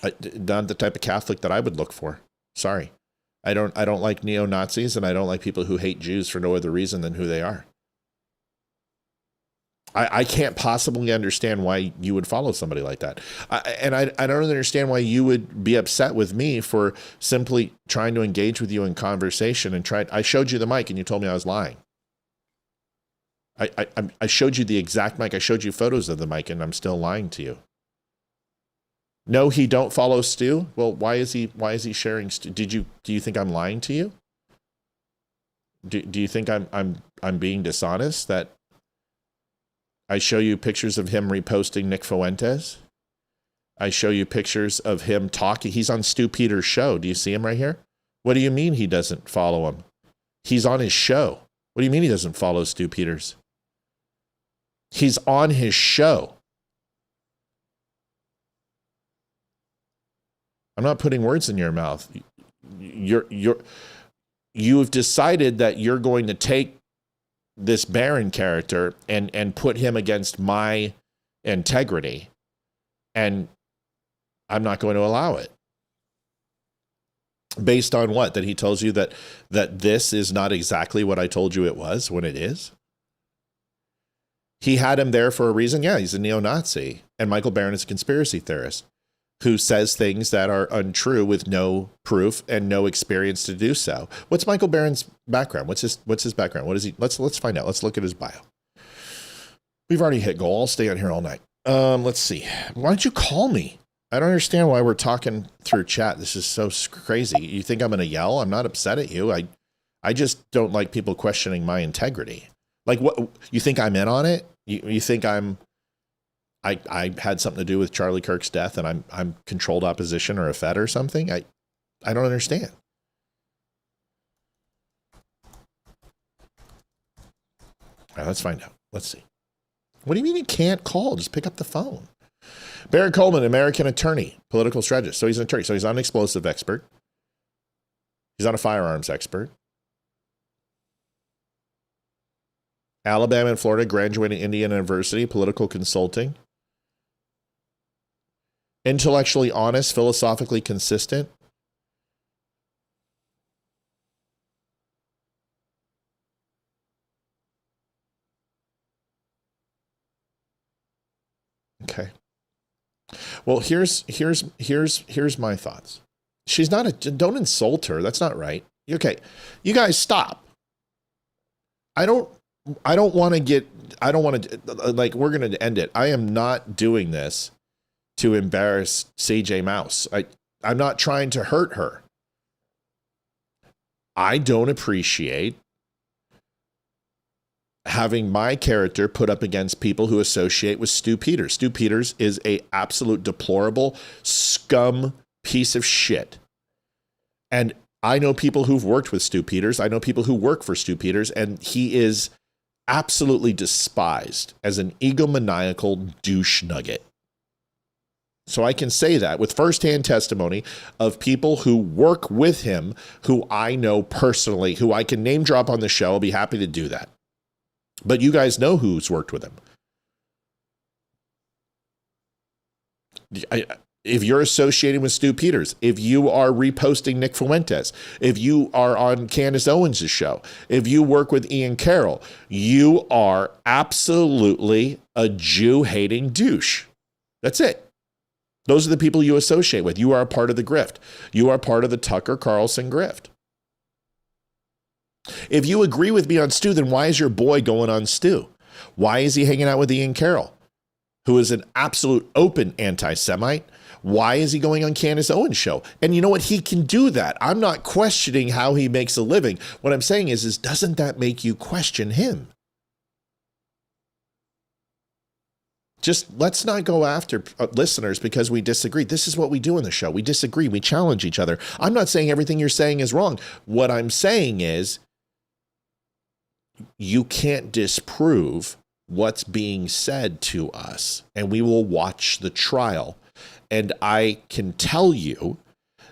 Not the type of Catholic that I would look for. Sorry. I don't like neo-Nazis, and I don't like people who hate Jews for no other reason than who they are. I can't possibly understand why you would follow somebody like that. I don't understand why you would be upset with me for simply trying to engage with you in conversation and I showed you the mic and you told me I was lying. I showed you the exact mic. I showed you photos of the mic, and I'm still lying to you. No, he don't follow Stu. Well, why is he sharing Stu? Do you think I'm lying to you? Do you think I'm being dishonest that I show you pictures of him reposting Nick Fuentes? I show you pictures of him talking. He's on Stu Peters' show. Do you see him right here? What do you mean he doesn't follow him? He's on his show. What do you mean he doesn't follow Stu Peters? He's on his show. I'm not putting words in your mouth. You've decided that you're going to take this Baron character and put him against my integrity, and I'm not going to allow it. Based on what? That he tells you that this is not exactly what I told you it was when it is? He had him there for a reason. Yeah, he's a neo-Nazi. And Michael Barron is a conspiracy theorist who says things that are untrue with no proof and no experience to do so. What's Michael Barron's background? What's his background? What is he? Let's find out. Let's look at his bio. We've already hit goal. I'll stay on here all night. Let's see. Why don't you call me? I don't understand why we're talking through chat. This is so crazy. You think I'm going to yell? I'm not upset at you. I just don't like people questioning my integrity. Like, what, you think I'm in on it? You think I had something to do with Charlie Kirk's death and I'm controlled opposition or a Fed or something? I don't understand. All right, let's find out. Let's see. What do you mean you can't call? Just pick up the phone. Baron Coleman, American attorney, political strategist. So he's an attorney. So he's not an explosive expert. He's not a firearms expert. Alabama and Florida, graduated Indiana University, political consulting. Intellectually honest, philosophically consistent. Okay. Well, here's my thoughts. She's not don't insult her. That's not right. Okay. You guys stop. I don't want to like, we're going to end it. I am not doing this to embarrass CJ Mouse. I'm not trying to hurt her. I don't appreciate having my character put up against people who associate with Stu Peters. Stu Peters is a absolute deplorable scum piece of shit. And I know people who've worked with Stu Peters. I know people who work for Stu Peters, and he is absolutely despised as an egomaniacal douche nugget. So I can say that with firsthand testimony of people who work with him, who I know personally, who I can name drop on the show. I'll be happy to do that. But you guys know who's worked with him. if you're associating with Stu Peters, if you are reposting Nick Fuentes, if you are on Candace Owens' show, if you work with Ian Carroll, you are absolutely a Jew-hating douche. That's it. Those are the people you associate with. You are a part of the grift. You are part of the Tucker Carlson grift. If you agree with me on Stu, then why is your boy going on Stu? Why is he hanging out with Ian Carroll, who is an absolute open anti-Semite? Why is he going on Candace Owens' show? And you know what? He can do that. I'm not questioning how he makes a living. What I'm saying is doesn't that make you question him? Just let's not go after listeners because we disagree. This is what we do on the show. We disagree. We challenge each other. I'm not saying everything you're saying is wrong. What I'm saying is you can't disprove what's being said to us, and we will watch the trial. And I can tell you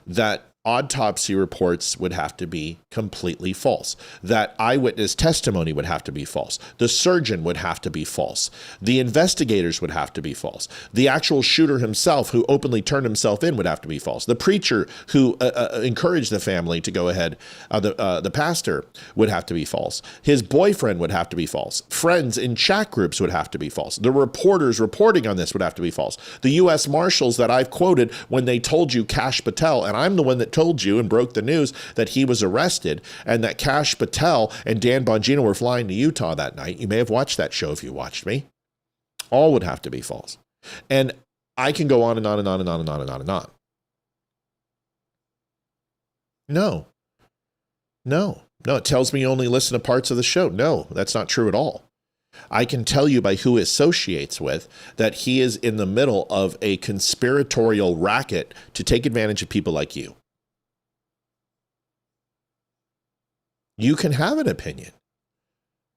that autopsy reports would have to be completely false. That eyewitness testimony would have to be false. The surgeon would have to be false. The investigators would have to be false. The actual shooter himself, who openly turned himself in, would have to be false. The preacher who encouraged the family to go ahead, the pastor, would have to be false. His boyfriend would have to be false. Friends in chat groups would have to be false. The reporters reporting on this would have to be false. The U.S. Marshals that I've quoted when they told you Kash Patel, and I'm the one that told you and broke the news that he was arrested and that Kash Patel and Dan Bongino were flying to Utah that night. You may have watched that show if you watched me. All would have to be false. And I can go on and on and on and on and on and on and on. No. It tells me you only listen to parts of the show. No, that's not true at all. I can tell you by who he associates with that he is in the middle of a conspiratorial racket to take advantage of people like you. You can have an opinion.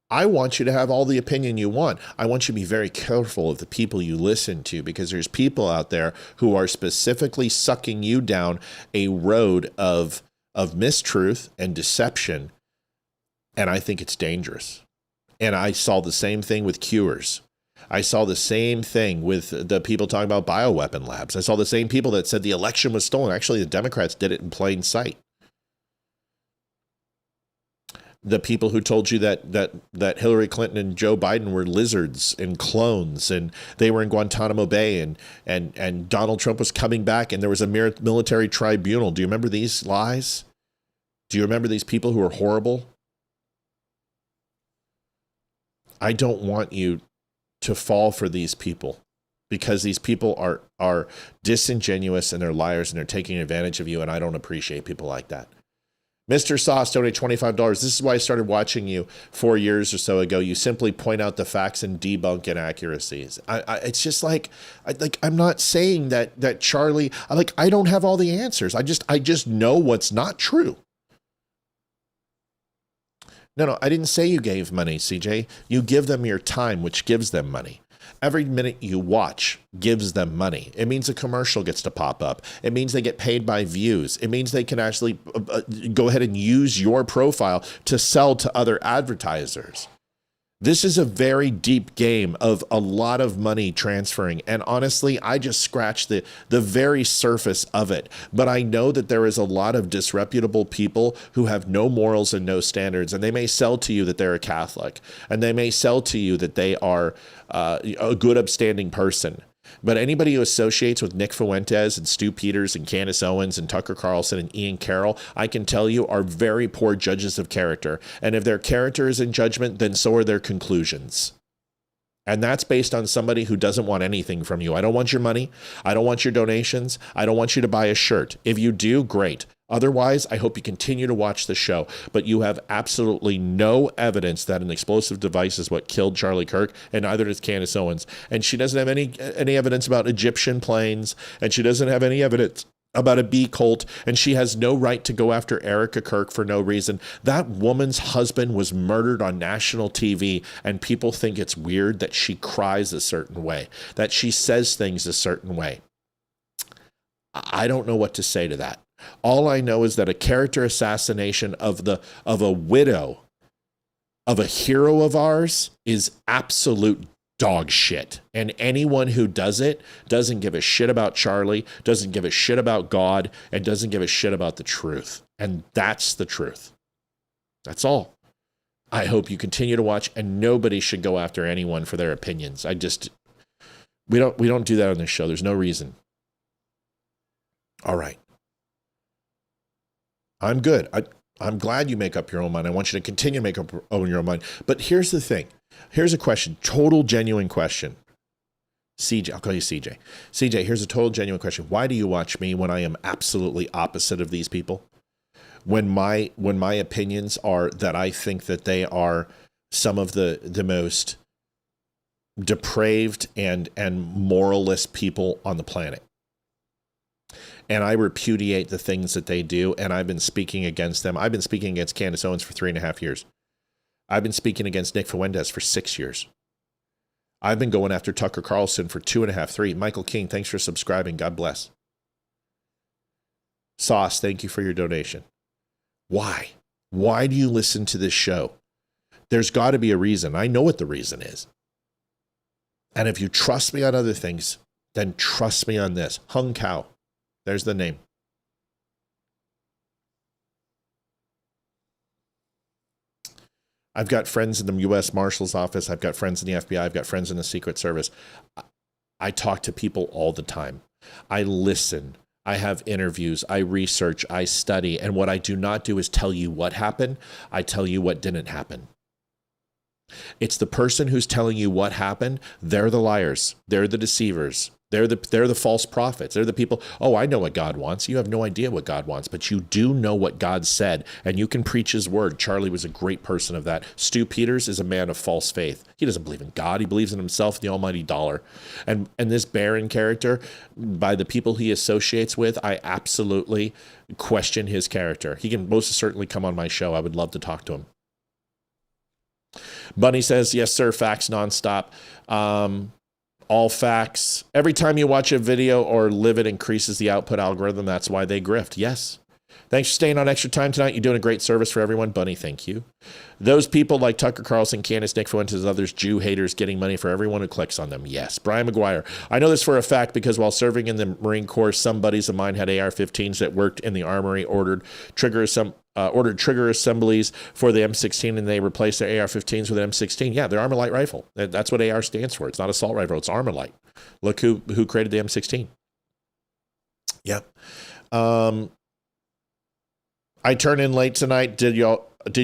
I want you to have all the opinion you want. I want you to be very careful of the people you listen to, because there's people out there who are specifically sucking you down a road of mistruth and deception. And I think it's dangerous. And I saw the same thing with cures. I saw the same thing with the people talking about bioweapon labs. I saw the same people that said the election was stolen. Actually, the Democrats did it in plain sight. The people who told you that Hillary Clinton and Joe Biden were lizards and clones, and they were in Guantanamo Bay, and Donald Trump was coming back, and there was a military tribunal. Do you remember these lies? Do you remember these people who are horrible? I don't want you to fall for these people, because these people are disingenuous and they're liars and they're taking advantage of you, and I don't appreciate people like that. Mr. Sauce donated $25. This is why I started watching you 4 years or so ago. You simply point out the facts and debunk inaccuracies. It's just I'm not saying that Charlie, I don't have all the answers. I just know what's not true. No, I didn't say you gave money, CJ. You give them your time, which gives them money. Every minute you watch gives them money. It means a commercial gets to pop up. It means they get paid by views. It means they can actually go ahead and use your profile to sell to other advertisers. This is a very deep game of a lot of money transferring. And honestly, I just scratched the very surface of it. But I know that there is a lot of disreputable people who have no morals and no standards. And they may sell to you that they're a Catholic. And they may sell to you that they are a good, upstanding person. But anybody who associates with Nick Fuentes and Stu Peters and Candace Owens and Tucker Carlson and Ian Carroll, I can tell you are very poor judges of character. And if their character is in judgment, then so are their conclusions. And that's based on somebody who doesn't want anything from you. I don't want your money. I don't want your donations. I don't want you to buy a shirt. If you do, great. Otherwise, I hope you continue to watch the show, but you have absolutely no evidence that an explosive device is what killed Charlie Kirk, and neither does Candace Owens. And she doesn't have any evidence about Egyptian planes, and she doesn't have any evidence about a bee cult, and she has no right to go after Erica Kirk for no reason. That woman's husband was murdered on national TV, and people think it's weird that she cries a certain way, that she says things a certain way. I don't know what to say to that. All I know is that a character assassination of a widow of a hero of ours is absolute dog shit. And anyone who does it doesn't give a shit about Charlie, doesn't give a shit about God, and doesn't give a shit about the truth. And that's the truth. That's all. I hope you continue to watch, and nobody should go after anyone for their opinions. We don't do that on this show. There's no reason. All right. I'm good. I'm glad you make up your own mind. I want you to continue to make up your own mind. But here's the thing. Here's a question. Total genuine question. CJ, I'll call you CJ. CJ, here's a total genuine question. Why do you watch me when I am absolutely opposite of these people? When my opinions are that I think that they are some of the most depraved and moralist people on the planet. And I repudiate the things that they do, and I've been speaking against them. I've been speaking against Candace Owens for 3.5 years. I've been speaking against Nick Fuentes for 6 years. I've been going after Tucker Carlson for 2.5, 3. Michael King, thanks for subscribing. God bless. Sauce, thank you for your donation. Why? Why do you listen to this show? There's got to be a reason. I know what the reason is. And if you trust me on other things, then trust me on this. Hung Cow. There's the name. I've got friends in the U.S. Marshal's office. I've got friends in the FBI. I've got friends in the Secret Service. I talk to people all the time. I listen. I have interviews. I research. I study. And what I do not do is tell you what happened. I tell you what didn't happen. It's the person who's telling you what happened. They're the liars. They're the deceivers. They're the false prophets. They're the people, oh, I know what God wants. You have no idea what God wants, but you do know what God said, and you can preach his word. Charlie was a great person of that. Stu Peters is a man of false faith. He doesn't believe in God. He believes in himself, the almighty dollar. And this Barron character, by the people he associates with, I absolutely question his character. He can most certainly come on my show. I would love to talk to him. Bunny says, yes, sir, facts nonstop. All facts. Every time you watch a video or live it increases the output algorithm. That's why they grift. Yes. Thanks for staying on extra time tonight. You're doing a great service for everyone. Bunny, thank you. Those people like Tucker Carlson, Candace, Nick Fuentes, others, Jew haters getting money for everyone who clicks on them. Yes. Brian McGuire. I know this for a fact because while serving in the Marine Corps, some buddies of mine had AR-15s that worked in the armory, ordered trigger assemblies for the M16, and they replaced their AR-15s with an M16. Yeah, they're Armalite rifle. That's what AR stands for. It's not assault rifle. It's Armalite. Look who created the M16. Yep. I turned in late tonight. Did you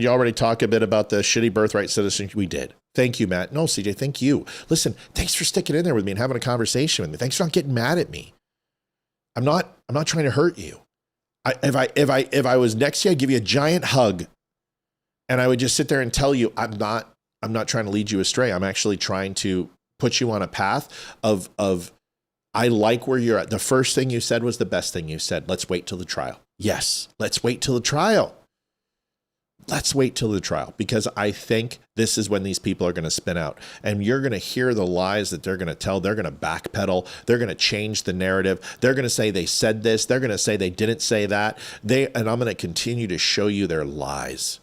already talk a bit about the shitty birthright citizenship? We did. Thank you, Matt. No, CJ, thank you. Listen, thanks for sticking in there with me and having a conversation with me. Thanks for not getting mad at me. I'm not trying to hurt you. If I was next to you, I'd give you a giant hug, and I would just sit there and tell you, I'm not trying to lead you astray. I'm actually trying to put you on a path of I like where you're at. The first thing you said was the best thing you said. Let's wait till the trial. Yes, let's wait till the trial. Let's wait till the trial, because I think this is when these people are going to spin out, and you're going to hear the lies that they're going to tell. They're going to backpedal. They're going to change the narrative. They're going to say they said this. They're going to say they didn't say that. And I'm going to continue to show you their lies,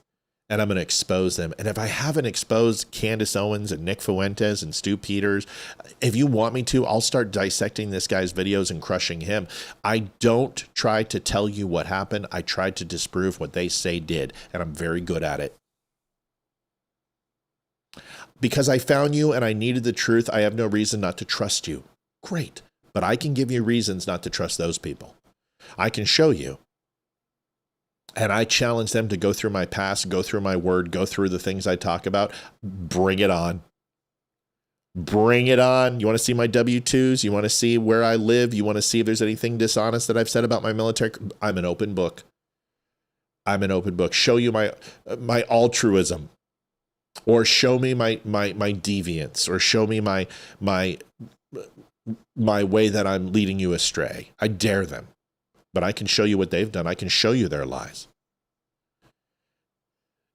and I'm going to expose them. And if I haven't exposed Candace Owens and Nick Fuentes and Stu Peters, if you want me to, I'll start dissecting this guy's videos and crushing him. I don't try to tell you what happened. I try to disprove what they say did, and I'm very good at it. Because I found you and I needed the truth, I have no reason not to trust you. Great. But I can give you reasons not to trust those people. I can show you. And I challenge them to go through my past, go through my word, go through the things I talk about. Bring it on. Bring it on. You want to see my W-2s? You want to see where I live? You want to see if there's anything dishonest that I've said about my military? I'm an open book. I'm an open book. Show you my altruism, or show me my deviance, or show me my way that I'm leading you astray. I dare them. But I can show you what they've done. I can show you their lies.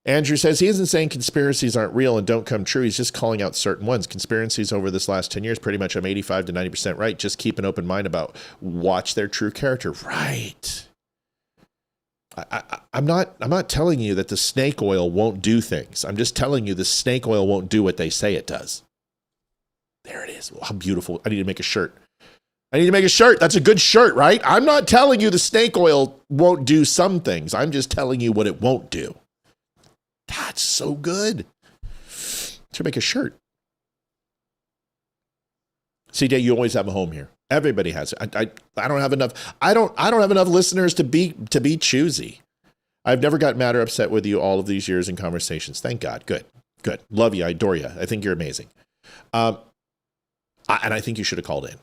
Andrew says he isn't saying conspiracies aren't real and don't come true. He's just calling out certain ones. Conspiracies over this last 10 years, pretty much I'm 85 to 90% right. Just keep an open mind about, watch their true character. Right. I'm not telling you that the snake oil won't do things. I'm just telling you the snake oil won't do what they say it does. There it is. How beautiful. I need to make a shirt. That's a good shirt, right? I'm not telling you the snake oil won't do some things. I'm just telling you what it won't do. That's so good. Should make a shirt. CJ, you always have a home here. Everybody has it. I don't have enough. I don't have enough listeners to be choosy. I've never got mad or upset with you all of these years in conversations. Thank God. Good. Love you. I adore you. I think you're amazing. And I think you should have called in.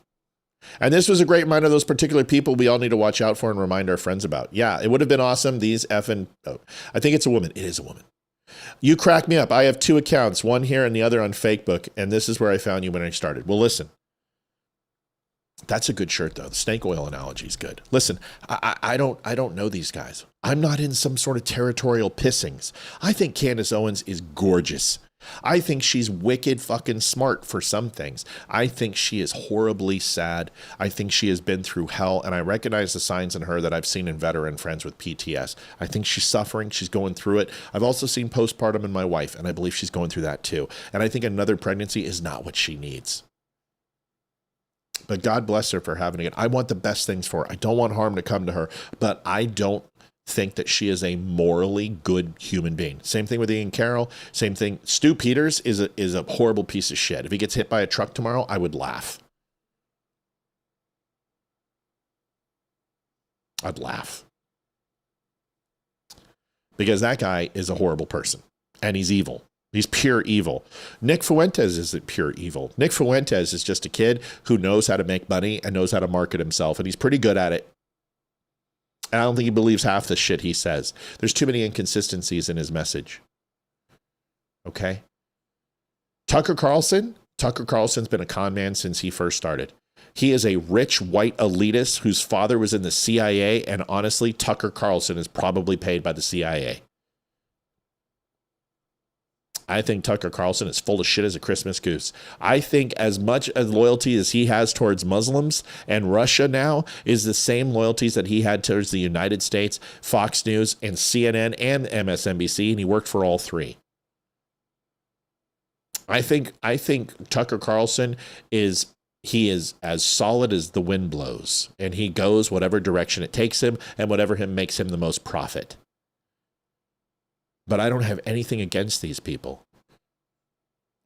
And this was a great reminder of those particular people we all need to watch out for and remind our friends about. Yeah, it would have been awesome. These I think it's a woman. It is a woman. You crack me up. I have 2 accounts, one here and the other on Facebook, and this is where I found you when I started. Well, listen. That's a good shirt, though. The snake oil analogy is good. Listen, I don't know these guys. I'm not in some sort of territorial pissings. I think Candace Owens is gorgeous. I think she's wicked fucking smart for some things. I think she is horribly sad. I think she has been through hell, and I recognize the signs in her that I've seen in veteran friends with PTS. I think she's suffering. She's going through it. I've also seen postpartum in my wife, and I believe she's going through that too. And I think another pregnancy is not what she needs. But God bless her for having it. I want the best things for her. I don't want harm to come to her, but I don't think that she is a morally good human being. Same thing with Ian Carroll. Same thing. Stu Peters is a horrible piece of shit. If he gets hit by a truck tomorrow, I would laugh. I'd laugh. Because that guy is a horrible person. And he's evil. He's pure evil. Nick Fuentes isn't pure evil. Nick Fuentes is just a kid who knows how to make money and knows how to market himself. And he's pretty good at it. And I don't think he believes half the shit he says. There's too many inconsistencies in his message. Okay? Tucker Carlson's been a con man since he first started. He is a rich white elitist whose father was in the CIA, and honestly, Tucker Carlson is probably paid by the CIA. I think Tucker Carlson is full of shit as a Christmas goose. I think as much as loyalty as he has towards Muslims and Russia now is the same loyalties that he had towards the United States, Fox News, and CNN and MSNBC, and he worked for all three. I think Tucker Carlson is as solid as the wind blows, and he goes whatever direction it takes him and whatever makes him the most profit. But I don't have anything against these people.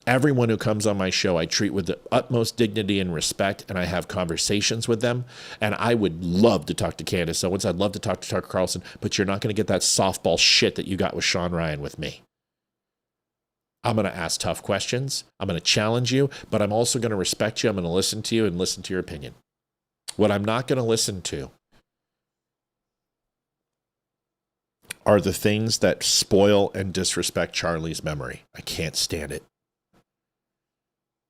Everyone who comes on my show, I treat with the utmost dignity and respect, and I have conversations with them. And I would love to talk to Candace Owens. I'd love to talk to Tucker Carlson, but you're not going to get that softball shit that you got with Sean Ryan with me. I'm going to ask tough questions. I'm going to challenge you, but I'm also going to respect you. I'm going to listen to you and listen to your opinion. What I'm not going to listen to are the things that spoil and disrespect Charlie's memory. I can't stand it.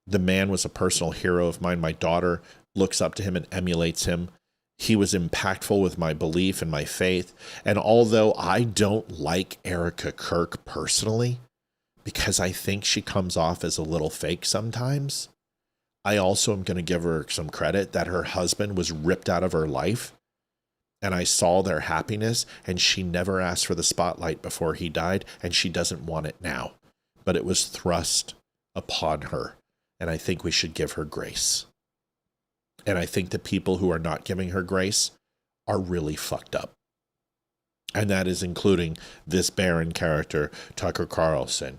The man was a personal hero of mine. My daughter looks up to him and emulates him. He was impactful with my belief and my faith. And although I don't like Erica Kirk personally, because I think she comes off as a little fake sometimes, I also am going to give her some credit that her husband was ripped out of her life. And I saw their happiness, and she never asked for the spotlight before he died, and she doesn't want it now. But it was thrust upon her, and I think we should give her grace. And I think the people who are not giving her grace are really fucked up. And that is including this Baron character, Tucker Carlson,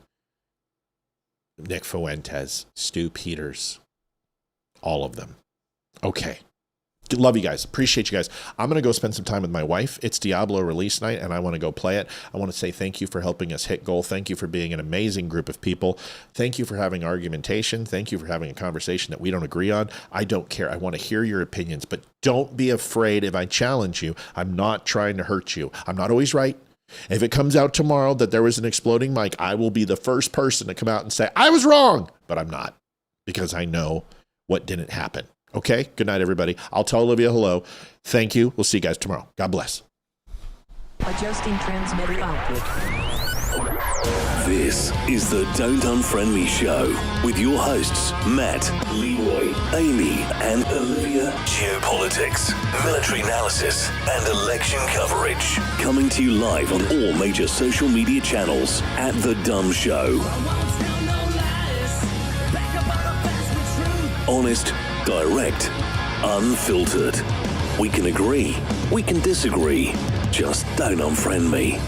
Nick Fuentes, Stu Peters, all of them. Okay. Love you guys. Appreciate you guys. I'm going to go spend some time with my wife. It's Diablo release night, and I want to go play it. I want to say thank you for helping us hit goal. Thank you for being an amazing group of people. Thank you for having argumentation. Thank you for having a conversation that we don't agree on. I don't care. I want to hear your opinions, but don't be afraid if I challenge you. I'm not trying to hurt you. I'm not always right. If it comes out tomorrow that there was an exploding mic, I will be the first person to come out and say, I was wrong, but I'm not, because I know what didn't happen. Okay, good night, everybody. I'll tell Olivia hello. Thank you. We'll see you guys tomorrow. God bless. Adjusting transmitter output. This is the Don't Unfriend Me Show with your hosts, Matt, Leroy, Amy, and Olivia. Geopolitics, military analysis, and election coverage. Coming to you live on all major social media channels at The Dumb Show. Honest, direct, unfiltered. We can agree, we can disagree. Just don't unfriend me.